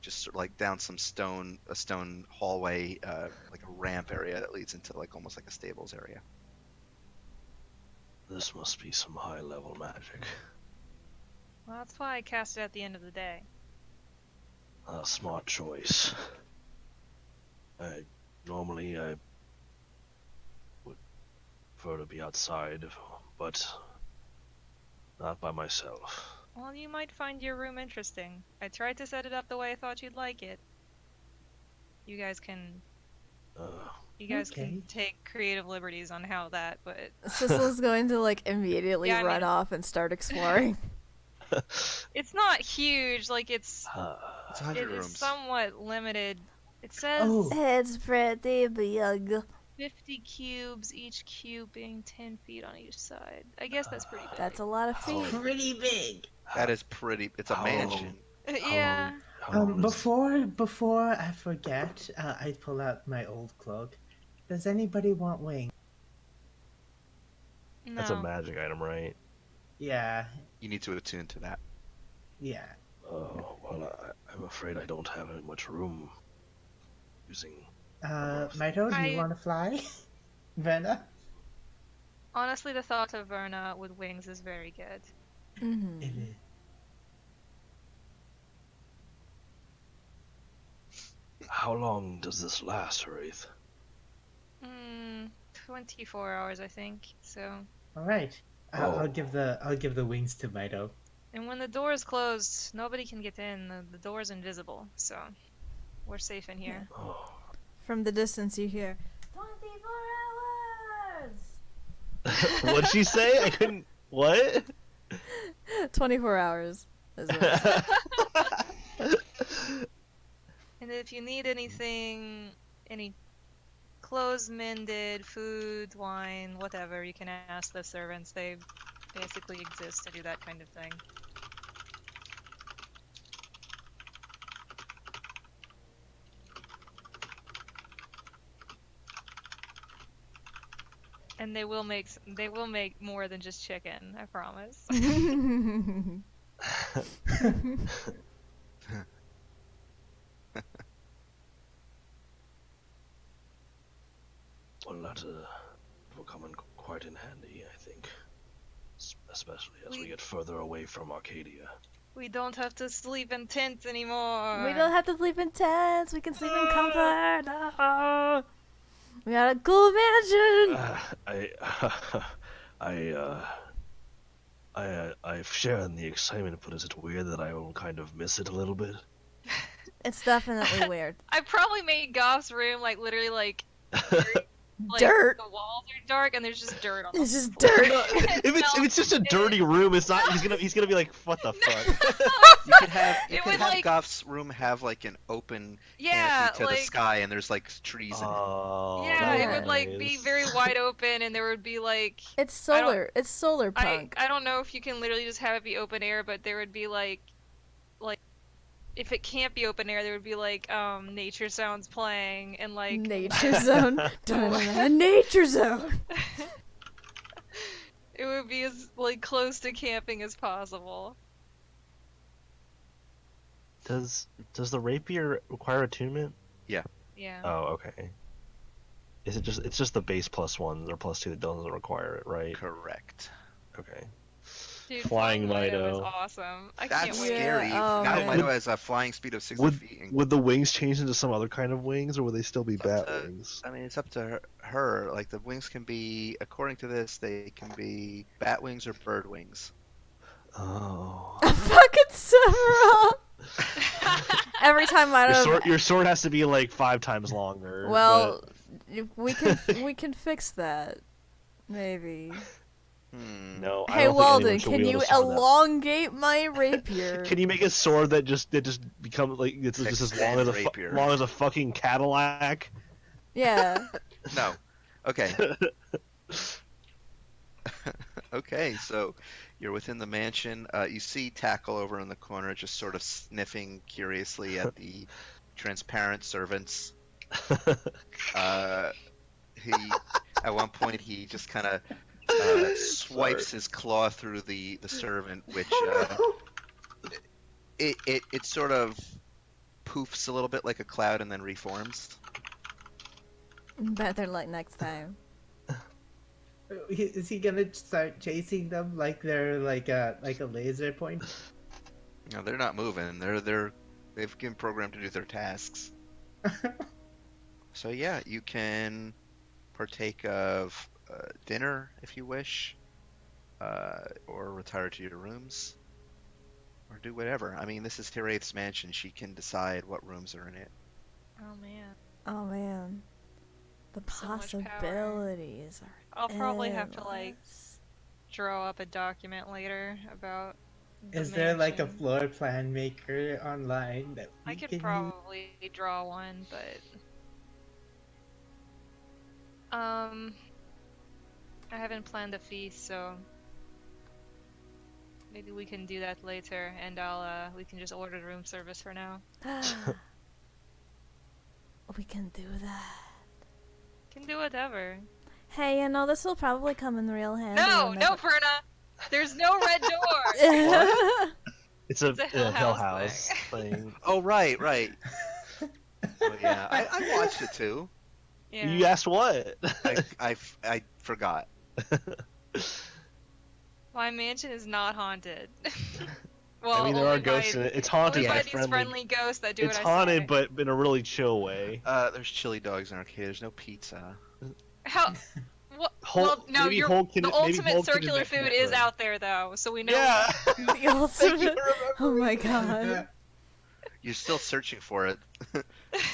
Just sort of like down a stone hallway, like a ramp area that leads into like almost like a stables area. This must be some high-level magic. Well, that's why I cast it at the end of the day. A smart choice. Normally I would prefer to be outside, but not by myself. Well, you might find your room interesting. I tried to set it up the way I thought you'd like it. You guys can Okay. take creative liberties on how that, but Sissel's going to like immediately Yeah, I run mean- off and start exploring. it's not huge. Like It's 100 it is rooms. somewhat limited. It says Oh. It's pretty big. 50 cubes, each cube being 10 feet on each side. I guess that's pretty big. That's a lot of feet. Pretty big. That is pretty. It's a How- mansion. Yeah. How long is- Before I forget, I pull out my old cloak. Does anybody want wings? No. That's a magic item, right? Yeah, You need to attune to that. yeah. Oh, well, I'm afraid I don't have much room using. Mito, do I- you want to fly? Venna? Honestly, the thought of Verna with wings is very good. Mm-hmm. It is. How long does this last, Wraith? 24 hours, I think. So. All right. Oh. I'll give the wings to Mito. And when the door is closed, nobody can get in. The door is invisible, so we're safe in here. Yeah. Oh. From the distance, you hear 24 hours. What'd she say? I couldn't. What? 24 hours. Is what it said. And if you need anything, any clothes mended, food, wine, whatever, you can ask the servants. They basically exist to do that kind of thing. And they will make more than just chicken, I promise. Well, that will come in quite in handy, I think. Especially as we get further away from Arcadia. We don't have to sleep in tents anymore. We don't have to sleep in tents. We can sleep in comfort. Oh. We got a cool mansion. I've shared in the excitement, but is it weird that I will kind of miss it a little bit? It's definitely weird. I probably made Goff's room like literally like dirt. The walls are dark and there's just dirt on. It's just dirt. If it's just a dirty room, it's not. He's gonna be like, what the fuck? You could have like, Goff's room have like an open yeah, canopy to like, the sky, and there's like trees in it. Oh, yeah, it nice. would like be very wide open, and there would be like. It's solar. It's solar punk. I don't know if you can literally just have it be open air, but there would be like if it can't be open air, there would be like nature sounds playing and like nature zone. Nature zone. It would be as like close to camping as possible. Does the rapier require attunement? Yeah. Yeah. Oh, okay. Is it just it's just the base +1 or +2 that doesn't require it, right? Correct. Okay. Dude, Flying Mito is Mito. awesome. I That's can't wait. scary. Oh, Now man. Mito has a flying speed of 60 feet. Would the wings change into some other kind of wings, or would they still be It's up bat to- wings? I mean, it's up to her. Like the wings can be, according to this, they can be bat wings or bird wings. Oh. Fucking Sephiroth. Every time I don't. Your sword has to be like 5 times longer. Well, we can fix that. Maybe. No. I Hey don't think Walden, anyone should can wield you a sword that- elongate my rapier? Can you make a sword that just becomes like it's just as long as rapier. long as a fucking Cadillac? Yeah. No. Okay. Okay, so you're within the mansion. You see Tackle over in the corner, just sort of sniffing curiously at the transparent servants. He, at one point, he just kind of swipes his claw through the servant, which it sort of poofs a little bit like a cloud and then reforms. Better luck next time. Is he gonna start chasing them like they're like a laser point? No, they're not moving. They've been programmed to do their tasks. So yeah, you can partake of dinner if you wish, or retire to your rooms, or do whatever. I mean, this is Tiraith's mansion. She can decide what rooms are in it. Oh man. Oh man. The So much power. possibilities are I'll probably have to like endless. draw up a document later about. the Is there like a mansion. floor plan maker online that we I could can use? probably draw one, but I haven't planned a feast, so maybe we can do that later, and we can just order room service for now. We can do that. Can do whatever. Hey, you know, this will probably come in real handy. No, when no, Perna. There's no red door. It's a It's a Hill Hill House House thing. Oh right. Oh yeah, I watched it too. Yeah. You asked what? I forgot. My mansion is not haunted. Well, I mean, there only are ghosts by, in it. It's haunted only by by these friendly ghosts that do It's what I haunted, say. but in a really chill way. There's chili dogs in Arcadia. There's no pizza. How? What? Hulk, Well, no, maybe you're Hulk can, the maybe ultimate Hulk can circular invent food is pizza. out there though, so we know. Yeah. The ultimate. Oh my god. You're still searching for it.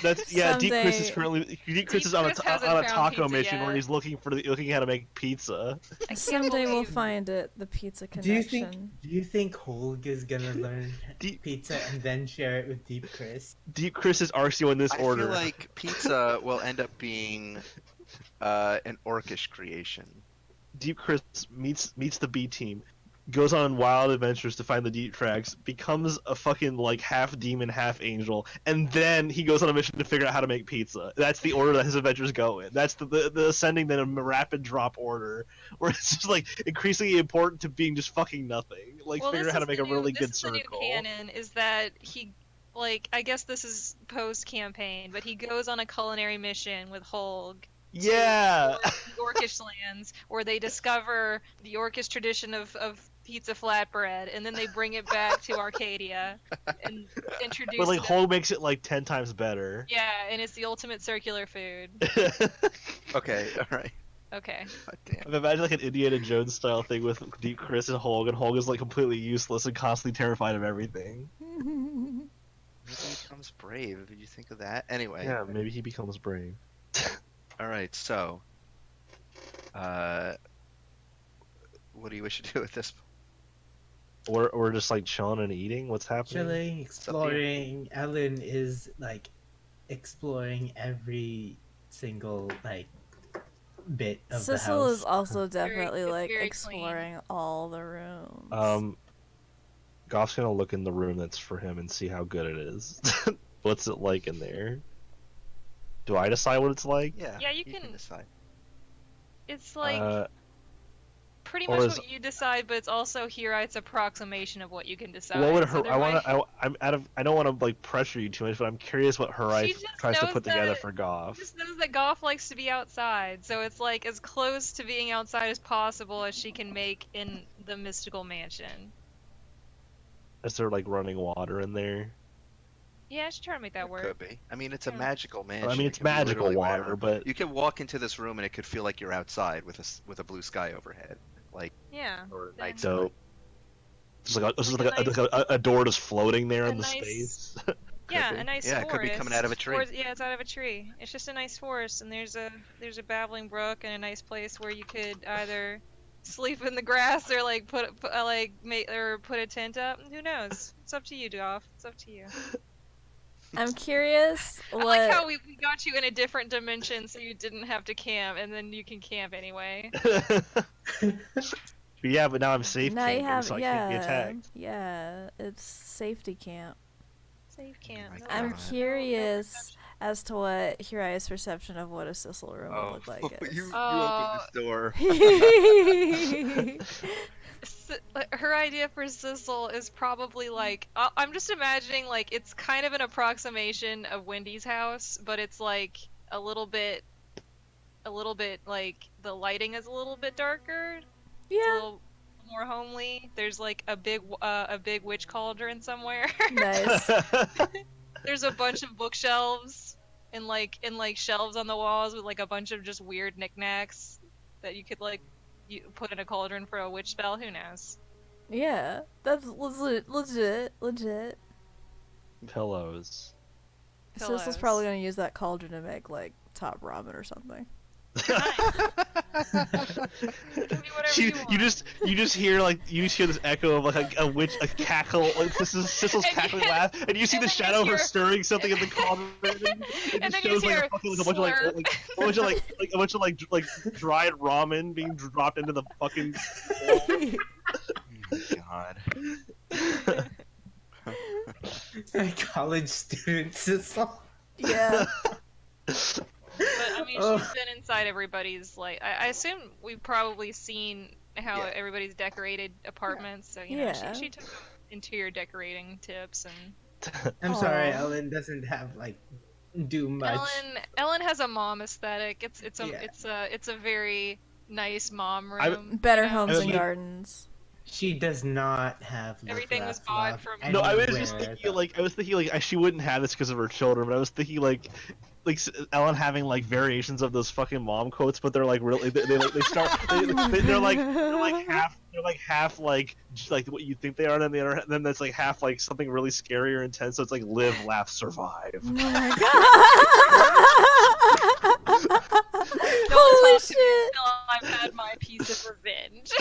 That's yeah. Deep Chris is Someday- currently Deep Chris Deep is on Chris hasn't on a found taco pizza mission where yet. he's looking how to make pizza. I can't Someday we'll believe- find it. The pizza Do you connection. think Holg is gonna learn Deep- pizza and then share it with Deep Chris? Deep Chris is Arcio in this I order. feel like pizza will end up being an orcish creation. Deep Chris meets the B team, goes on wild adventures to find the deep tracks, becomes a fucking like half demon, half angel, and then he goes on a mission to figure out how to make pizza. That's the order that his adventures go in. That's the ascending then a rapid drop order, where it's just like increasingly important to being just fucking nothing. Like Well, figure this out how to is make the a new- really this good is the new circle. canon is that he, like, I guess this is post campaign, but he goes on a culinary mission with Holg. Yeah. To the Orcish lands, where they discover the Orcish tradition of pizza flatbread, and then they bring it back to Arcadia and introduce But like it. Hulk makes it like 10 times better. Yeah, and it's the ultimate circular food. Okay, all right. Okay. God damn. I've imagined like an Indiana Jones style thing with Deep Chris and Hulk is like completely useless and constantly terrified of everything. Maybe he becomes brave. Did you think of that? Anyway. Yeah, maybe he becomes brave. All right. So, what do you wish to do with this? We're just like chilling and eating. What's happening? Chilling, exploring. Ellen is like exploring every single like bit of the Sissel house. is also Very- definitely it's like very exploring all the rooms. Goff's gonna look in the room that's for him and see how good it is. What's it like in there? Do I decide what it's like? Yeah, you can- decide. It's like pretty or much is- what you decide, but it's also Hirite's approximation of what you can decide. What would So her? there I might- want to. I'm out of. I don't want to like pressure you too much, but I'm curious what her She eyes just tries to knows put together that- for Goff. Just knows that Goff likes to be outside, so it's like as close to being outside as possible as she can make in the mystical mansion. Is there like running water in there? Yeah, I should try to make that work. Could be. I mean, it's a Yeah. magical mansion. I mean, It it's could be magical literally water, wherever. but You could walk into this room and it could feel like you're outside with a blue sky overhead, like Yeah. or Yeah. night so. It's like a, it's Like like a a door just floating there a in the nice- space. Yeah, be. a nice Yeah, forest. it could be coming out of a tree. Yeah, it's out of a tree. It's just a nice forest, and there's a babbling brook and a nice place where you could either sleep in the grass or like put a tent up. Who knows? It's up to you, Goff. It's up to you. I'm curious I what. like how we got you in a different dimension so you didn't have to camp, and then you can camp anyway. Yeah, but now I'm safe now you camping, have so I can't be attacked. yeah, it's safety camp. Safe camp. my no I'm God. pressure. curious as to what Hirai's perception of what a Sissel room would look like is. you Oh. opened this door. Her idea for Sissel is probably like I'm just imagining like it's kind of an approximation of Wendy's house, but it's like a little bit like the lighting is a little bit darker. It's a Yeah, little more homely. There's like a big witch cauldron somewhere. nice. There's a bunch of bookshelves and like shelves on the walls with like a bunch of just weird knickknacks that you could like you put in a cauldron for a witch spell. Who knows? Yeah, that's legit. Pillows. Sissel's Pillows. probably gonna use that cauldron to make like top ramen or something. Do whatever you want. You just hear this echo of like a witch, a cackle, like this is Sissel's And cackling you- laugh, and you see and the then you shadow of her hear- stirring something in the cauldron. And And then it you shows like hear a fucking like a bunch of slurp. a bunch of like dried ramen being dropped into the fucking. God. A college student Sissel. Yeah. But I mean, Oh. she's been inside everybody's like. I assume we've probably seen how Yeah. everybody's decorated apartments. So you know, Yeah. she took interior decorating tips and. I'm sorry, Aw. Ellen doesn't have like do much. Ellen has a mom aesthetic. It's Yeah. a very nice mom room. Better you know? homes and She- gardens. She does not have Everything was love bought from- No, I was anywhere, just thinking though. like she wouldn't have this because of her children, but I was thinking like Ellen having like variations of those fucking mom quotes, but they're like really they start they're like half like what you think they are, and then that's like half like something really scary or intense. So it's like live, laugh, survive. Oh my god! Holy shit! Until I've had my piece of revenge.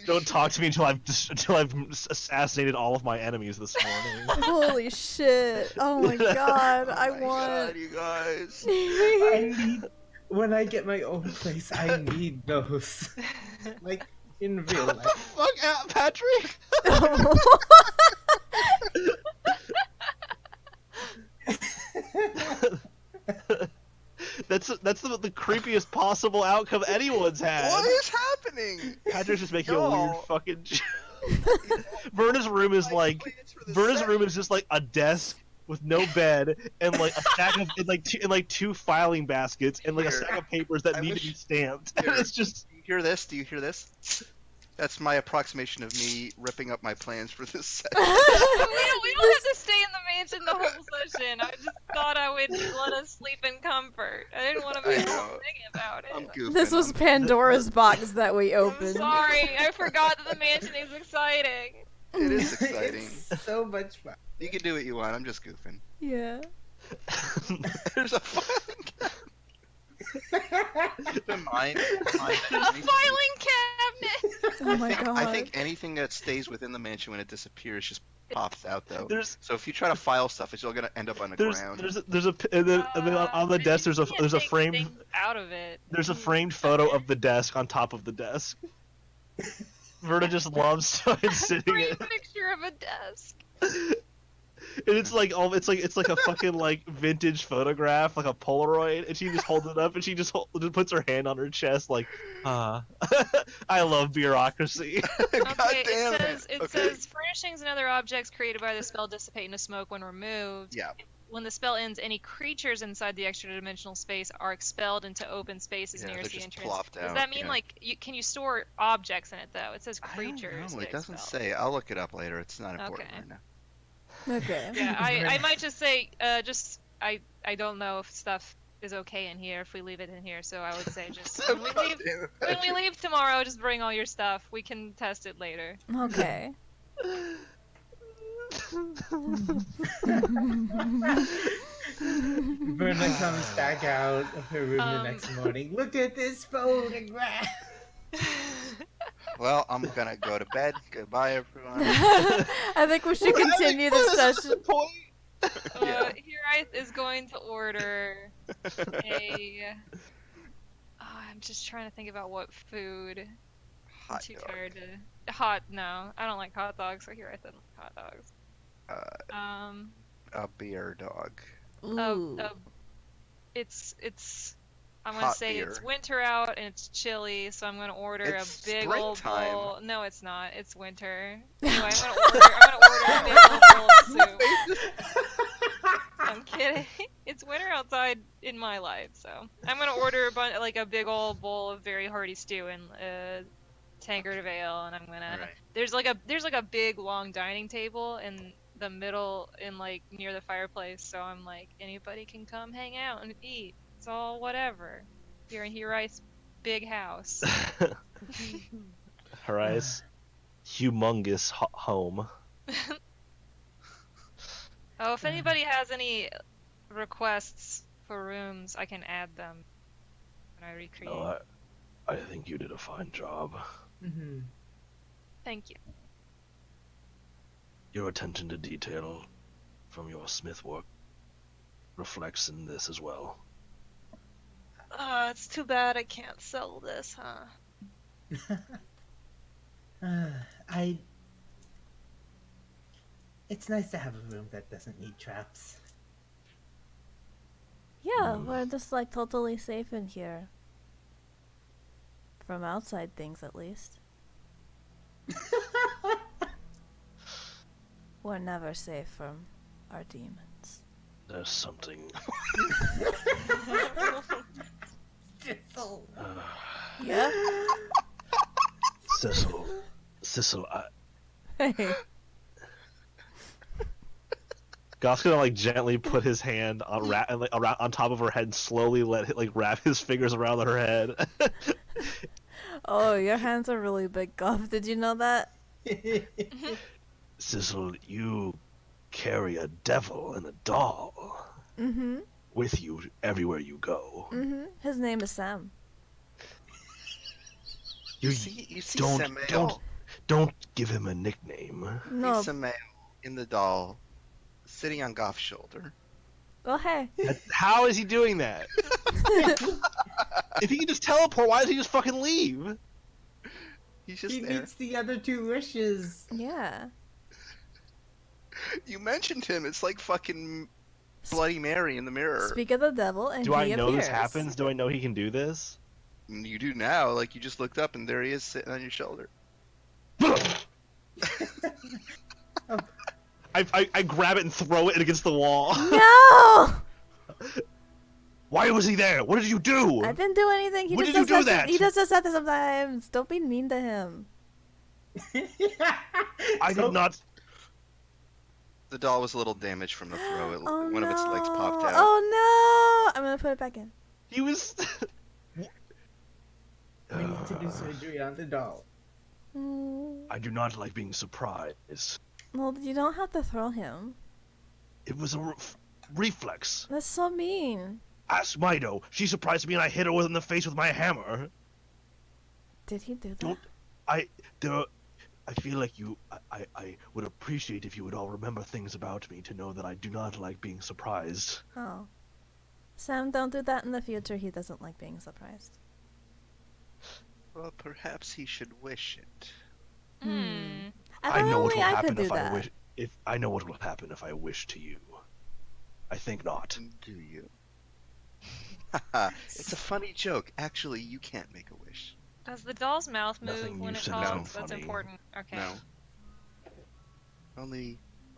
Don't talk to me until I've assassinated all of my enemies this morning. Holy shit! Oh my god! I want. God, you guys. I need, when I get my own place, I need those. Like, in real life. Fuck, Patrick! That's the creepiest possible outcome anyone's had. What is happening? Patrick's just making a Y'all. weird fucking joke. Verna's room is like just like a desk with no bed and like a stack of and two filing baskets and like a Here. stack of papers that I need wish- to be stamped. Here. It's just Do you hear this? Do you hear this? That's my approximation of me ripping up my plans for this set. we don't have to stay in the mansion the whole session. I just thought I would let us sleep in comfort. I didn't want to be I all know. big about it. I'm goofing. This was I'm- Pandora's box that we I'm opened. sorry, I forgot that the mansion is exciting. It is exciting. It's so much fun. You can do what you want. I'm just goofing. Yeah. There's a filing cabinet. Mine A filing cabinet. Oh my god. I think anything that stays within the mansion when it disappears just pops out though. there's So if you try to file stuff, it's all gonna end up on the ground. there's a and then on the desk there's a framed things out of it. there's a framed photo of the desk on top of the desk. Verna just loves sitting Frame it. picture of a desk. And it's like it's like a fucking like vintage photograph, like a Polaroid, and she just holds it up and she just puts her hand on her chest like, I love bureaucracy. God Okay, damn it says furnishings and other objects created by the spell dissipate into smoke when removed. Yeah. When the spell ends, any creatures inside the extra dimensional space are expelled into open spaces Yeah, nearest they're the just entrance. plopped Does out, that mean yeah. like can you store objects in it though? It says I don't creatures. know. get It doesn't expelled. say. I'll look it up later. It's not important Okay. right now. Okay. Yeah, I might just say I don't know if stuff is okay in here if we leave it in here. So I would say just when we leave Damn it. when we leave tomorrow, just bring all your stuff. We can test it later. Okay. Verna comes back out of her room the next morning. Look at this photograph. Well, I'm gonna go to bed. Goodbye, everyone. I think we should continue the session. Yeah. Here is going to order a. Oh, I'm just trying to think about what food. I'm Hot too dog. tired to. Hot? No, I don't like hot dogs. So here I said hot dogs. A beer dog. Ooh. It's. I'm gonna Hot say beer. it's winter out and it's chilly, so I'm gonna order It's a big old springtime. bowl. No, it's not. It's winter. Anyway, I'm gonna order a big old bowl of soup. I'm kidding. It's winter outside in my life, so I'm gonna order a big old bowl of very hearty stew and a tankard of ale, and I'm gonna. Right. There's like a big long dining table in the middle, in like near the fireplace. So I'm like, anybody can come hang out and eat. It's all whatever. Here in Hirai's big house. Harai's humongous home. Oh, if anybody has any requests for rooms, I can add them when I recreate. No, I think you did a fine job. Mm-hmm. Thank you. Your attention to detail from your smith work reflects in this as well. It's too bad I can't sell this, huh? It's nice to have a room that doesn't need traps. Yeah, we're just like totally safe in here. From outside things, at least. We're never safe from our demons. There's something. Yep. Sissel, Hey. Goth's gonna like gently put his hand on around on top of her head and slowly wrap his fingers around her head. Oh, your hands are really big, Goth. Did you know that? Sissel, you carry a devil and a doll Mm-hmm. with you everywhere you go. Mm-hmm. His name is Sam. You see don't Samael. don't give him a nickname. No. Samael in the doll, sitting on Goff's shoulder. Oh, hey. How is he doing that? If he can just teleport, why does he just fucking leave? He's just He there. needs the other two wishes. Yeah. You mentioned him. It's like fucking Bloody Mary in the mirror. Speak of the devil, and Do he I know appears. this happens? Do I know he can do this? You do now. Like, you just looked up and there he is sitting on your shoulder. I grab it and throw it against the wall. No! Why was he there? What did you do? I didn't do anything. He When just did you does do that? He just does that sometimes. Don't be mean to him. I did not. The doll was a little damaged from the throw. Oh, One of its legs popped out. Oh no! I'm gonna put it back in. He was. We need to do surgery on the doll. I do not like being surprised. Well, you don't have to throw him. It was a reflex. That's so mean. Ask Mido. She surprised me and I hit her in the face with my hammer. Did he do that? Don't. I feel like I would appreciate if you would all remember things about me to know that I do not like being surprised. Oh. Sam, don't do that in the future. He doesn't like being surprised. Well, perhaps he should wish it. I know what will I happen could do if that. I wish. If I know what will happen if I wish to you. I think not. Do you? It's a funny joke. Actually, you can't make a wish. Does the doll's mouth move Nothing when you it said talks? is That's funny. important. Okay. No.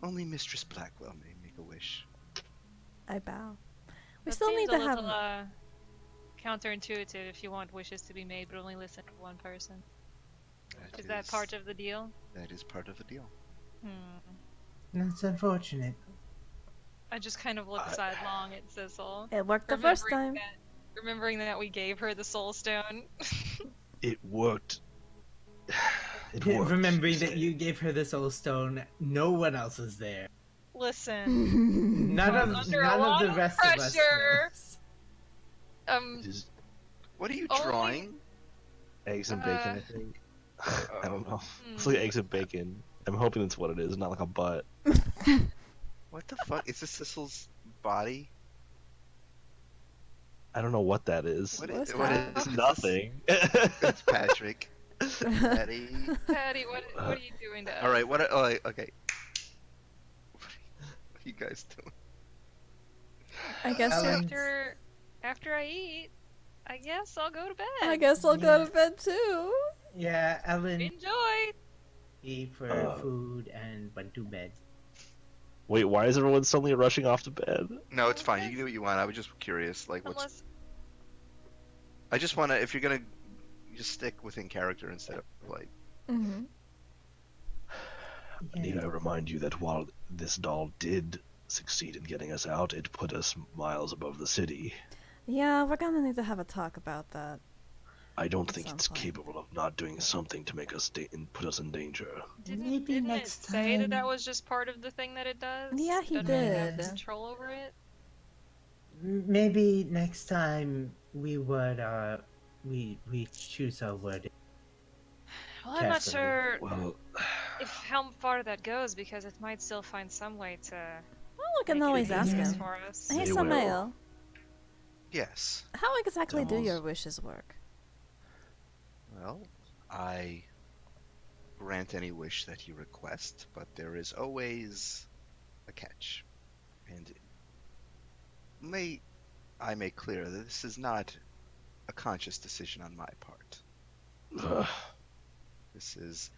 Only Mistress Blackwell may make a wish. I bow. We That still seems need a to have. little, counterintuitive if you want wishes to be made but only listen to one person. Is that part of the deal? That is part of the deal. That's unfortunate. I just kind of look sidelong at Sissel. It worked the first time. Remembering that we gave her the soul stone. It worked. It worked. Remembering that you gave her the soul stone, no one else was there. Listen. None I'm of under a lot the of rest pressure. of us. What are you Only- drawing? Eggs and bacon, I think. I don't know. It's like eggs and bacon. I'm hoping that's what it is, not like a butt. What the fuck? Is this Sissel's body? I don't know what that is. What What's is, what that? is It's nothing. It's Patrick. Patty. Patty, what are you doing to us? All right. What? Okay. What are you guys doing? I guess After I eat, I guess I'll go to bed. I guess I'll go to bed too. Yeah, Ellen Enjoy. ate for food and went to bed. Wait, why is everyone suddenly rushing off to bed? No, it's fine. You can do what you want. I was just curious. Like, what's? Unless I just wanna. If you're gonna, just stick within character instead of like. Mm-hmm. Need I remind you that while this doll did succeed in getting us out, it put us miles above the city. Yeah, we're gonna need to have a talk about that. I don't At think some it's point. capable of not doing something to make us put us in danger. Maybe didn't next it say that time. was just part of the thing that it does? Yeah, he Doesn't really have did. control over it. Maybe next time we would we choose our word. Well, I'm not Carefully. sure Well, how far that goes because it might still find some way to. Well, we can make it always ask easier him. for us. Hey, They will. Samael, Yes. how exactly do Devils. your wishes work? Well, I grant any wish that you request, but there is always a catch. And I make clear that this is not a conscious decision on my part. This is,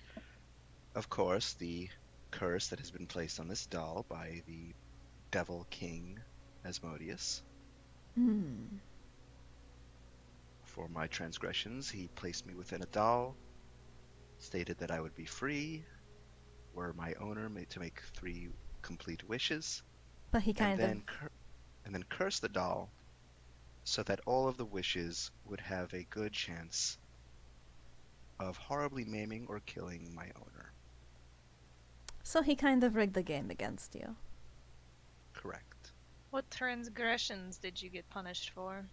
of course, the curse that has been placed on this doll by the Devil King Asmodeus. For my transgressions, he placed me within a doll, stated that I would be free, were my owner made to make 3 complete wishes, But he and kind of. then and then curse the doll so that all of the wishes would have a good chance of horribly maiming or killing my owner. So he kind of rigged the game against you. Correct. What transgressions did you get punished for?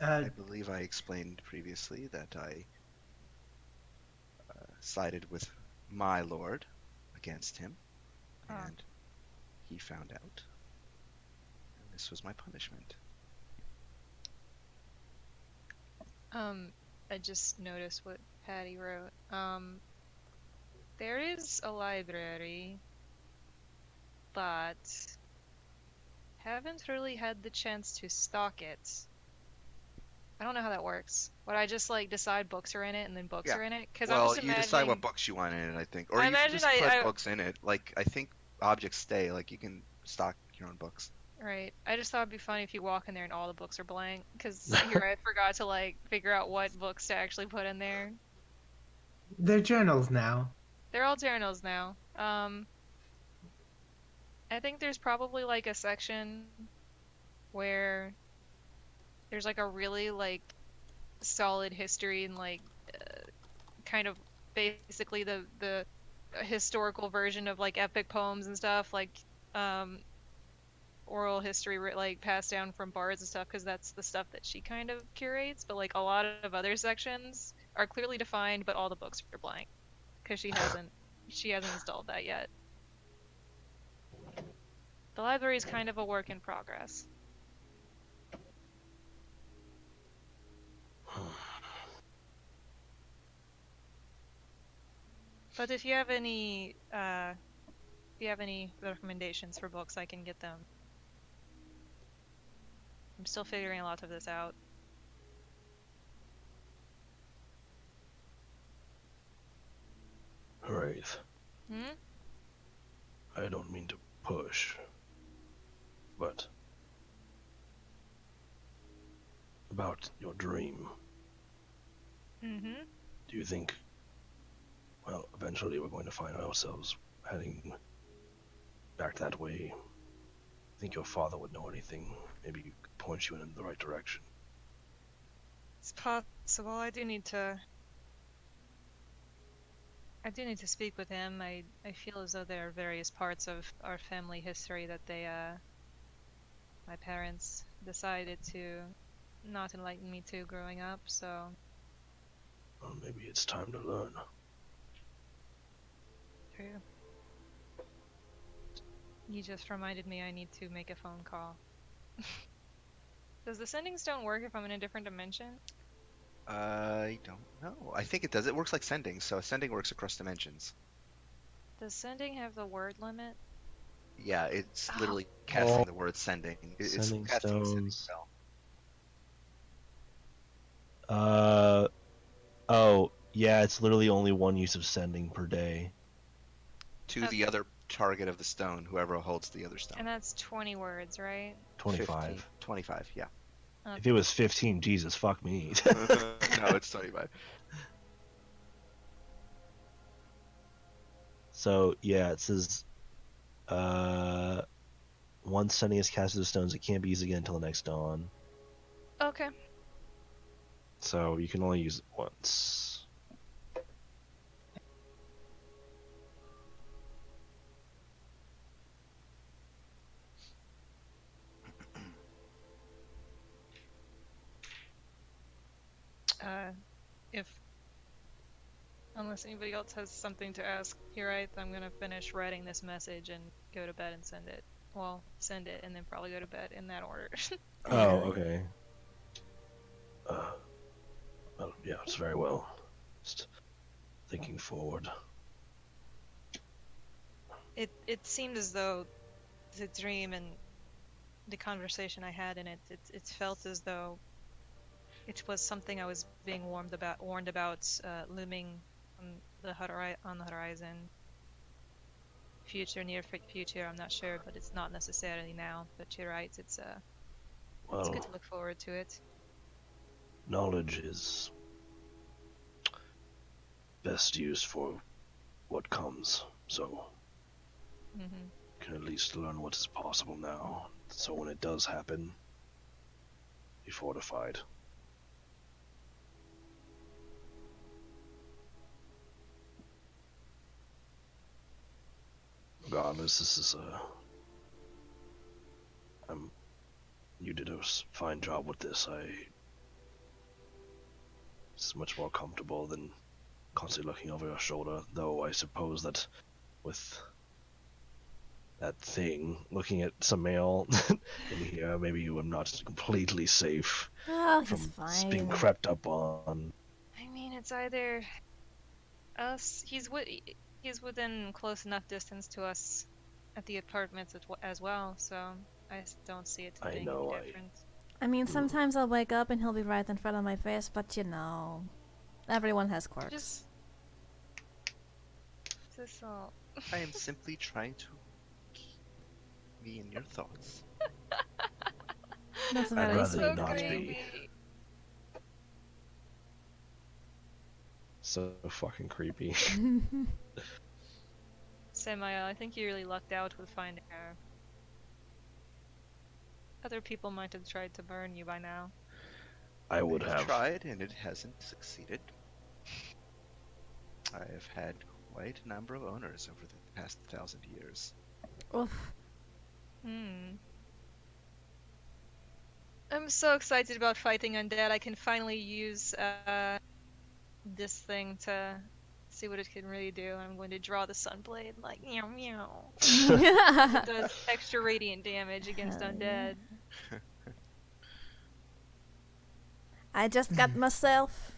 I believe I explained previously that I sided with my lord against him, and he found out, and this was my punishment. I just noticed what Patty wrote. There is a library, but haven't really had the chance to stock it. I don't know how that works. Would I just like decide books are in it and then books Yeah. are in it? Because I'm Well, just you imagining. decide what books you want in it, I think, or I you can imagine just put books in it. Like I think objects stay. Like you can stock your own books. Right. I just thought it'd be funny if you walk in there and all the books are blank. Because here I forgot to like figure out what books to actually put in there. They're journals now. They're all journals now. I think there's probably like a section where there's like a really like solid history and like kind of basically the historical version of like epic poems and stuff, like oral history like passed down from bards and stuff, because that's the stuff that she kind of curates. But like a lot of other sections are clearly defined, but all the books are blank because she hasn't installed that yet. The library is kind of a work in progress. But if you have any recommendations for books, I can get them. I'm still figuring a lot of this out. Wraith. I don't mean to push, but about your dream. Do you think, well, eventually we're going to find ourselves heading back that way? Think your father would know anything? Maybe you could point you in the right direction. It's possible. I do need to speak with him. I feel as though there are various parts of our family history that my parents decided to not enlighten me to growing up, so... Well, maybe it's time to learn. True. You just reminded me I need to make a phone call. Does the sending stone work if I'm in a different dimension? I don't know. I think it does. It works like sending, so sending works across dimensions. Does sending have the word limit? Yeah, it's literally casting the word sending. Sending it's casting a sending stones. spell. Oh, yeah, it's literally only one use of sending per day. To the other target of the stone, whoever holds the other stone. And that's 20 words, right? 25. 15, 25, yeah. If it was 15, Jesus, fuck me. No, it's 25. So, yeah, it says, once sending is cast to the stones, it can't be used again until the next dawn. Okay. So, you can only use it once. Unless anybody else has something to ask, here I'm gonna finish writing this message and go to bed and send it. Well, send it and then probably go to bed in that order. Oh, okay. Well, yeah, it's very well. Just thinking forward. It seemed as though the dream and the conversation I had in it felt as though it was something I was being warned about, looming on the horizon. Future, near future, I'm not sure, but it's not necessarily now. But you're right, it's It's Well, good to look forward to it. knowledge is best used for what comes, so Mm-hmm. can at least learn what is possible now, so when it does happen, be fortified. Regardless, this is you did a fine job with this. It's much more comfortable than constantly looking over your shoulder, though I suppose that with that thing looking at some mail in here, maybe you are not completely safe Oh, he's from being fine. crept up on. I mean, it's either us. He's within close enough distance to us at the apartments as well, so I don't see it I being know, any different. I mean, sometimes I'll wake up and he'll be right in front of my face, but you know, everyone has quirks. Just all. I am simply trying to be in your thoughts. That's I'd very rather sweet. you So not Gavin. be. So fucking creepy. Samael, I think you really lucked out with finding her. Other people might have tried to burn you by now. I would I've have. tried and it hasn't succeeded. I have had quite a number of owners over the past 1,000 years. Oof. I'm so excited about fighting undead. I can finally use this thing to see what it can really do. I'm going to draw the sunblade like meow meow. It does extra radiant damage against Hell undead. I just got myself.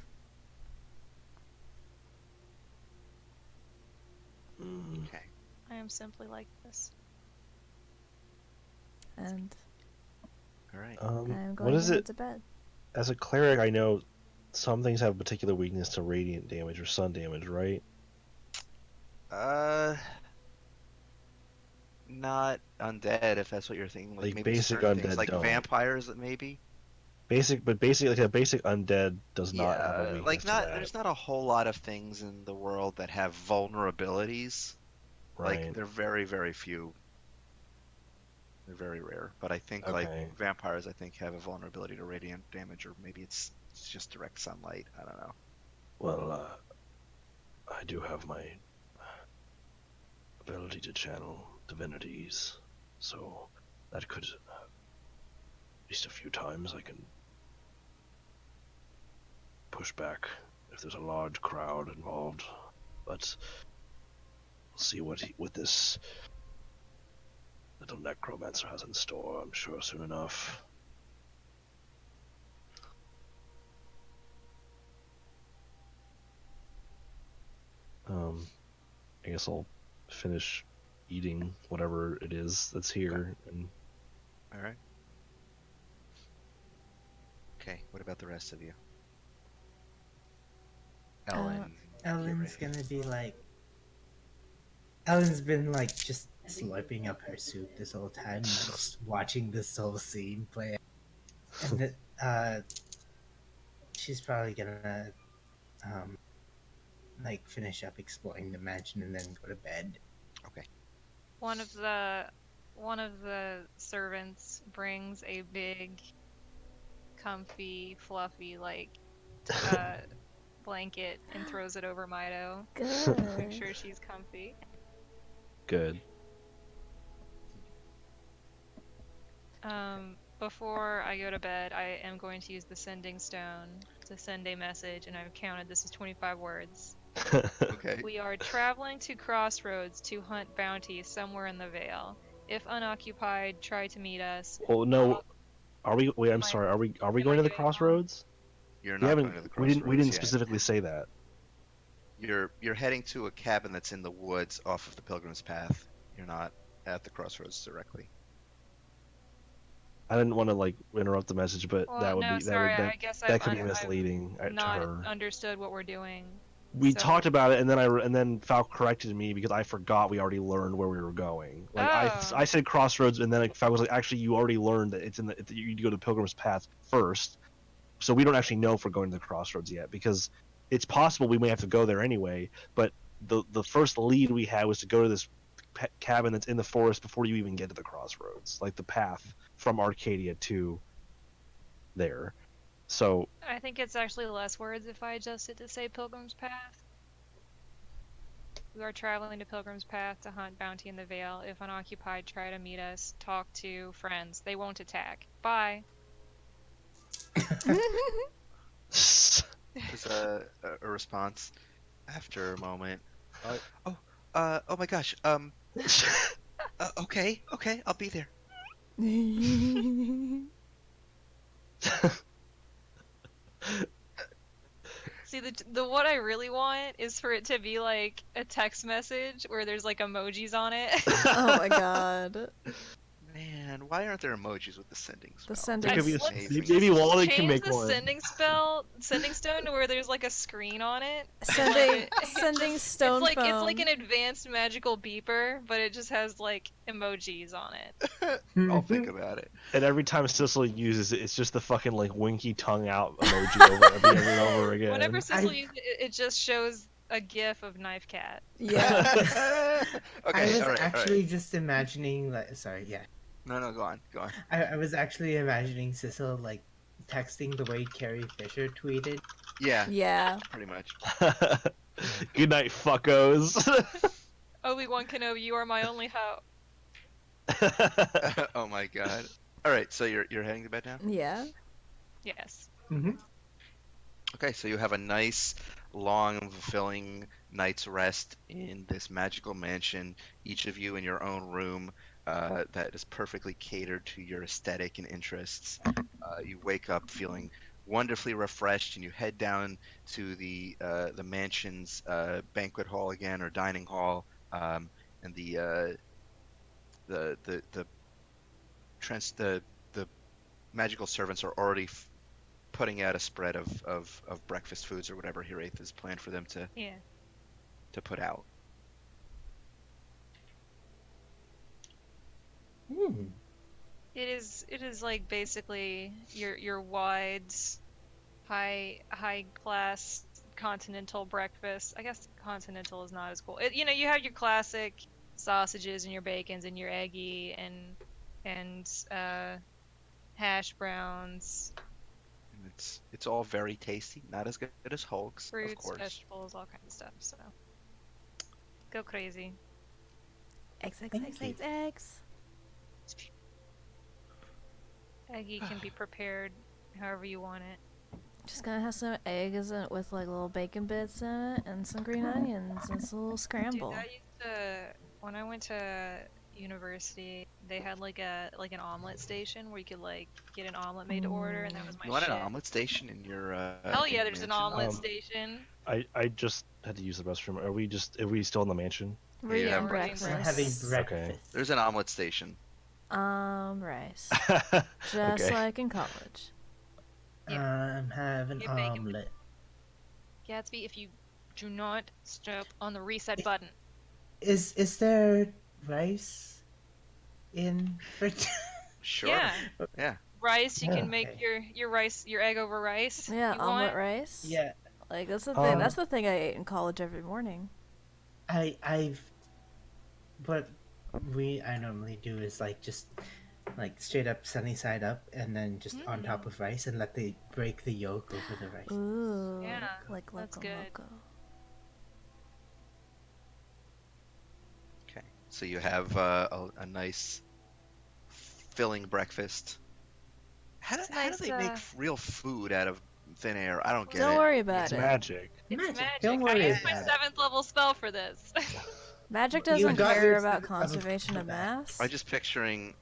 Okay. I am simply like this. And All right. I'm What going is to head it? to bed. As a cleric, I know some things have a particular weakness to radiant damage or sun damage, right? Not undead, if that's what you're thinking. Like maybe basic certain things, undead like don't. vampires, maybe. Basically, like a basic undead does not have a Yeah, weakness like to not. that. There's not a whole lot of things in the world that have vulnerabilities. Right. Like they're very, very few. They're very rare. But I think like Okay. vampires, I think have a vulnerability to radiant damage, or maybe it's just direct sunlight. I don't know. Well, I do have my ability to channel divinities, so that could, at least a few times, I can push back if there's a large crowd involved. But we'll see what this little necromancer has in store, I'm sure, soon enough. I guess I'll finish eating whatever it is that's here, and All right. Okay. What about the rest of you? Ellen. Ellen's Kiri. gonna be like. Ellen's been like just slurping up her soup this whole time, just watching this whole scene play out. And she's probably gonna like finish up exploring the mansion and then go to bed. Okay. One of the servants brings a big, comfy, fluffy blanket and throws it over Mido. Make Good. sure she's comfy. good. Before I go to bed, I am going to use the sending stone to send a message, and I've counted. This is 25 words. Okay. We are traveling to Crossroads to hunt bounties somewhere in the Vale. If unoccupied, try to meet us. Well, no. Are we? Wait, I'm Am I- sorry. Are we am going I to the doing wrong? crossroads? You're We not haven't. going to the We crossroads didn't yet. specifically say that. You're heading to a cabin that's in the woods off of the Pilgrim's Path. You're not at the crossroads directly. I didn't want to like interrupt the message, but Well, that would no, be sorry, that I guess that I've could be I've misleading to not her. understood what we're doing. We So- talked about it, and then Falk corrected me because I forgot we already learned where we were going. Like Oh. I said crossroads, and then like, Falk was like, actually, you already learned that it's you need to go to Pilgrim's Path first. So we don't actually know if we're going to the crossroads yet, because it's possible we may have to go there anyway. But the first lead we had was to go to this cabin that's in the forest before you even get to the crossroads, like the path from Arcadia to there. So I think it's actually less words if I adjust it to say Pilgrim's Path. We are traveling to Pilgrim's Path to hunt bounty in the Vale. If unoccupied, try to meet us. Talk to friends. They won't attack. Bye. There's a response after a moment. Oh my gosh. Okay, I'll be there. See, the what I really want is for it to be like a text message where there's like emojis on it. Oh my god. Man, why aren't there emojis with the sending spell? The sending Maybe, spell. Amazing. maybe Wally can Change make the one. sending stone to where there's like a screen on it. Sending stone It's phone. like an advanced magical beeper, but it just has like emojis on it. I'll think about it. And every time Sissel uses it, it's just the fucking like winky tongue out emoji over and over again. Whenever Cecil uses it, it just shows a gif of Knife Cat. Yeah. Okay, I was all right, actually just imagining, like, sorry, yeah. No, go on. I was actually imagining Sissel, like, texting the way Carrie Fisher tweeted. Yeah, Yeah. pretty much. Good night, fuckos. Obi-Wan Kenobi, you are my only hope. Oh my god. All right, so you're heading to bed now? Yeah. Yes. Mm-hmm. Okay, so you have a nice, long, fulfilling night's rest in this magical mansion, each of you in your own room that is perfectly catered to your aesthetic and interests. You wake up feeling wonderfully refreshed, and you head down to the mansion's banquet hall again, or dining hall, and the magical servants are already putting out a spread of breakfast foods or whatever Hiraeth has planned for them to put out. It is like basically your wide, high class continental breakfast. I guess continental is not as cool. You know, you have your classic sausages and your bacons and your eggy and hash browns. And it's all very tasty, not as good as Hulk's, Fruits, of course. vegetables, all kinds of stuff. So go crazy. Eggs. Eggy can be prepared however you want it. Just gonna have some eggs with like little bacon bits in it and some green onions and it's a little scramble. Dude, when I went to university, they had like an omelet station where you could like get an omelet made to order, and that was my You want shit. an omelet station in your Hell in yeah, your there's an mansion? omelet station. I just had to use the restroom. Are we still in the mansion? We're Yeah, eating we're breakfast. We're having breakfast. There's an omelet station. Rice. Just Okay. like in college. I'm having Get bacon. omelet. Gatsby, if you do not step on the reset button. Is there rice in Sure. Yeah. Yeah. Rice, you Yeah, can make okay. your egg over rice. Yeah, you omelet want. rice. Yeah, Like that's the thing. That's the thing I ate in college every morning. what I normally do is like just like straight up sunny side up and then just on top of rice and break the yolk over the rice. Ooh. Yeah, Like that's loco good. loco. Okay. So you have a nice, filling breakfast. How do nice, they make real food out of thin air? I don't get Don't it. worry about It's it. magic. It's Magic, magic. don't worry I used my about it. 7th level spell for this. Magic You doesn't got care your about food conservation for of that. mass. I'm just picturing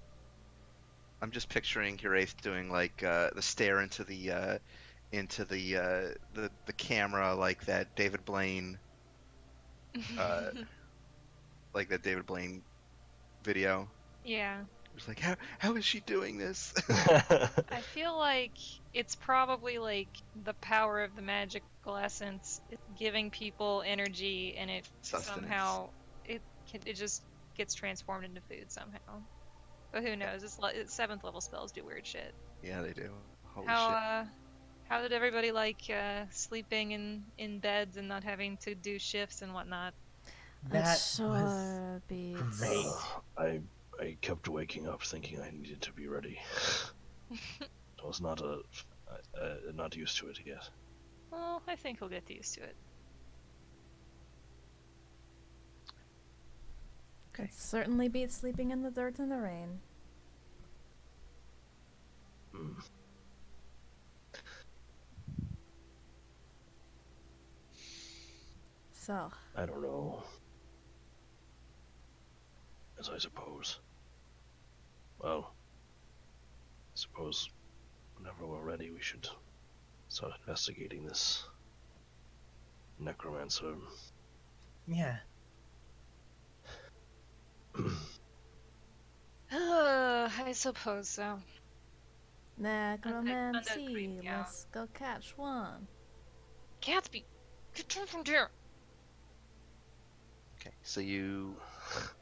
Hiraeth doing like the stare into the camera like that David Blaine video Yeah. It's like, how is she doing this? I feel like it's probably like the power of the magical essence. It's giving people energy, and it Sustenance. somehow it just gets transformed into food somehow. But who knows? It's 7th level spells do weird shit. Yeah, they do. Holy How shit. how did everybody like sleeping in beds and not having to do shifts and whatnot? That sure was beats. great. I kept waking up thinking I needed to be ready. I was not used to it yet. Well, I think we'll get used to it. It certainly beats sleeping in the dirt and the rain. Mm. So, I don't know. As I suppose. Well, I suppose whenever we're ready, we should start investigating this necromancer. Yeah. I suppose so. necromancy, yeah. let's go catch one. Gatsby, get down from there. Okay, so you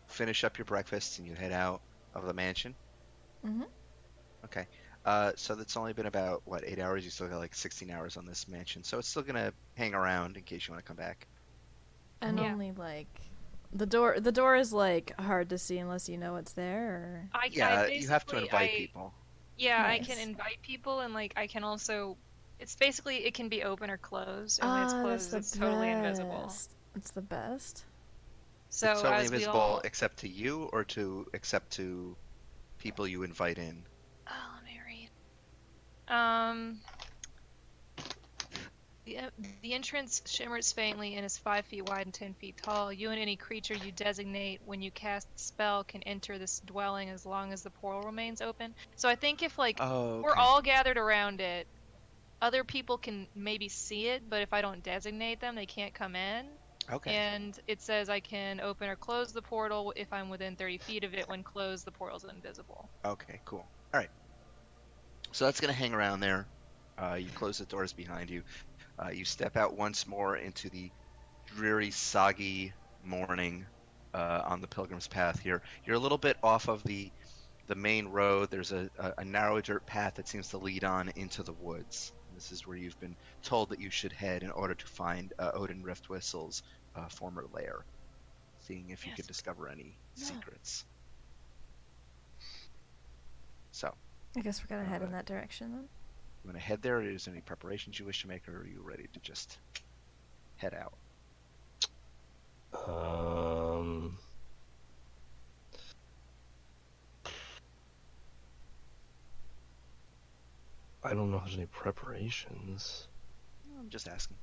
finish up your breakfast and you head out of the mansion. Mm-hmm. Okay. So that's only been about, what, 8 hours? You still got like 16 hours on this mansion. So it's still gonna hang around in case you want to come back. And Yeah. only like the door is like hard to see unless you know it's there. Or... Yeah, you have to invite people. Yeah, Nice. I can invite people, and like I can also. It's basically it can be open or closed, and when it's that's closed, the it's totally invisible. best. It's the best. So It's totally as we invisible all. except to you or except to people you invite in. Oh, let me read. The entrance shimmers faintly and is 5 feet wide and 10 feet tall. You and any creature you designate when you cast the spell can enter this dwelling as long as the portal remains open. So I think if like we're all gathered around it, other people can maybe see it, but if I don't designate them, they can't come in. Okay. And it says I can open or close the portal if I'm within 30 feet of it. When closed, the portal's invisible. Okay, cool. All right. So that's going to hang around there. You close the doors behind you. You step out once more into the dreary, soggy morning on the Pilgrim's Path here. You're a little bit off of the main road. There's a narrow dirt path that seems to lead on into the woods. This is where you've been told that you should head in order to find Odin Riftwhistle's former lair, seeing if you can discover any secrets. So, I guess we're gonna head in that direction then. You want to head there? Is there any preparations you wish to make, or are you ready to just head out? I don't know if there's any preparations. I'm just asking.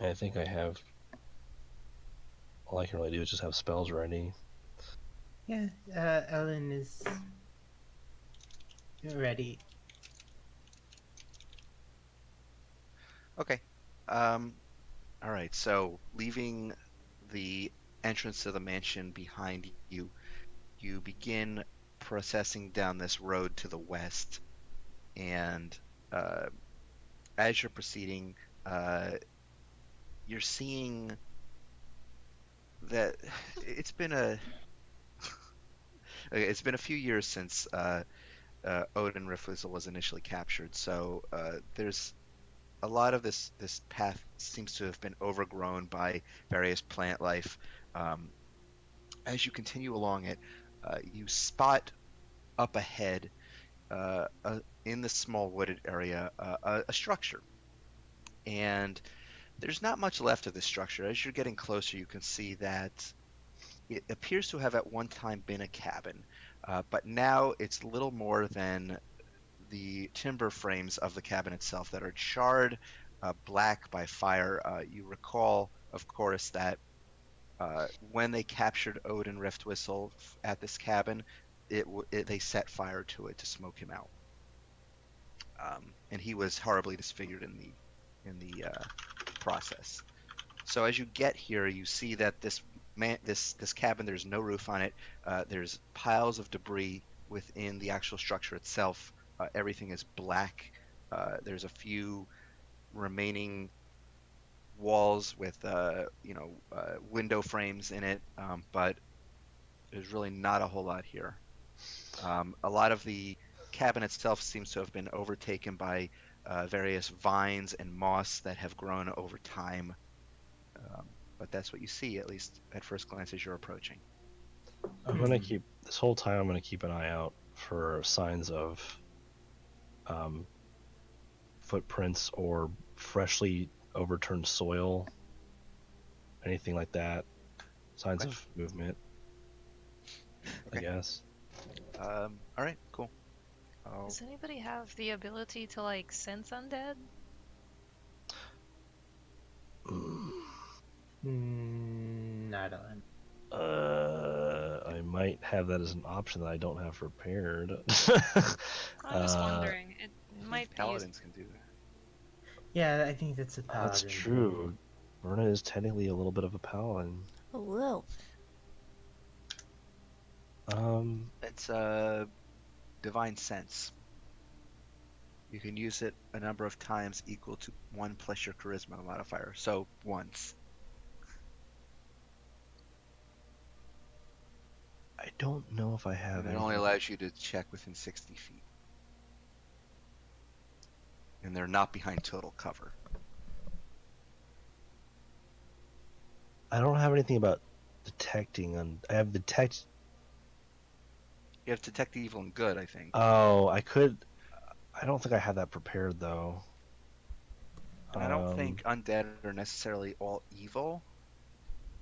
I think I have. All I can really do is just have spells ready. Yeah, Ellen is ready. Okay. All right. So leaving the entrance to the mansion behind you, you begin processing down this road to the west, and as you're proceeding, you're seeing that it's been a few years since Odin Riftwhistle was initially captured, so there's a lot of this path seems to have been overgrown by various plant life. As you continue along it, you spot up ahead in the small wooded area a structure, and there's not much left of this structure. As you're getting closer, you can see that it appears to have at one time been a cabin, but now it's little more than the timber frames of the cabin itself that are charred black by fire. You recall, of course, that when they captured Odin Riftwhistle at this cabin, they set fire to it to smoke him out. And he was horribly disfigured in the process. So as you get here, you see that this cabin, there's no roof on it. There's piles of debris within the actual structure itself. Everything is black. There's a few remaining walls with window frames in it, but there's really not a whole lot here. A lot of the cabin itself seems to have been overtaken by various vines and moss that have grown over time. But that's what you see, at least at first glance, as you're approaching. I'm gonna keep this whole time. I'm gonna keep an eye out for signs of footprints or freshly overturned soil, anything like that. Signs of movement. I guess. All right, cool. Does anybody have the ability to like sense undead? Not on. I might have that as an option that I don't have prepared. I'm just wondering. It might be. Paladins can do that. Yeah, I think that's a paladin. That's true. Verna is technically a little bit of a paladin. A little. It's divine sense. You can use it a number of times equal to 1 plus your charisma modifier. So once. I don't know if I have. And it only allows you to check within 60 feet. And they're not behind total cover. I don't have anything about detecting. I have detect. You have detect evil and good, I think. Oh, I could. I don't think I have that prepared though. I don't think undead are necessarily all evil.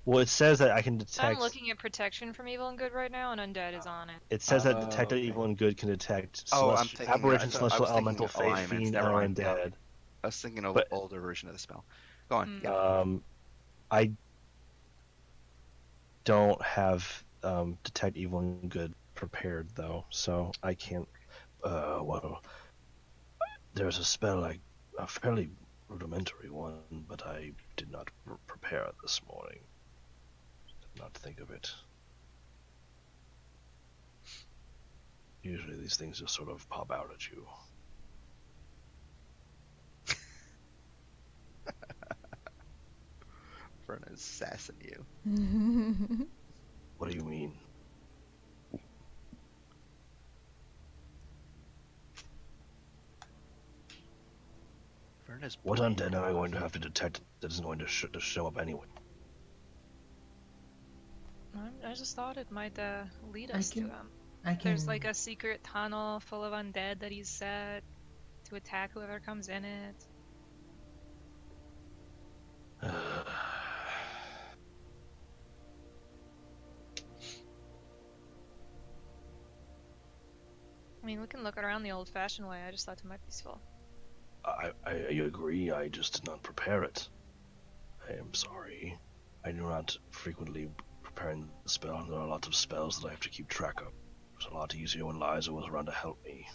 Well, it says that I can detect. I'm looking at protection from evil and good right now, and undead is on it. It says that detected evil and good can detect I'm thinking, aberration, celestial, elemental, fate, fiend, or undead. I was thinking of older version of the spell. Go on. Yeah. I don't have detect evil and good prepared though, so I can't. Well, there's a spell, like a fairly rudimentary one, but I did not prepare it this morning. Did not think of it. Usually these things just sort of pop out at you. Verna's sassing you. What do you mean? Verna's what undead am I going to have to detect that isn't going to show up anyway? I just thought it might lead us to them. I can... There's like a secret tunnel full of undead that he's set to attack whoever comes in it. I mean, we can look around the old-fashioned way. I just thought it might be useful. I agree. I just did not prepare it. I am sorry. I do not frequently prepare the spell, and there are lots of spells that I have to keep track of. It was a lot easier when Liza was around to help me.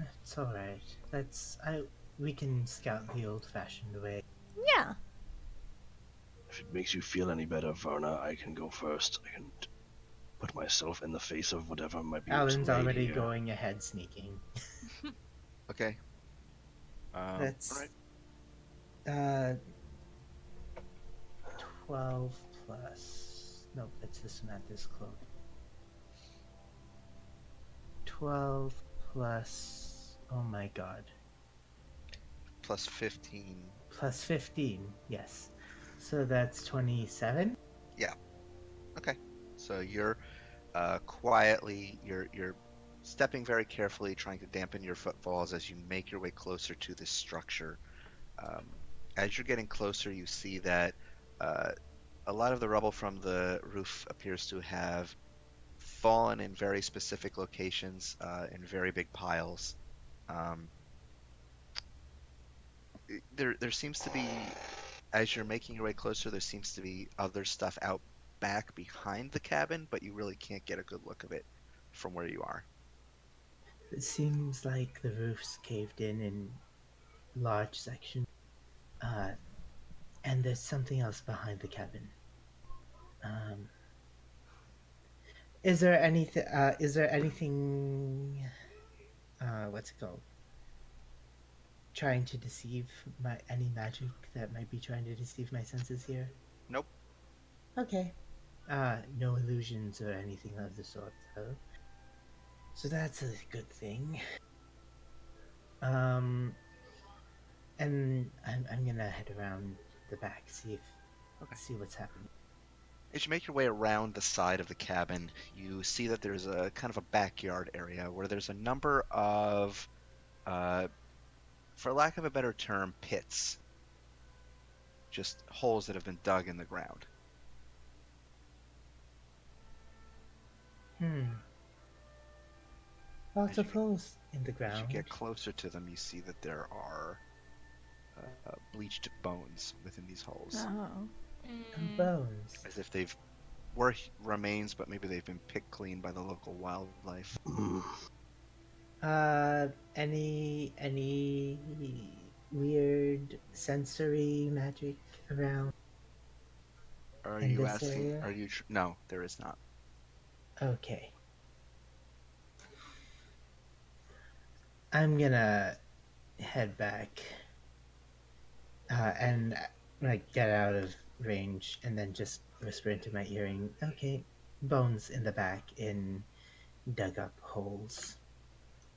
It's alright. We can scout the old-fashioned way. Yeah. If it makes you feel any better, Verna, I can go first. I can put myself in the face of whatever might be. Alan's already going ahead, sneaking. Okay. That's right. 12 plus. Nope, it's this one at this close. 12 plus. Oh my god. Plus 15. Plus 15, yes. So that's 27? Yeah. Okay. So you're quietly, you're stepping very carefully, trying to dampen your footfalls as you make your way closer to this structure. As you're getting closer, you see that a lot of the rubble from the roof appears to have fallen in very specific locations, in very big piles. There seems to be, as you're making your way closer, there seems to be other stuff out back behind the cabin, but you really can't get a good look of it from where you are. It seems like the roof's caved in large sections. And there's something else behind the cabin. Um, is there anything? Is there anything? What's it called? Trying to deceive any magic that might be trying to deceive my senses here? Nope. Okay. No illusions or anything of the sort, though. So that's a good thing. And I'm gonna head around the back, see what's happening. As you make your way around the side of the cabin, you see that there's a kind of a backyard area where there's a number of, for lack of a better term, pits. Just holes that have been dug in the ground. Lots of holes in the ground. As you get closer to them, you see that there are bleached bones within these holes. Oh. Bones. As if they've remains, but maybe they've been picked clean by the local wildlife. Any weird sensory magic around? Are in you this asking? area? Are you? No, there is not. Okay. I'm gonna head back and like get out of range and then just whisper into my earring, okay, bones in the back in dug up holes.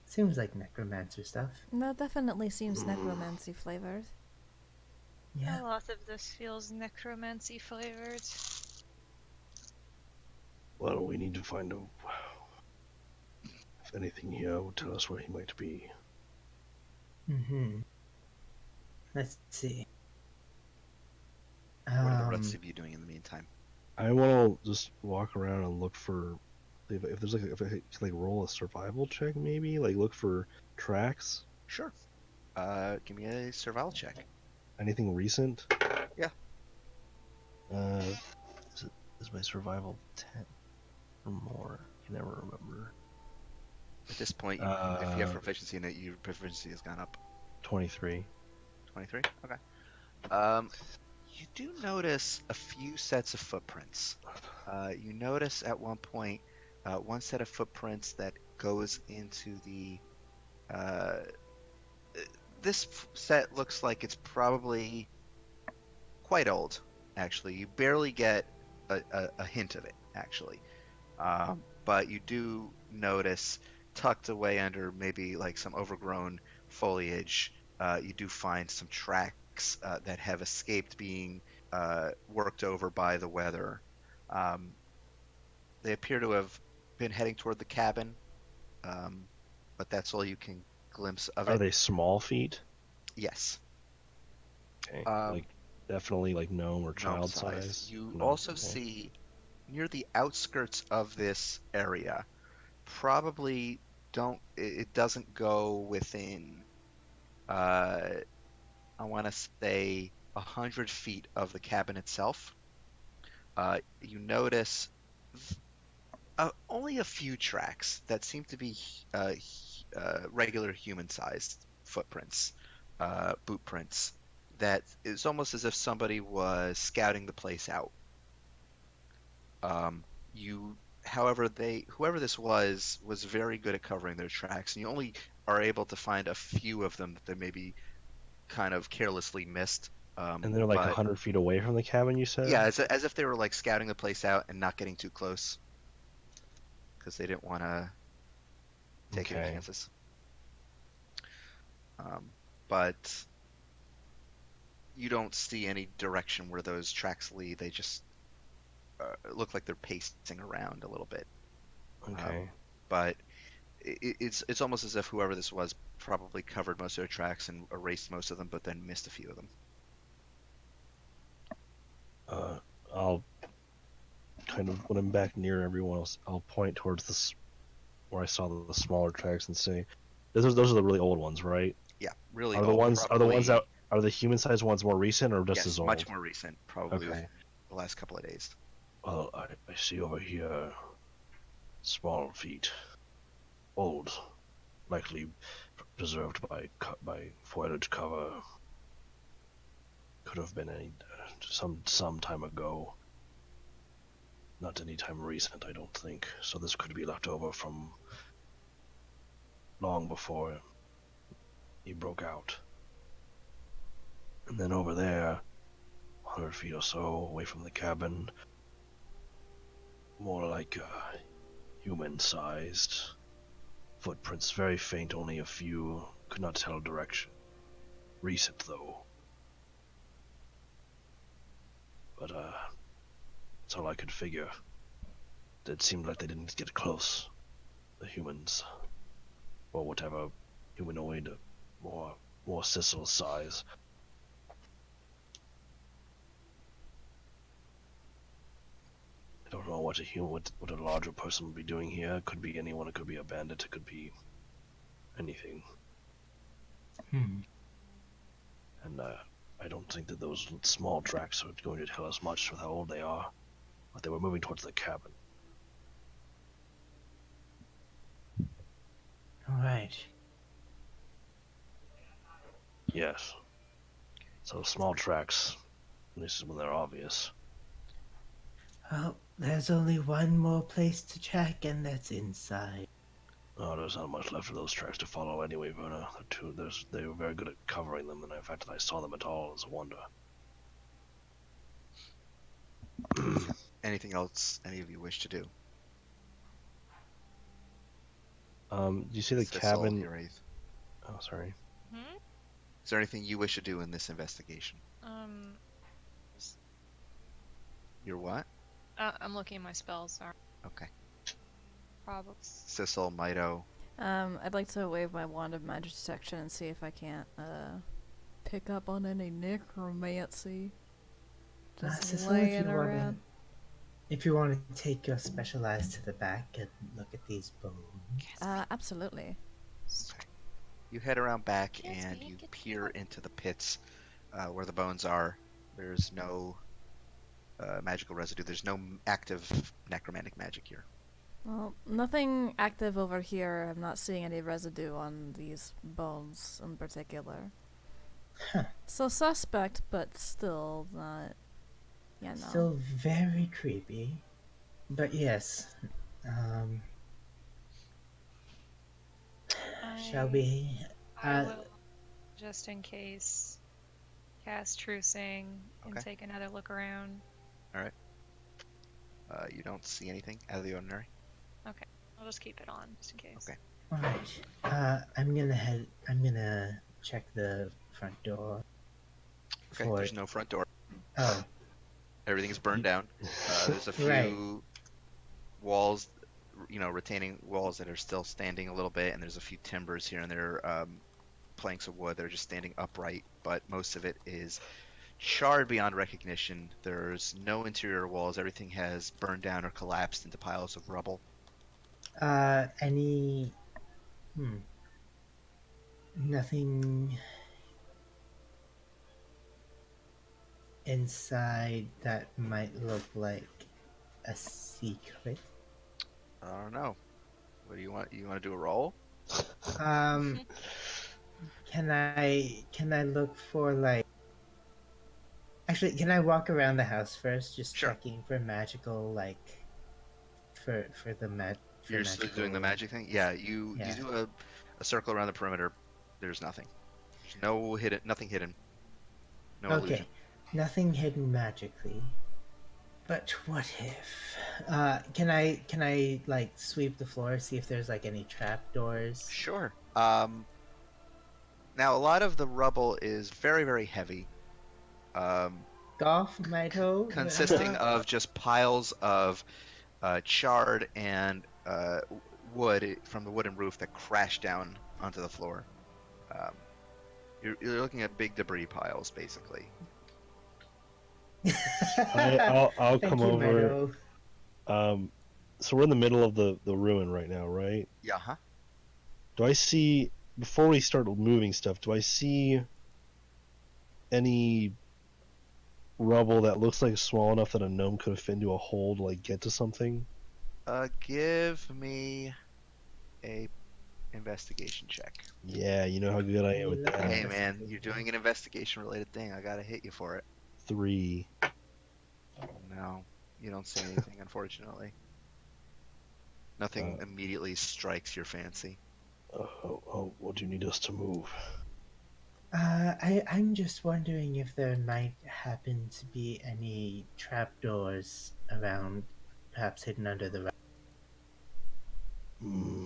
Seems like necromancer stuff. That definitely seems necromancy flavored. Yeah. A lot of this feels necromancy flavored. Well, we need to find out if anything here will tell us where he might be. Let's see. What are the rest of you doing in the meantime? I want to just walk around and look for if there's if I can roll a survival check, maybe look for tracks. Sure. Give me a survival check. Anything recent? Yeah. Is my survival 10 or more? I can never remember. At this point, if you have proficiency in it, your proficiency has gone up. 23. 23? Okay. You do notice a few sets of footprints. You notice at one point one set of footprints that goes into the... this set looks like it's probably quite old, actually. You barely get a hint of it, actually. But you do notice, tucked away under maybe some overgrown foliage, you do find some tracks that have escaped being worked over by the weather. They appear to have been heading toward the cabin, but that's all you can glimpse of it. Are they small feet? Yes. Okay. Definitely gnome or child size. You also see near the outskirts of this area, probably it doesn't go within I want to say 100 feet of the cabin itself. You notice only a few tracks that seem to be regular human-sized footprints, boot prints, that it's almost as if somebody was scouting the place out. However, whoever this was very good at covering their tracks, and you only are able to find a few of them that they maybe kind of carelessly missed. And they're 100 feet away from the cabin, you said? Yeah, as if they were scouting the place out and not getting too close, because they didn't want to take any chances. But you don't see any direction where those tracks lead. They just look like they're pacing around a little bit. Okay. But it's almost as if whoever this was probably covered most of their tracks and erased most of them, but then missed a few of them. I'll when I'm back near everyone else, I'll point towards where I saw the smaller tracks and say, those are the really old ones, right? Yeah, really. Are the human-sized ones more recent or just yes, as old? much more recent, probably Okay. the last couple of days. Well, I see over here small feet, old, likely preserved by foliage cover. Could have been some time ago. Not any time recent, I don't think. So this could be left over from long before he broke out. And then over there, 100 feet or so away from the cabin, more like human-sized footprints, very faint, only a few. Could not tell direction. Recent though. But that's all I could figure. It seemed like they didn't get close. The humans, or whatever humanoid, more Sissel size. I don't know what what a larger person would be doing here. It could be anyone. It could be a bandit. It could be anything. Hmm. And I don't think that those small tracks are going to tell us much with how old they are. But they were moving towards the cabin. All right. Yes. So small tracks, at least when they're obvious. Well, there's only one more place to check, and that's inside. Oh, there's not much left of those tracks to follow anyway, Verna. They were very good at covering them, and the fact that I saw them at all is a wonder. Anything else any of you wish to do? Do you see the Cecil, cabin? your eighth. Oh, sorry. Hmm? Is there anything you wish to do in this investigation? Just- Your what? I'm looking at my spells. Sorry. Okay. Probably. Sissel, Mito. I'd like to wave my wand of magic detection and see if I can't pick up on any necromancy. Just Cecil, laying around. if you want to take your special eyes to the back and look at these bones. Absolutely. You head around back Yes, and we you get peer into the pits where the bones are. There's no magical residue. There's no active necromantic magic here. Well, nothing active over here. I'm not seeing any residue on these bones in particular. Huh. So suspect, but still not. Yeah, no. Still very creepy. But yes. Shall we? I will, just in case, cast Trucing and Okay. take another look around. You don't see anything out of the ordinary. Okay, I'll just keep it on just in case. Okay. Alright. I'm gonna check the front door. Okay, for- there's no front door. Oh, Everything is burned down. There's a few Right. walls, retaining walls that are still standing a little bit, and there's a few timbers here and there, planks of wood that are just standing upright, but most of it is charred beyond recognition. There's no interior walls. Everything has burned down or collapsed into piles of rubble. any... Nothing... inside that might look like a secret. I don't know. What do you want? You want to do a roll? Can I look for like... Actually, can I walk around the house first, just Sure. checking for magical, like, for the You're still doing the magic thing? Yeah, you Yeah. do a circle around the perimeter. There's nothing. There's nothing hidden. No Okay, illusion. nothing hidden magically. But what if? Can I like sweep the floor, see if there's like any trapdoors? Sure. Now a lot of the rubble is very, very heavy. Golf, my toe. Consisting of just piles of charred and wood from the wooden roof that crashed down onto the floor. You're looking at big debris piles, basically. I'll Thank come you, over. Mito. So we're in the middle of the ruin right now, right? Yeah, huh? Do I see, before we start moving stuff, do I see any rubble that looks like small enough that a gnome could fit into a hole to like get to something? Give me a investigation check. Yeah, you know how good I am with Look at Hey that. man, you're doing an investigation related thing. I gotta hit you for it. 3. No, you don't see anything, unfortunately. Nothing immediately strikes your fancy. What do you need us to move? I'm just wondering if there might happen to be any trapdoors around, perhaps hidden under the rubble. Hmm.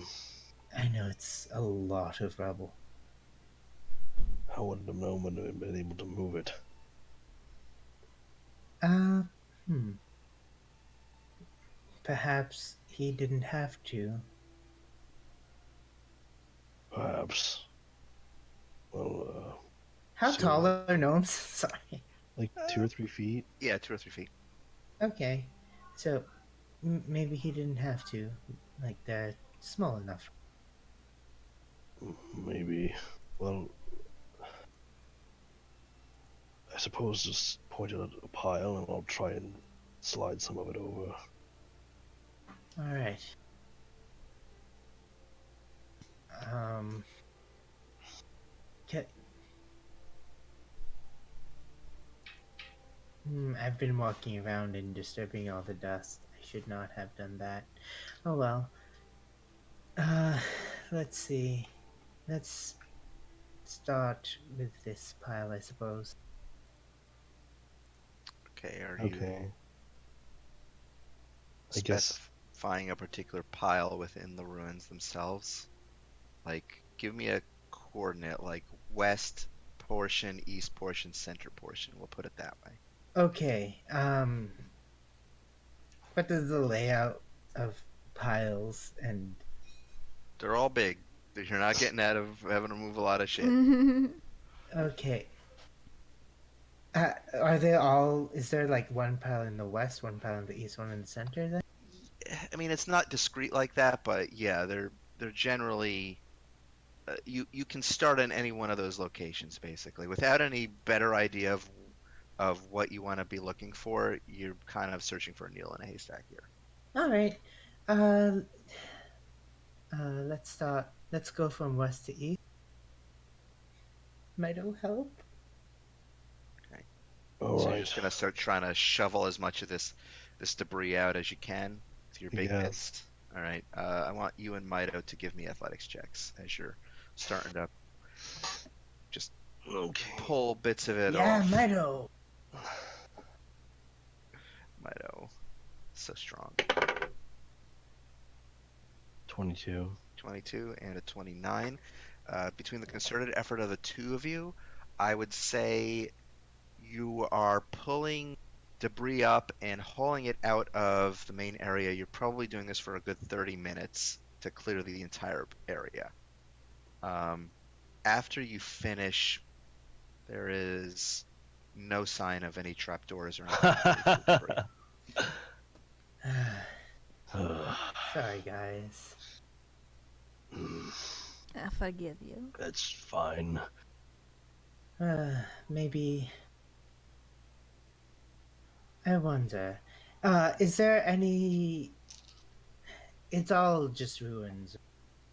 I know it's a lot of rubble. How would the gnome have been able to move it? Uh, hmm. Perhaps he didn't have to. Perhaps. Well, How see tall what- are gnomes? Sorry. like 2 or 3 feet? Yeah, 2 or 3 feet. Okay, so maybe he didn't have to. Like, they're small enough. Maybe. Well, I suppose just point it at a pile and I'll try and slide some of it over. Alright. Ca I've been walking around and disturbing all the dust. I should not have done that. Oh well. Let's see. Let's start with this pile, I suppose. Okay, are you Okay. I guess. specifying a particular pile within the ruins themselves? Like, give me a coordinate, like west portion, east portion, center portion. We'll put it that way. Okay, what is the layout of piles and... They're all big. You're not getting out of having to move a lot of shit. Okay. Are they all... Is there like one pile in the west, one pile in the east, one in the center then? I mean, it's not discrete like that, but yeah, they're generally you can start in any one of those locations basically. Without any better idea of what you want to be looking for, you're kind of searching for a needle in a haystack here. Alright. Let's start... Let's go from west to east. Might it help? So you're just gonna start trying to shovel as much of this debris out as you can with your big mitts. All right. I want you and Mito to give me athletics checks as you're starting to just pull bits of it off. Yeah, Mito. Mito, so strong. 22. 22 and a 29. Between the concerted effort of the two of you, I would say you are pulling debris up and hauling it out of the main area. You're probably doing this for a good 30 minutes to clear the entire area. After you finish, there is no sign of any trapdoors or anything. Sorry, guys. I forgive you. That's fine. Maybe... I wonder... is there any... It's all just ruins.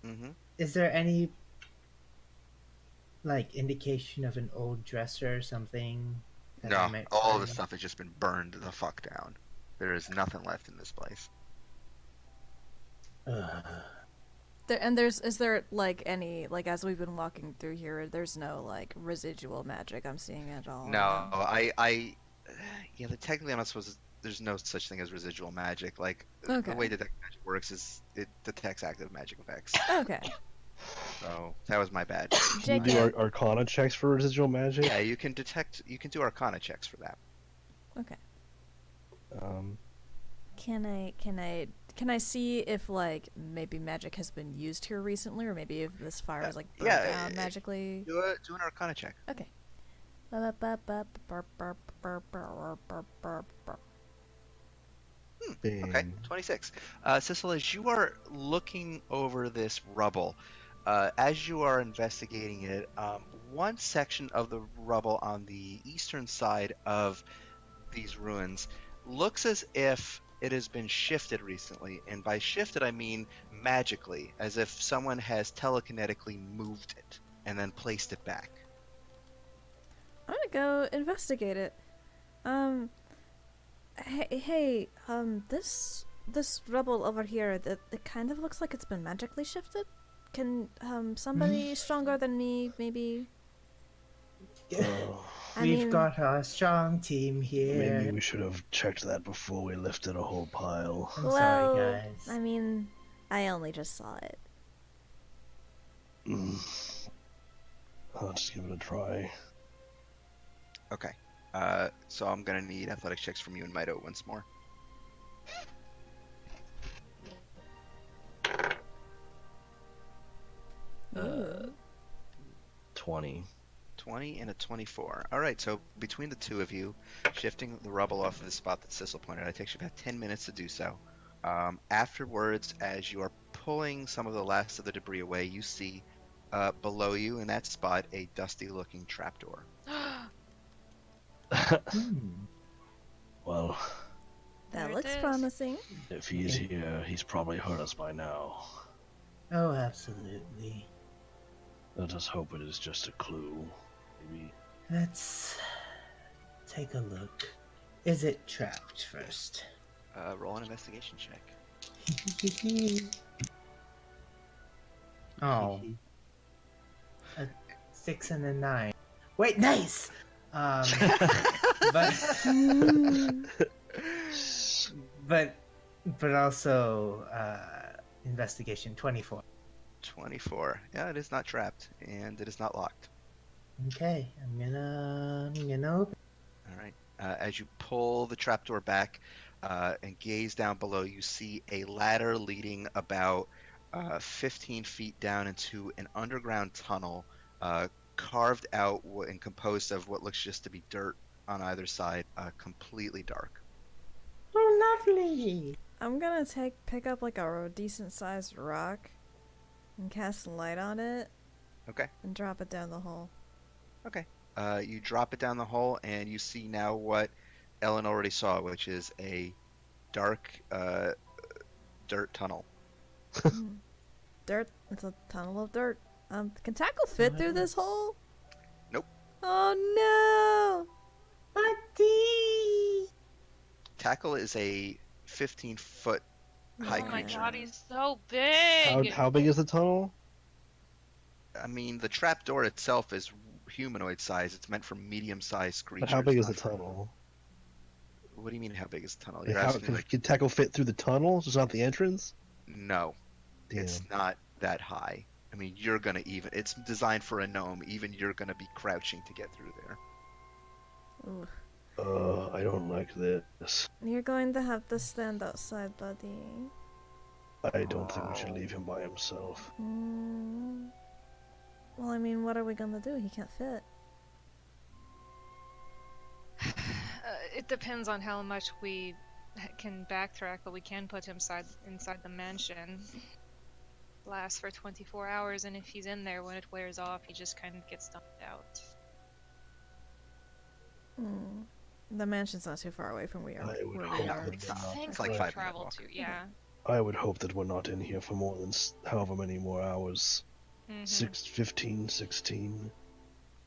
Mm-hmm. Is there any... like, indication of an old dresser or something? No, all the stuff has just been burned the fuck down. There is nothing left in this place. Is there like any, like, as we've been walking through here, there's no like residual magic I'm seeing at all? No, yeah, technically I'm not supposed to, there's no such thing as residual magic. Like, the way detect magic works is it detects active magic effects. Okay. So, that was my bad. Can you do Arcana checks for residual magic? Yeah, you can do Arcana checks for that. Okay. Um, Can I see if like maybe magic has been used here recently, or maybe if this fire is like burned down magically? Do an Arcana check. Okay. Okay, 26. Cecil, as you are looking over this rubble, as you are investigating it, one section of the rubble on the eastern side of these ruins looks as if it has been shifted recently, and by shifted I mean magically, as if someone has telekinetically moved it and then placed it back. I'm gonna go investigate it. This rubble over here, it kind of looks like it's been magically shifted. Can somebody stronger than me maybe? Oh, We've got our strong team here. maybe we should have checked that before we lifted a whole pile. I'm sorry, guys. I mean, I only just saw it. I'll just give it a try. Okay. So I'm gonna need athletics checks from you and Mido once more. Ooh. 20. 20 and a 24. All right, so between the two of you, shifting the rubble off of the spot that Sissel pointed out, it takes you about 10 minutes to do so. Afterwards, as you are pulling some of the last of the debris away, you see below you in that spot a dusty-looking trapdoor. Well, That There it looks is. promising. if he's here, he's probably heard us by now. Oh, absolutely. Let us hope it is just a clue. Maybe. Let's take a look. Is it trapped first? Roll an investigation check. Oh. A 6 and a 9. Wait, nice! But also, investigation 24. 24. Yeah, it is not trapped, and it is not locked. Okay, I'm gonna open. All right. As you pull the trapdoor back and gaze down below, you see a ladder leading about 15 feet down into an underground tunnel, carved out and composed of what looks just to be dirt on either side, completely dark. Oh, lovely! I'm gonna pick up like a decent sized rock and cast light on it. Okay. And drop it down the hole. Okay. You drop it down the hole, and you see now what Ellen already saw, which is a dark dirt tunnel. Dirt. It's a tunnel of dirt. Can Tackle fit through this hole? Nope. Oh no! Buddy! Tackle is a 15-foot high Oh my creature. god, he's so big! How big is the tunnel? I mean, the trap door itself is humanoid size. It's meant for medium-sized creatures. But how big is the not for- tunnel? What do you mean, how big is the tunnel? Like, You're how asking, like, can Tackle fit through the tunnel? Just not the entrance? no, Damn. it's not that high. I mean, you're gonna it's designed for a gnome. Even you're gonna be crouching to get through there. Ooh. I don't like this. You're going to have to stand outside, buddy. I don't think we should leave him by himself. Well, I mean, what are we gonna do? He can't fit. It depends on how much we can backtrack, but we can put him inside the mansion. Lasts for 24 hours, and if he's in there when it wears off, he just kind of gets dumped out. The mansion's not too far away from where I would we hope are. that It's we're not. It's like we 5 travel minutes to, yeah. I would hope that we're not in here for more than however many more hours. Mhm. 15, 16.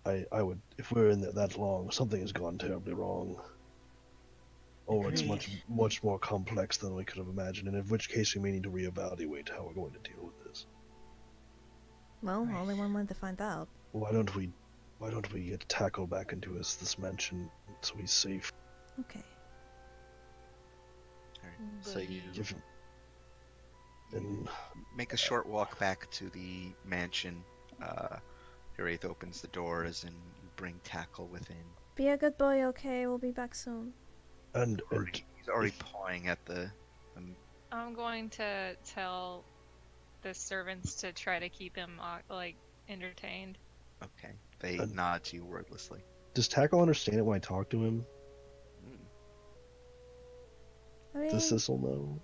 I would, if we're in there that long, something has gone terribly wrong. Or it's much more complex than we could have imagined, and in which case we may need to reevaluate how we're going to deal with this. Well, only one way to find out. Why don't we get Tackle back into this mansion so he's safe? Okay. Alright, so you Give him. And make a short walk back to the mansion. Wraith opens the doors and you bring Tackle within. Be a good boy, okay? We'll be back soon. He's already pawing at the. I'm going to tell the servants to try to keep him entertained. Okay, they nod to you wordlessly. does Tackle understand it when I talk to him? I mean, Does Sissel know?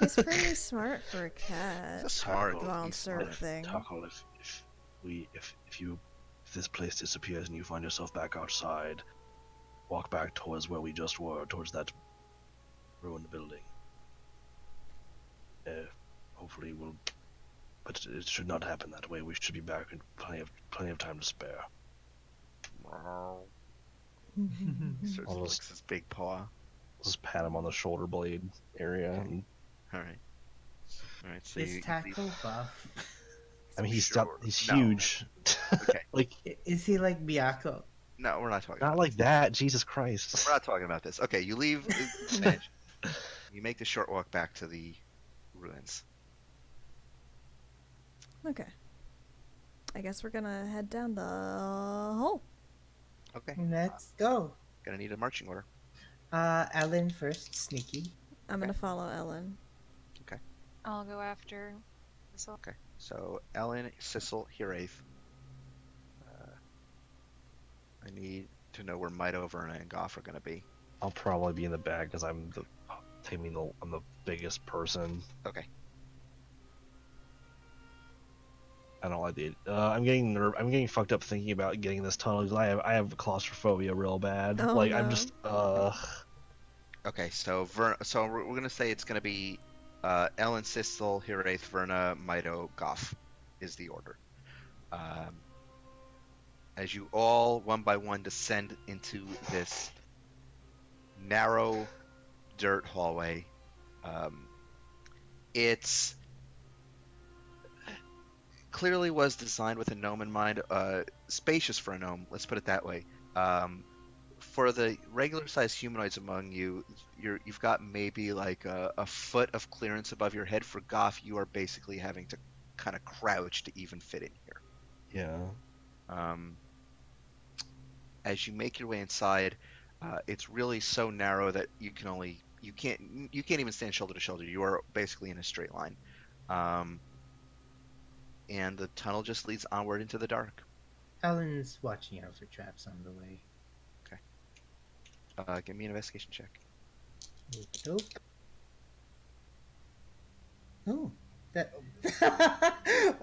he's pretty smart for a cat. He's a smart Monster thing. Tackle, if this place disappears and you find yourself back outside, walk back towards where we just were, towards that ruined building. Hopefully we'll, but it should not happen that way. We should be back in plenty of time to spare. So I'll licks his big paw. Just pat him on the shoulder blade area. And... All right. So Is you Tackle buff? I mean, he's No. huge. Okay. Like, Is he like Miyako? No, we're not talking. not about like this. that. Jesus Christ. We're not talking about this. Okay, you leave the mansion. You make the short walk back to the ruins. Okay. I guess we're gonna head down the hole. Okay. Let's go. Gonna need a marching order. Ellen first, sneaky. I'm gonna follow Ellen. I'll go after. Okay. So Ellen, Sissel, Hiraeth. I need to know where Mito, Verna, and Goff are gonna be. I'll probably be in the back because I'm the biggest person. Okay. I don't like the. I'm getting fucked up thinking about getting this tunnel because I have claustrophobia real bad. Oh, like no. I'm just. Okay. So we're gonna say it's gonna be Ellen, Sissel, Hiraeth, Verna, Mito, Goff is the order. As you all one by one descend into this narrow dirt hallway, it's clearly was designed with a gnome in mind, spacious for a gnome, let's put it that way. For the regular sized humanoids among you, you've got maybe like a foot of clearance above your head. For Goff, you are basically having to kind of crouch to even fit in here. Yeah. As you make your way inside, it's really so narrow that you can't even stand shoulder to shoulder. You are basically in a straight line, and the tunnel just leads onward into the dark. Ellen's watching out for traps on the way. Give me an investigation check. Nope. Oh, that.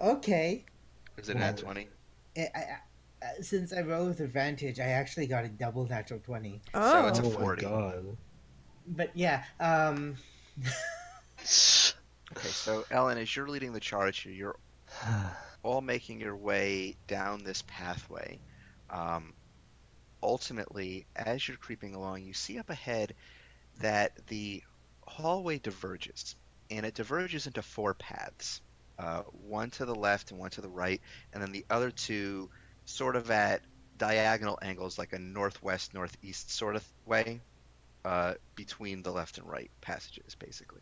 Okay. Is it at 20? Since I rolled with advantage, I actually got a double natural 20. Oh. So it's a Oh 40. my god. But yeah, Okay, so Ellen, as you're leading the charge here, you're all making your way down this pathway. Ultimately, as you're creeping along, you see up ahead that the hallway diverges, and it diverges into 4 paths. One to the left and one to the right, and then the other 2 sort of at diagonal angles, like a northwest, northeast sort of way, between the left and right passages, basically.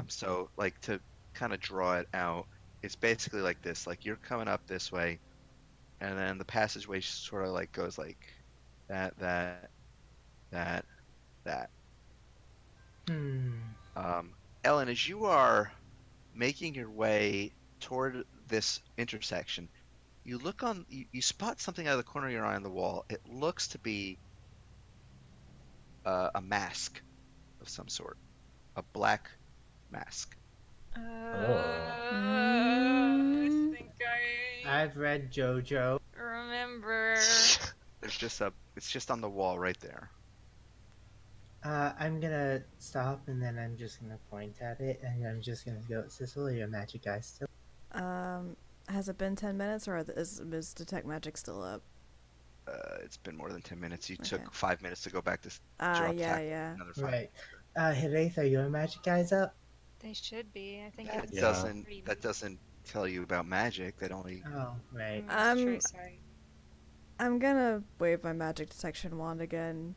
So, like, to kind of draw it out, it's basically like this. Like, you're coming up this way, and then the passageway sort of, like, goes like that. Ellen, as you are making your way toward this intersection, you look on, you spot something out of the corner of your eye on the wall. It looks to be a mask of some sort, a black mask. I think I've read JoJo. remember. It's just on the wall right there. I'm gonna stop and then I'm just gonna point at it and I'm just gonna go, Sissel, are you a magic guy still? Has it been 10 minutes or is Detect Magic still up? It's been more than 10 minutes. You Okay. took 5 minutes to go back to drop Yeah. another 5. Right. Hiraeth, are your magic guys up? They should be. I think That it's doesn't tell you about magic. That only Oh, right. True, sorry. I'm gonna wave my magic detection wand again.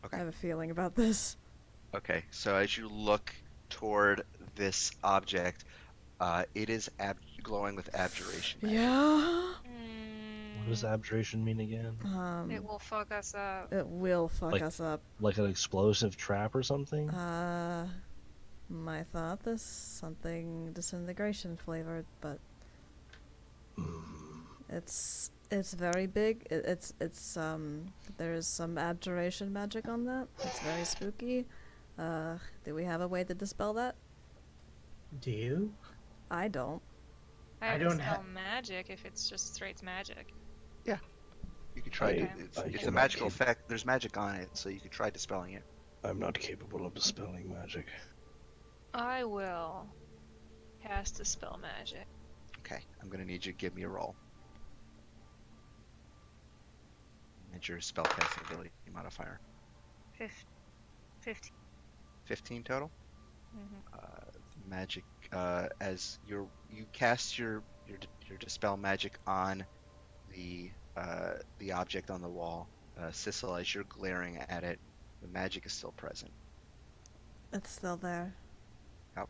Okay. I have a feeling about this. Okay. So as you look toward this object, it is glowing with abjuration. Yeah. What does abjuration mean again? It will fuck us up. It will fuck Like- us up. Like an explosive trap or something? My thought this something disintegration flavored, but it's very big. It's there's some abjuration magic on that. It's very spooky. Do we have a way to dispel that? Do you? I don't. I don't don't ha- magic if it's just straight magic. You could try to. Okay. It's, I it's a cannot magical keep- effect. There's magic on it, so you could try dispelling it. I'm not capable of dispelling magic. I will cast a spell magic. Okay, I'm gonna need you to give me a roll. And your spellcasting ability modifier. 15. 15 total. Mhm. Magic. As you cast your dispel magic on the object on the wall, Sissel, as you're glaring at it, the magic is still present. It's still there. Yep.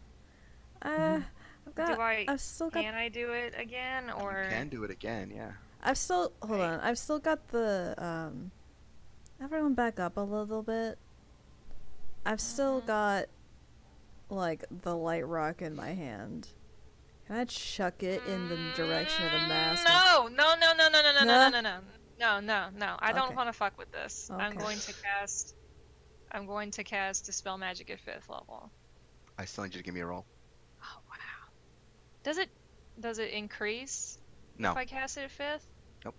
I've got. I've still got. Can I do it again, or You can do it again, yeah. I've still. Hold on. I've still got the. Everyone back up a little bit. I've still got, like, the light rock in my hand. Can I chuck it in the direction of the mask? No! I don't Okay. want to fuck with this. I'm Okay. going to cast Dispel Magic at 5th level. I still need you to give me a roll. Oh wow. Does it increase No. if I cast it at 5th? Nope.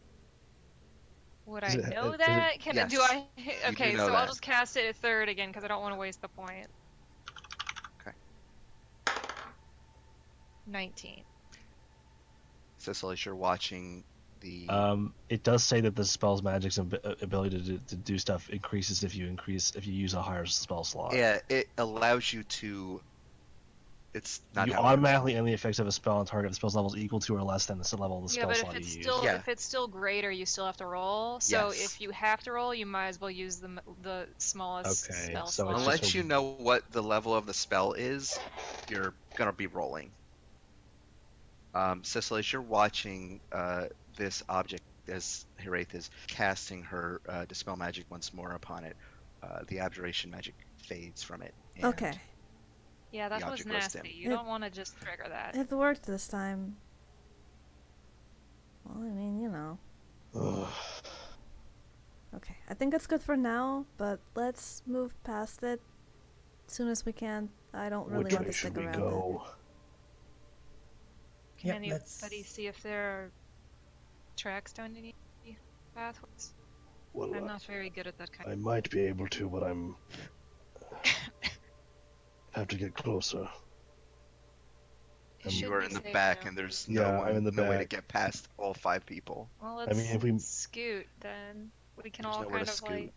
Would Is I it- know is that? Can Yes. do I? You Okay, do know so I'll that. just cast it at 3rd again because I don't want to waste the point. Okay. 19. Cecil, as you're watching the It does say that the spell's magic's ability to do stuff increases if you use a higher spell slot. yeah, it allows you to. It's not You how it works. automatically end the effects of a spell on target. The spell's level is equal to or less than the level of the Yeah, spell but slot if it's you still use. Yeah. if it's still greater, you still have to roll. So Yes. if you have to roll, you might as well use the smallest Okay, spell so slot. it's Unless just a- you know what the level of the spell is, you're gonna be rolling. Cecily, as you're watching this object as Hiraeth is casting her dispel magic once more upon it, the abjuration magic fades from it. And Okay. Yeah, that the was object goes dim. nasty. You don't want to just trigger that. It worked this time. Well, I mean, you know. Ugh. Okay, I think it's good for now, but let's move past it as soon as we can. I don't really Which want way to stick should we around go? Can Yep, anybody let's- see if there are tracks down any pathways? Well, I'm not very good at that kind I might be able to, but I'm have to get closer. It should You are be in the safe back, now. and there's Yeah, no I'm in the way to back. get past all 5 people. Well, I let's mean, if we- scoot then. We can There's all nowhere kind to of scoot. like.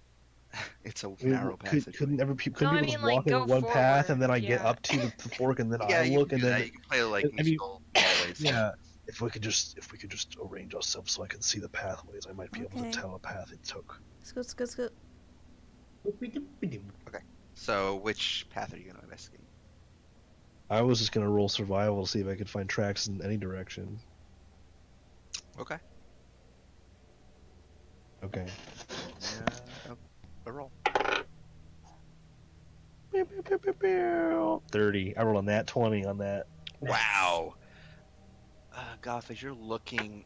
It's a I mean, narrow passage. couldn't No, people I just mean, like, walk in go one path and then I forward, get yeah. up to the fork and then Yeah, I you look can and do then that. You can play like I mean, musical hallways. yeah. If we could just arrange ourselves so I can see the pathways, I might be able Okay. to tell a path it took. Scoot, scoot, scoot. So, which path are you going to investigate? I was just gonna roll survival to see if I could find tracks in any direction. Okay. Okay. A roll. 30. I rolled a nat 20 on that. Wow. Goth, as you're looking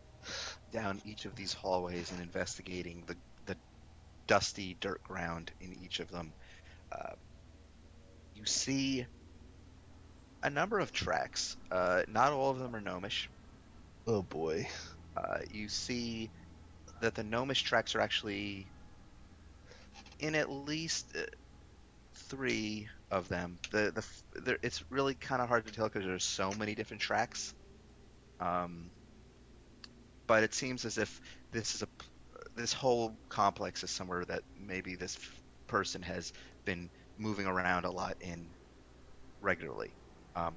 down each of these hallways and investigating the dusty dirt ground in each of them, you see a number of tracks. Not all of them are gnomish. Oh boy. You see that the gnomish tracks are actually in at least 3 of them. It's really kind of hard to tell because there's so many different tracks. But it seems as if this whole complex is somewhere that maybe this person has been moving around a lot in regularly.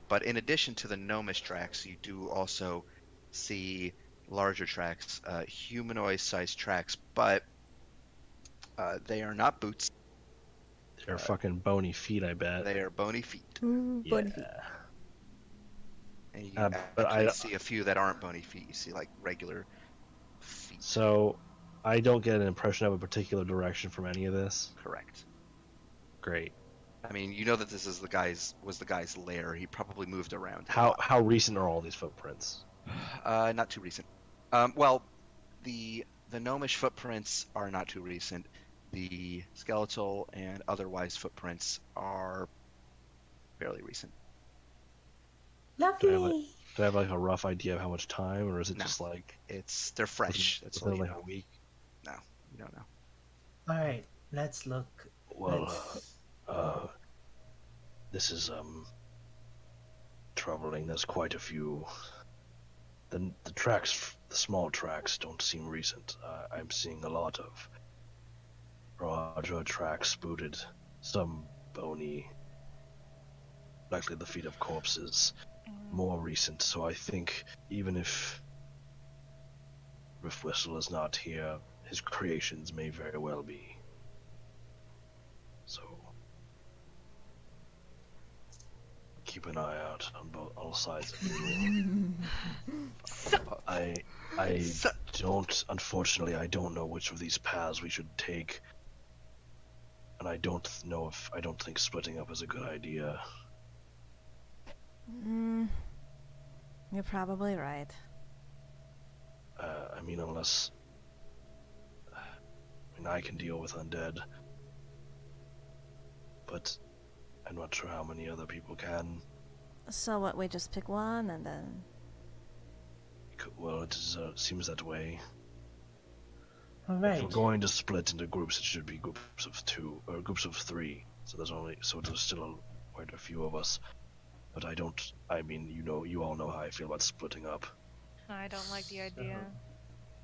But in addition to the gnomish tracks, you do also see larger tracks, humanoid-sized tracks, but they are not boots. They're fucking bony feet, I bet. They are bony feet. Ooh, bunny feet. Yeah. And you But actually I- see a few that aren't bony feet. You see like regular feet. So, I don't get an impression of a particular direction from any of this. Correct. Great. I mean, you know that this is the guy's lair. He probably moved around. a How recent are all these footprints? lot. Not too recent. Well, the gnomish footprints are not too recent. The skeletal and otherwise footprints are fairly recent. Lovely. Do I have like a rough idea of how much time, or is it No. just like They're fresh. That's all within you like know. a week? No, you don't know. All right, let's look. Well, Let's. this is troubling. There's quite a few. The tracks, the small tracks, don't seem recent. I'm seeing a lot of larger tracks booted, some bony, likely the feet of corpses, more recent. So I think even if Riff Whistle is not here, his creations may very well be. So keep an eye out on all sides of you. I don't, unfortunately, I don't know which of these paths we should take, and I don't think splitting up is a good idea. You're probably right. I mean, I can deal with undead, but I'm not sure how many other people can. So what, we just pick one and then... Well, it seems that way. All right. If we're going to split into groups, it should be groups of 2 or groups of 3. So there's still quite a few of us. But you all know how I feel about splitting up. I don't like the idea.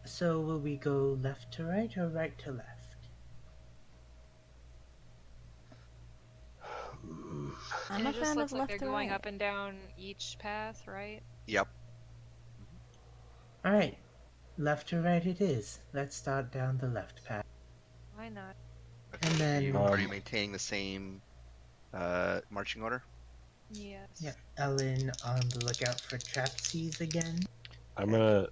So will we go left to right or right to left? I'm And a it just fan looks of like left they're to going right. up and down each path, right? Yep. All right, left to right it is. Let's start down the left path. Why not? And then Are you maintaining the same marching order? Yes. yeah, Ellen on the lookout for trapsies again. I know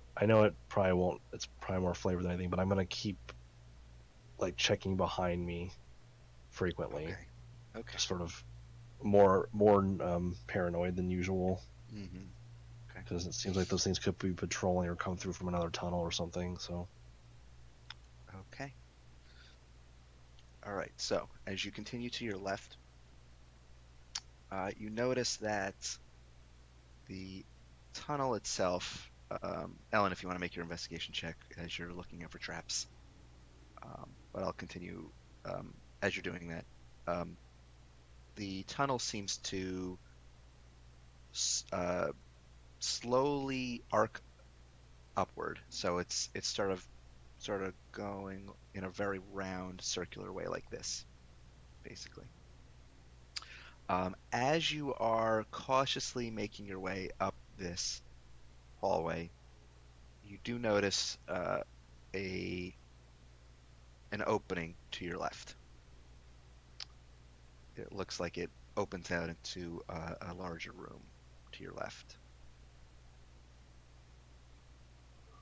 it's probably more flavor than anything, but I'm gonna keep checking behind me frequently. Okay. Sort of more paranoid than usual. Mm-hmm. Because it seems like those things could be patrolling or come through from another tunnel or something. So. Okay. All right. So as you continue to your left, you notice that the tunnel itself. Ellen, if you want to make your investigation check as you're looking out for traps, but I'll continue as you're doing that. The tunnel seems to slowly arc upward, so it's sort of going in a very round circular way like this, basically. As you are cautiously making your way up this hallway, you do notice an opening to your left. It looks like it opens out into a larger room to your left.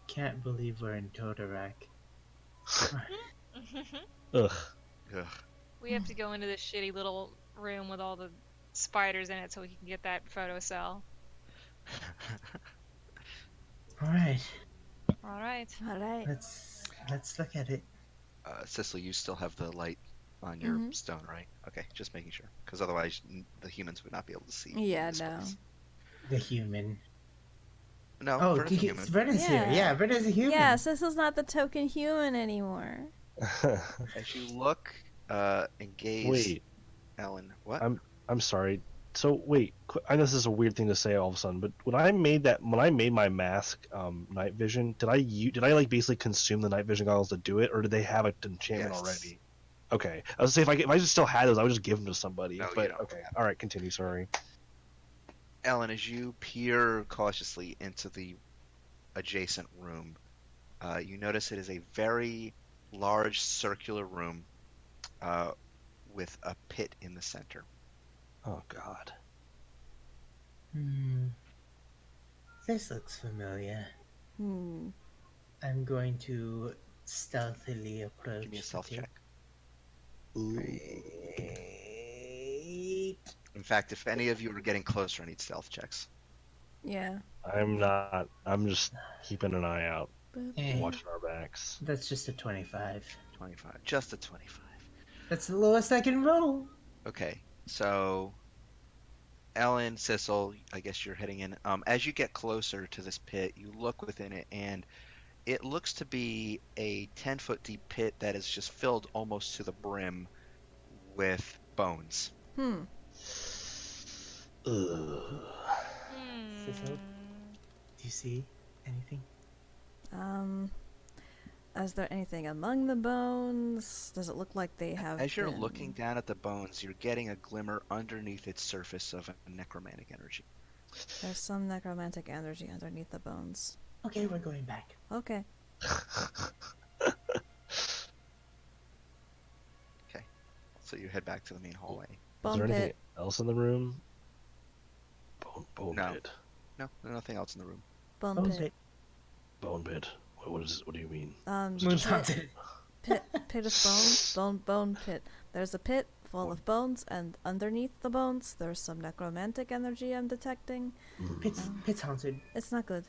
Can't believe we're in Totorak. Ugh. Ugh. We have to go into this shitty little room with all the spiders in it so we can get that photo cell. All right. All right. All right. Let's look at it. Cicely, you still have the light on your stone, right? Okay, just making sure, because otherwise the humans would not be able to see. Yeah, no. The human. No, Oh, Verna's a human. Verna's here. Yeah, Verna's a human. Yeah, Cecil's not the token human anymore. As you look and gaze, Wait, Ellen, what? I'm sorry. So wait, I know this is a weird thing to say all of a sudden, but when I made my mask night vision, did I basically consume the night vision goggles to do it, or did they have an enchantment already? Okay, I was gonna say if I just still had those, I would just give them to somebody. No, but okay, all right, continue. Sorry. Ellen, as you peer cautiously into the adjacent room, you notice it is a very large circular room with a pit in the center. Oh God. This looks familiar. Hmm. I'm going to stealthily approach. Give me a stealth check. Wait. In fact, if any of you are getting closer, I need stealth checks. Yeah. I'm not. I'm just keeping an eye out, Eh, watching our backs. That's just a 25. 25. Just a 25. That's the lowest I can roll. Okay, so Ellen, Sissel, I guess you're heading in. As you get closer to this pit, you look within it, and It looks to be a 10-foot deep pit that is just filled almost to the brim with bones. Hmm. Ugh. Cecil, do you see anything? Is there anything among the bones? Does it look like they have As you're been... looking down at the bones, you're getting a glimmer underneath its surface of a necromantic energy. There's some necromantic energy underneath the bones. Okay, we're going back. Okay. Okay. So you head back to the main hallway. Is Bone there anything pit. else in the room? Bone No. pit. No, there's nothing else in the room. Bone Bones pit. Bone pit. What do you mean? Moon's haunted. Pit of bone pit. There's a pit full of bones, and underneath the bones, there's some necromantic energy I'm detecting. Pit's haunted. It's not good.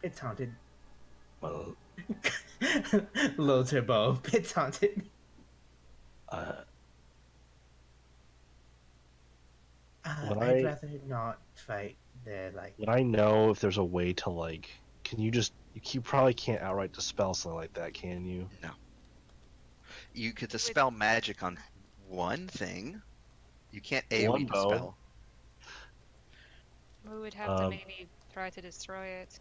Pit's haunted. Well, Low turbo. Pit's haunted. Would I'd I- rather not fight there. Like, would I know if there's a way to like? Can you just? You probably can't outright dispel something like that, can you? No. You could dispel magic on one thing. You can't AoE One bone. dispel. We would have to maybe try to destroy it.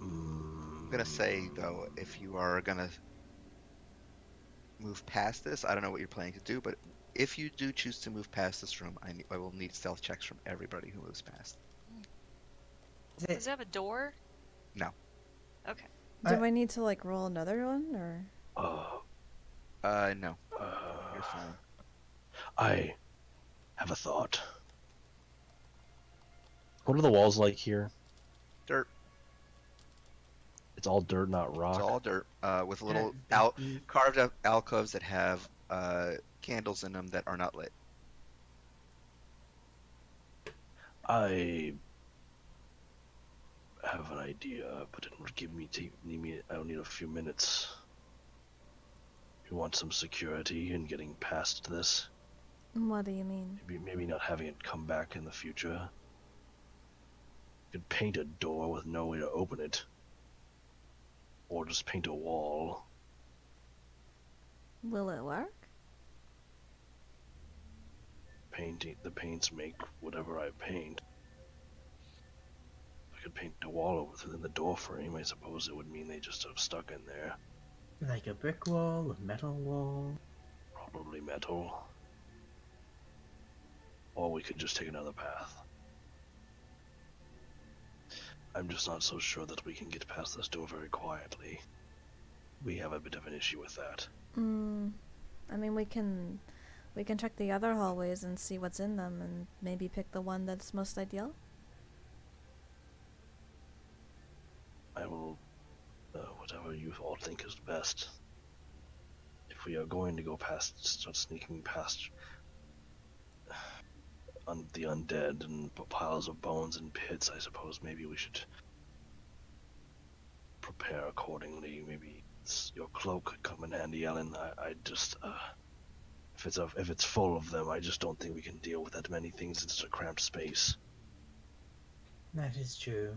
I'm gonna say though, if you are gonna move past this, I don't know what you're planning to do, but if you do choose to move past this room, I will need stealth checks from everybody who moves past. Does it have a door? No. Okay. Do I need to like roll another one or? No. You're fine. I have a thought. What are the walls like here? Dirt. It's all dirt, not rock. It's all dirt, with little that- carved out alcoves that have candles in them that are not lit. I have an idea, but it would I'll need a few minutes. You want some security in getting past this? What do you mean? Maybe not having it come back in the future. You could paint a door with no way to open it. Or just paint a wall. Will it work? The paints make whatever I paint. If I could paint a wall over within the door frame, I suppose it would mean they just have stuck in there. like a brick wall, a metal wall. Probably metal. Or we could just take another path. I'm just not so sure that we can get past this door very quietly. We have a bit of an issue with that. I mean, we can check the other hallways and see what's in them, and maybe pick the one that's most ideal. I will, whatever you all think is best. If we are going to go start sneaking past the undead and piles of bones and pits, I suppose maybe we should prepare accordingly. Maybe your cloak could come in handy, Ellen. I just, if it's full of them, I just don't think we can deal with that many things in such a cramped space. That is true.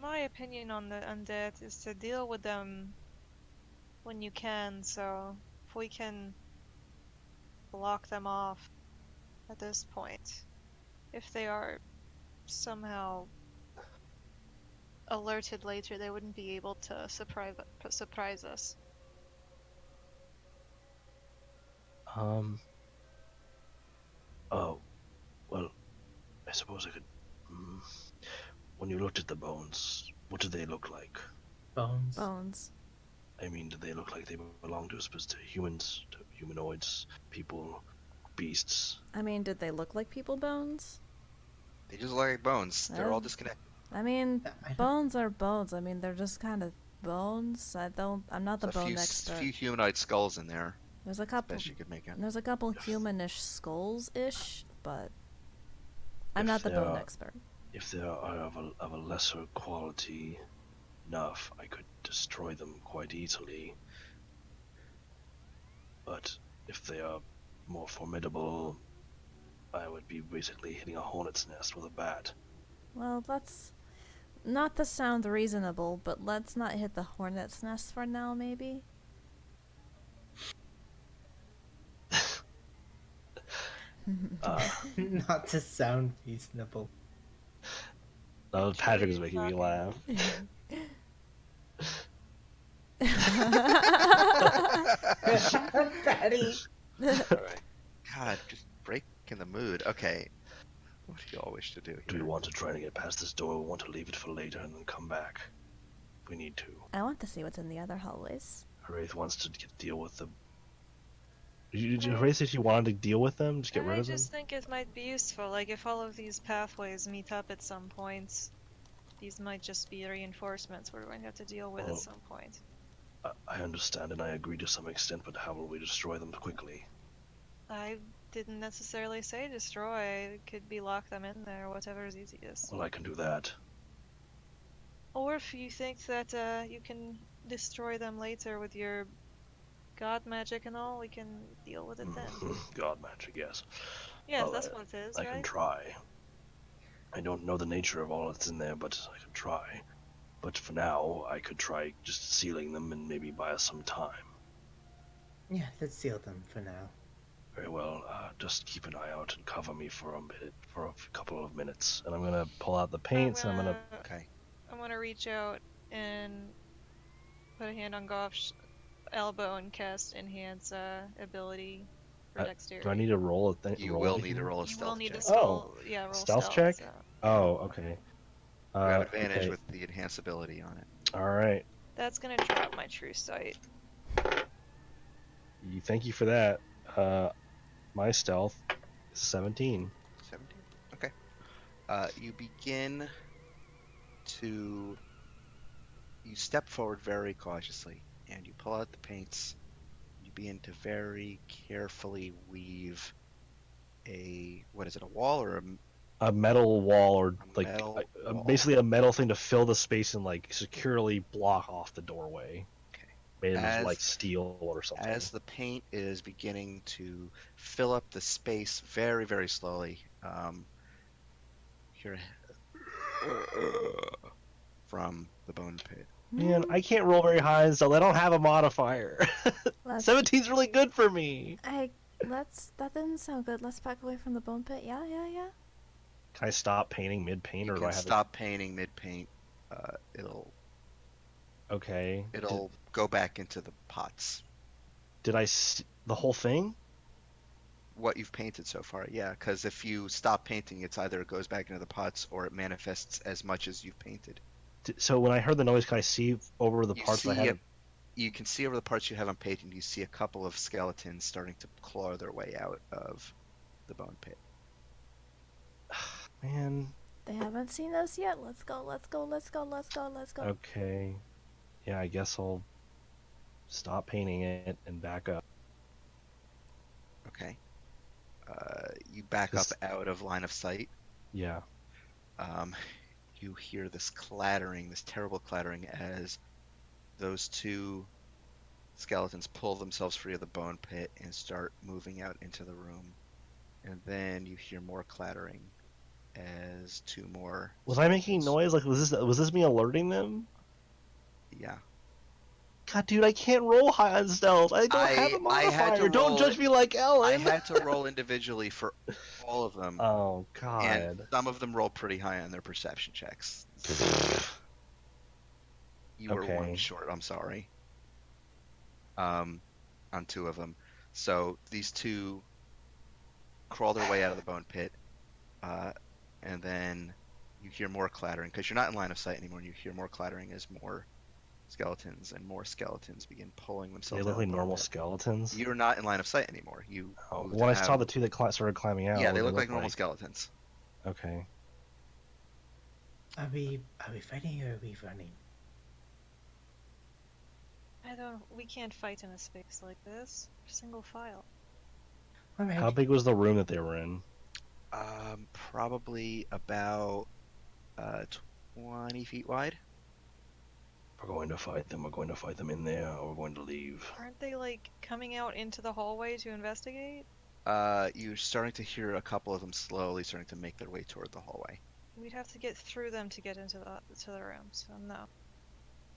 My opinion on the undead is to deal with them when you can, so if we can block them off at this point, if they are somehow alerted later, they wouldn't be able to surprise us. Oh, well, I suppose I could. When you looked at the bones, what did they look like? Bones. Bones. I mean, did they look like they belong to humans, to humanoids, people, beasts? I mean, did they look like people bones? They just look like bones. They're all Oh. disconnected. I mean, I don't- bones are bones. I mean, they're just kind of bones. I'm not the There's a bone few, expert. few humanoid skulls in there. There's a couple. Best you could make out. There's a couple humanish skulls-ish, but I'm If not the they bone are- expert. If they are of a lesser quality enough, I could destroy them quite easily. But if they are more formidable, I would be basically hitting a hornet's nest with a bat. Well, not to sound reasonable, but let's not hit the hornet's nest for now, maybe? Not to sound reasonable. Patrick is making me laugh. Patty. Alright. God, just breaking the mood. Okay. What do you all wish to do Do we here? want to try to get past this door, or we want to leave it for later and then come back? If we need to. I want to see what's in the other hallways. Wraith wants to deal with them. Did Ray say she wanted to deal with them? Just get rid I of them? just think it might be useful. Like, if all of these pathways meet up at some points, these might just be reinforcements we're going to have to deal with Oh. at some point. I understand and I agree to some extent, but how will we destroy them quickly? I didn't necessarily say destroy. It could be lock them in there, whatever is easiest. Well, I can do that. Or if you think that you can destroy them later with your god magic and all, we can deal with it then. God magic, yes. Yes, Well, that's what it is, I right? can try. I don't know the nature of all that's in there, but I can try. But for now, I could try just sealing them and maybe buy us some time. Yeah, let's seal them for now. Very well, just keep an eye out and cover me for a couple of minutes. And I'm gonna pull out the paints and I'm gonna... Okay. I'm gonna reach out and put a hand on Goff's elbow and cast enhance ability for dexterity. Do I need to roll a thing? You will need to roll a You will stealth need check. to roll stealth check? so. Oh, okay. You have advantage okay. with the enhance ability on it. Alright. That's gonna drop my true sight. Thank you for that. My stealth is 17. 17? Okay. You begin to... You step forward very cautiously, and you pull out the paints. You begin to very carefully weave a... What is it, a wall or A metal wall, or A metal wall. basically a metal thing to fill the space and like securely block off the doorway. Okay. Made of As- like steel or something. As the paint is beginning to fill up the space very, very slowly, hear from the bone pit. Man, I can't roll very high, so I don't have a modifier. Let's, 17's really good for me. that didn't sound good. Let's back away from the bone pit. Yeah. Can I stop painting mid-paint, You or do can I have stop painting mid-paint. It'll Okay. go back into the pots. Did I the whole thing? What you've painted so far, yeah. Because if you stop painting, it's either it goes back into the pots or it manifests as much as you've painted. So when I heard the noise, can I see over the You parts I see had? You can see over the parts you haven't painted. You see a couple of skeletons starting to claw their way out of the bone pit. Man. They haven't seen us yet. Let's go. Okay. Yeah, I guess I'll stop painting it and back up. Okay. You back up out of line of sight. Yeah. You hear this clattering, this terrible clattering, as those two skeletons pull themselves free of the bone pit and start moving out into the room. And then you hear more clattering as two more. Was I making noise? Like, was this me alerting them? Yeah. God, dude, I can't roll high on stealth. I don't have a I had modifier. to Don't roll judge me like Ellen. I had to roll individually for all of them. Oh God. And some of them roll pretty high on their perception checks. You were Okay. one short, I'm sorry. On two of them. So these two crawl their way out of the bone pit, and then you hear more clattering, because you're not in line of sight anymore, and you hear more clattering as more skeletons and more skeletons begin pulling They themselves look out of like the bone normal pit. skeletons. You're not in line of sight anymore. You moved When I out. saw the two that started climbing out. Yeah, what they did look like normal skeletons. Okay. Are we fighting or are we running? We can't fight in a space like this. Single file. All right. How big was the room that they were in? Probably about 20 feet wide. If we're going to fight them, we're going to fight them in there, or we're going to leave. Aren't they like coming out into the hallway to investigate? You're starting to hear a couple of them slowly starting to make their way toward the hallway. We'd have to get through them to get into the room, so no.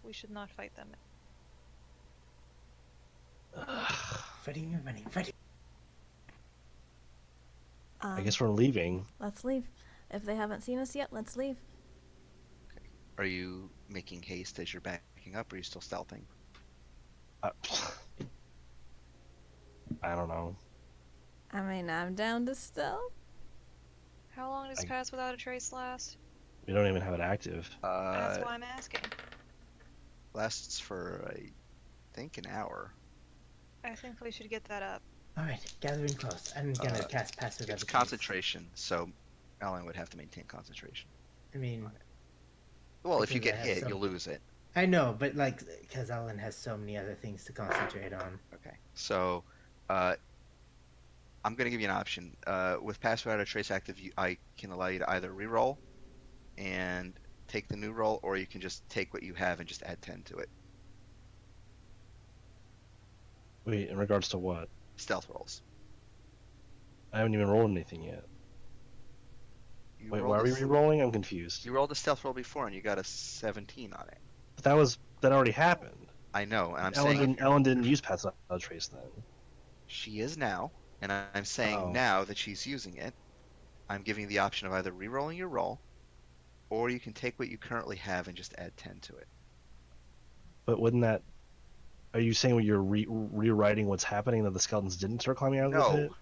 We should not fight them. Fighting and running, fighting. I guess we're leaving. Let's leave. If they haven't seen us yet, let's leave. Are you making haste as you're backing up, or are you still stealthing? I don't know. I mean, I'm down to stealth. How long does Pass Without a Trace last? We don't even have it active. That's why I'm asking. Lasts for, I think, an hour. I think we should get that up. Alright, gathering close. I'm gonna cast Pass Without a It's Trace. concentration, so Ellen would have to maintain concentration. I mean... Well, if you because get I have hit, some- you'll lose it. I know, but like, because Ellen has so many other things to concentrate on. Okay, so I'm going to give you an option. With Pass Without a Trace active, I can allow you to either reroll and take the new roll, or you can just take what you have and just add 10 to it. Wait, in regards to what? Stealth rolls. I haven't even rolled anything yet. You Wait, rolled why are we a- re-rolling? I'm confused. You rolled a stealth roll before and you got a 17 on it. But that already happened. I know, and I'm Ellen saying didn't, Ellen didn't use Pass Without a Trace then. she is now, and I'm saying Oh. now that she's using it, I'm giving you the option of either re-rolling your roll, or you can take what you currently have and just add 10 to it. But wouldn't that... Are you saying you're rewriting what's happening, that the skeletons didn't start climbing out of the pit? No,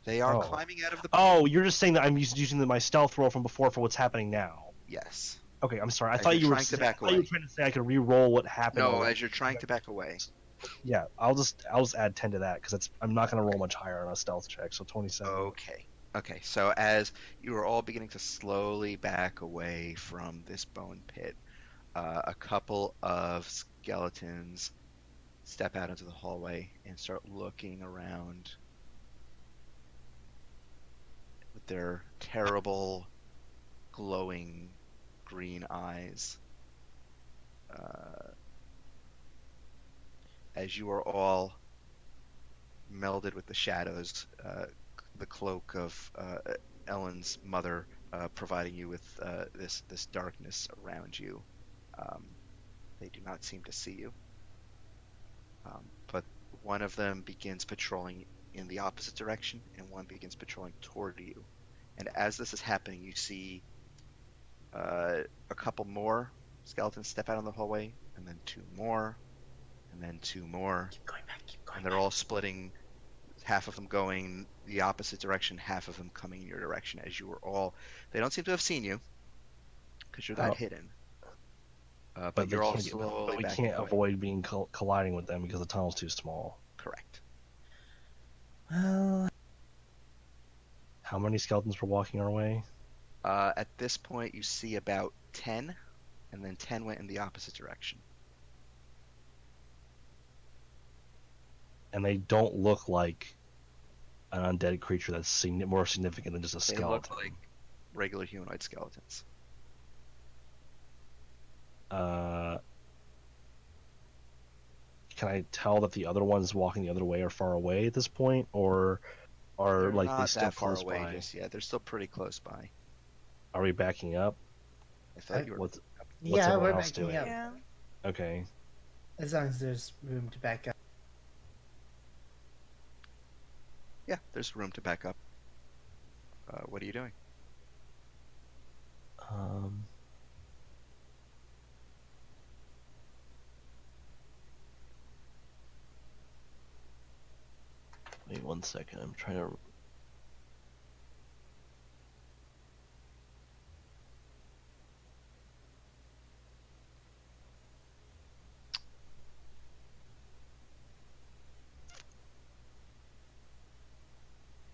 they are Oh. climbing out of the. Oh, you're just saying that I'm using my stealth roll from before for what's happening now. Yes. Okay, I'm sorry. I As thought you're you were trying to saying, I back thought you were away. trying to say I could re-roll what happened. No, already. as you're trying to back away. Yeah, I'll just add 10 to that because I'm not gonna roll much higher on a stealth check. So 27. Okay. Okay. So as you are all beginning to slowly back away from this bone pit, a couple of skeletons step out into the hallway and start looking around with their terrible, glowing green eyes. As you are all melded with the shadows, the cloak of Ellen's mother providing you with this darkness around you. They do not seem to see you. But one of them begins patrolling in the opposite direction, and one begins patrolling toward you. And as this is happening, you see a couple more skeletons step out in the hallway, and then two more, and then two more. Keep going back, keep going And they're all splitting, half of them going the opposite direction, half of them coming in your direction as you were all... They don't seem to have seen you, because you're that hidden. But you're all slowly we backing can't away. avoid being colliding with them because the tunnel's too small. Correct. Well, How many skeletons were walking our way? At this point, you see about 10, and then 10 went in the opposite direction. And they don't look like an undead creature that's more significant than just a They skeleton. look like regular humanoid skeletons. Can I tell that the other ones walking the other way are far away at this point, or are They're like not they still that far close away by? just yet. They're still pretty close by. Are we backing up? I thought you were. What's yeah, everyone we're else backing doing? up. Yeah. Okay. As long as there's room to back up. Yeah, there's room to back up. What are you doing? Wait 1 second. I'm trying to.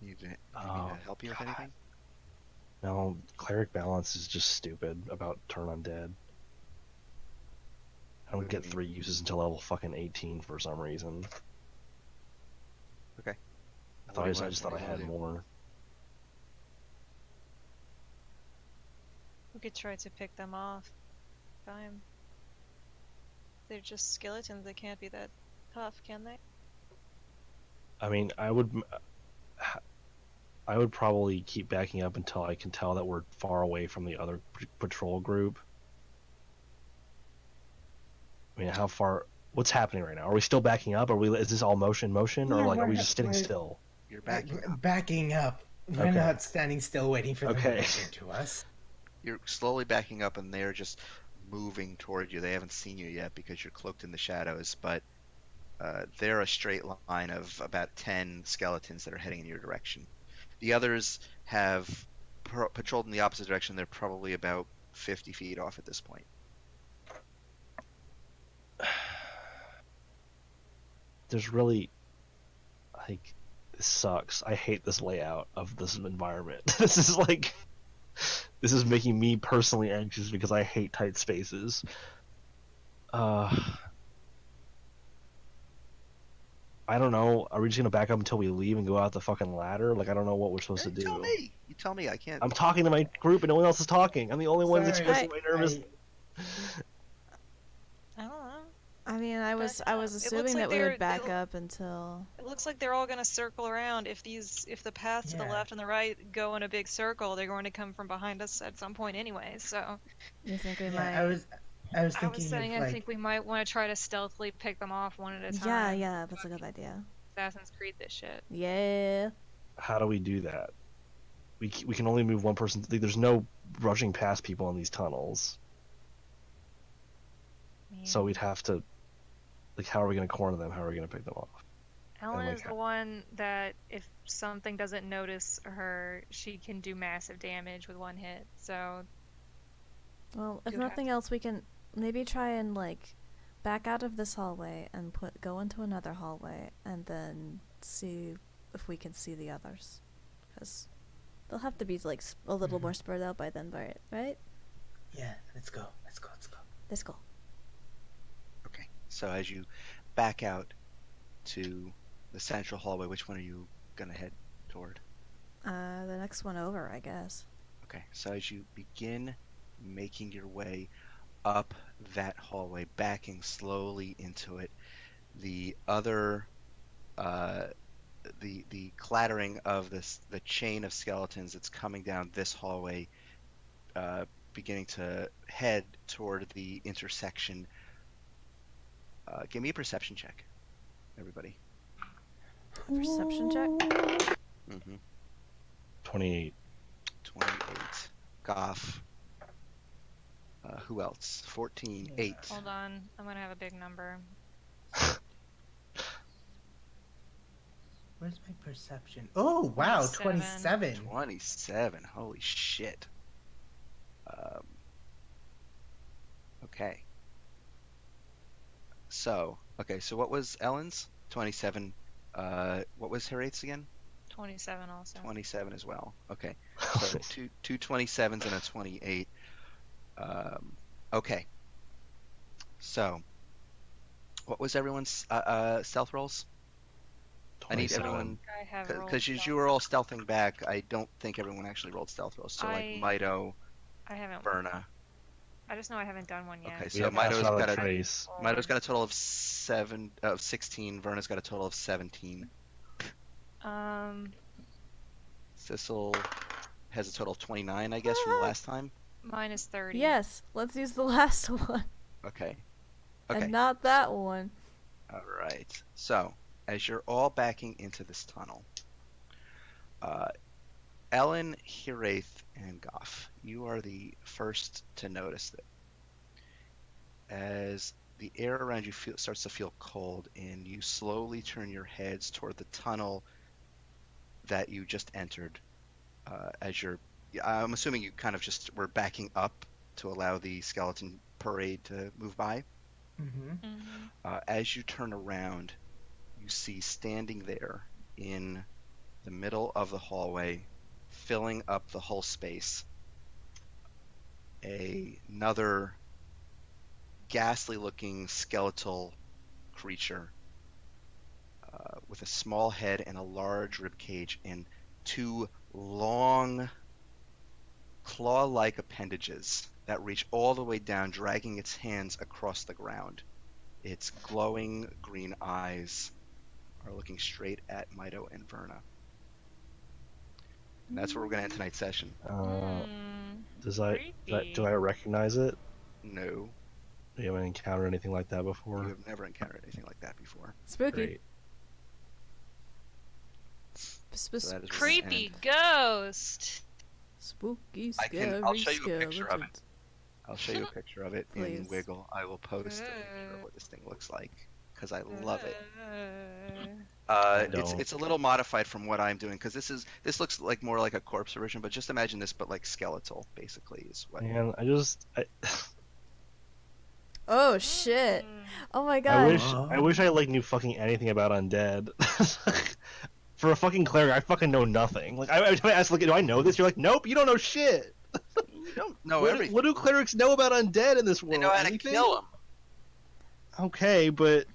You need me Oh, to help you with God. anything? No, cleric balance is just stupid about turn undead. I don't What do you get mean? 3 uses until level fucking 18 for some reason. Okay. I just thought I had more. We could try to pick them off. Time. They're just skeletons. They can't be that tough, can they? I mean, I would. I would probably keep backing up until I can tell that we're far away from the other patrol group. I mean, how far? What's happening right now? Are we still backing up? Is this all motion, or Yeah, like are we just sitting still? You're backing up. Backing up. We're Okay. not standing still waiting for them to Okay. bump into us. You're slowly backing up, and they're just moving toward you. They haven't seen you yet because you're cloaked in the shadows, but they're a straight line of about 10 skeletons that are heading in your direction. The others have patrolled in the opposite direction. They're probably about 50 feet off at this point. There's really, like, this sucks. I hate this layout of this environment. This is making me personally anxious because I hate tight spaces. I don't know. Are we just gonna back up until we leave and go out the fucking ladder? Like, I don't know what we're supposed to do. You tell me. I can't. I'm talking to my group and no one else is talking. I'm the only one that's Sorry, expressing my nervous. I don't know. I mean, I was assuming like that we would they're- back up until. It looks like they're all going to circle around. If the paths to the Yeah. left and the right go in a big circle, they're going to come from behind us at some point anyway. So You think we Yeah, might? I was I thinking was saying of I like think we might want to try to stealthily pick them off one at a Yeah, time. yeah, that's a good idea. Assassin's Creed this shit. Yeah. How do we do that? We can only move one person. There's no rushing past people in these tunnels. So we'd have to, like, how are we going to corner them? How are we going to pick them off? Ellen like is the one that if something doesn't notice her, she can do massive damage with one hit. So Well, if You would have nothing else, we can maybe try and like back out of this hallway and go into another hallway and then see if we can see the others, because they'll have to be like a little more spread out by then, right? yeah. Let's go. Let's go. Let's go. Okay. So as you back out to the central hallway, which one are you gonna head toward? The next one over, I guess. Okay. So as you begin making your way up that hallway, backing slowly into it, the other the clattering of the chain of skeletons that's coming down this hallway, beginning to head toward the intersection. Give me a perception check, everybody. Perception check. Mm-hmm. 28. 28. Goff. Who else? 14. 8. hold on, I'm gonna have a big number. Where's my perception? Oh wow, 27. 27. Holy shit. Okay. So what was Ellen's? 27. What was her eighths again? 27 also. 27 as well. Okay. So two 27s and a 28. Okay. So, what was everyone's stealth rolls? I need 27. everyone, I have rolled because stealth. you were all stealthing back. I don't think everyone actually rolled stealth rolls. So like Mito, I haven't. Verna. I just know I haven't done one yet. Okay, We so have passed Mito's out got a a trace. Mito's got a total of 16. Verna's got a total of 17. Sissel has a total of 29, I guess, from the last time. Minus 30. Yes, let's use the last one Okay. and not that one. All right. So, as you're all backing into this tunnel, Ellen, Hiraeth, and Goff, you are the first to notice it. As the air around you starts to feel cold, and you slowly turn your heads toward the tunnel that you just entered. I'm assuming you kind of just were backing up to allow the skeleton parade to move by. Mm-hmm. As you turn around, you see standing there in the middle of the hallway, filling up the whole space, another ghastly-looking skeletal creature with a small head and a large rib cage and two long claw-like appendages that reach all the way down, dragging its hands across the ground. Its glowing green eyes are looking straight at Mito and Verna. And that's where we're gonna end tonight's session. Do I recognize it? No, You haven't encountered anything like that before? you have never encountered anything like that before. Spooky. Great. So that is where we're gonna Creepy end. ghost. Spooky, I'll scary show you a picture of it. skeletons. I'll show you a picture of it in Please. Wiggle. I will post a picture of what this thing looks like because I love it. I It's don't. it's a little modified from what I'm doing because this looks like more like a corpse version, but just imagine this, but like skeletal, basically, is what. Man, Oh shit! Oh my I god! wish I like knew fucking anything about undead. For a fucking cleric, I fucking know nothing. Like I ask, like, do I know this? You're like, nope, you don't know shit. You don't know What everything. do clerics know about undead in this They world? know how to Anything? kill them. Okay, but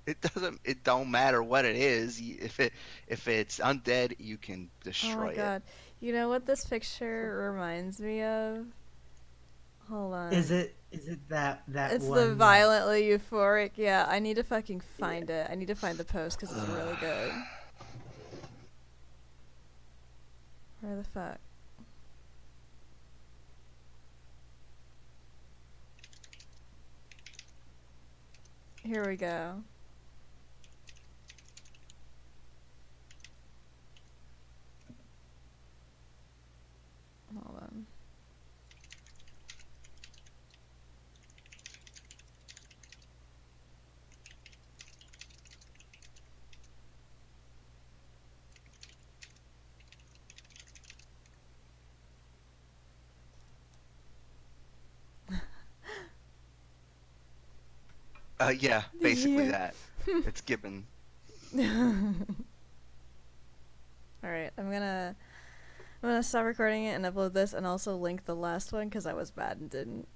It don't matter what it is. If it's undead, you can destroy Oh my god! You know what this picture reminds me of? Hold on. Is it that It's one? the violently euphoric. Yeah, I need to fucking find it. I need to find the post because it's really good. Where the fuck? Here we go. Hold on. Yeah, basically that. It's given. Alright, I'm gonna stop recording it and upload this and also link the last one because I was bad and didn't.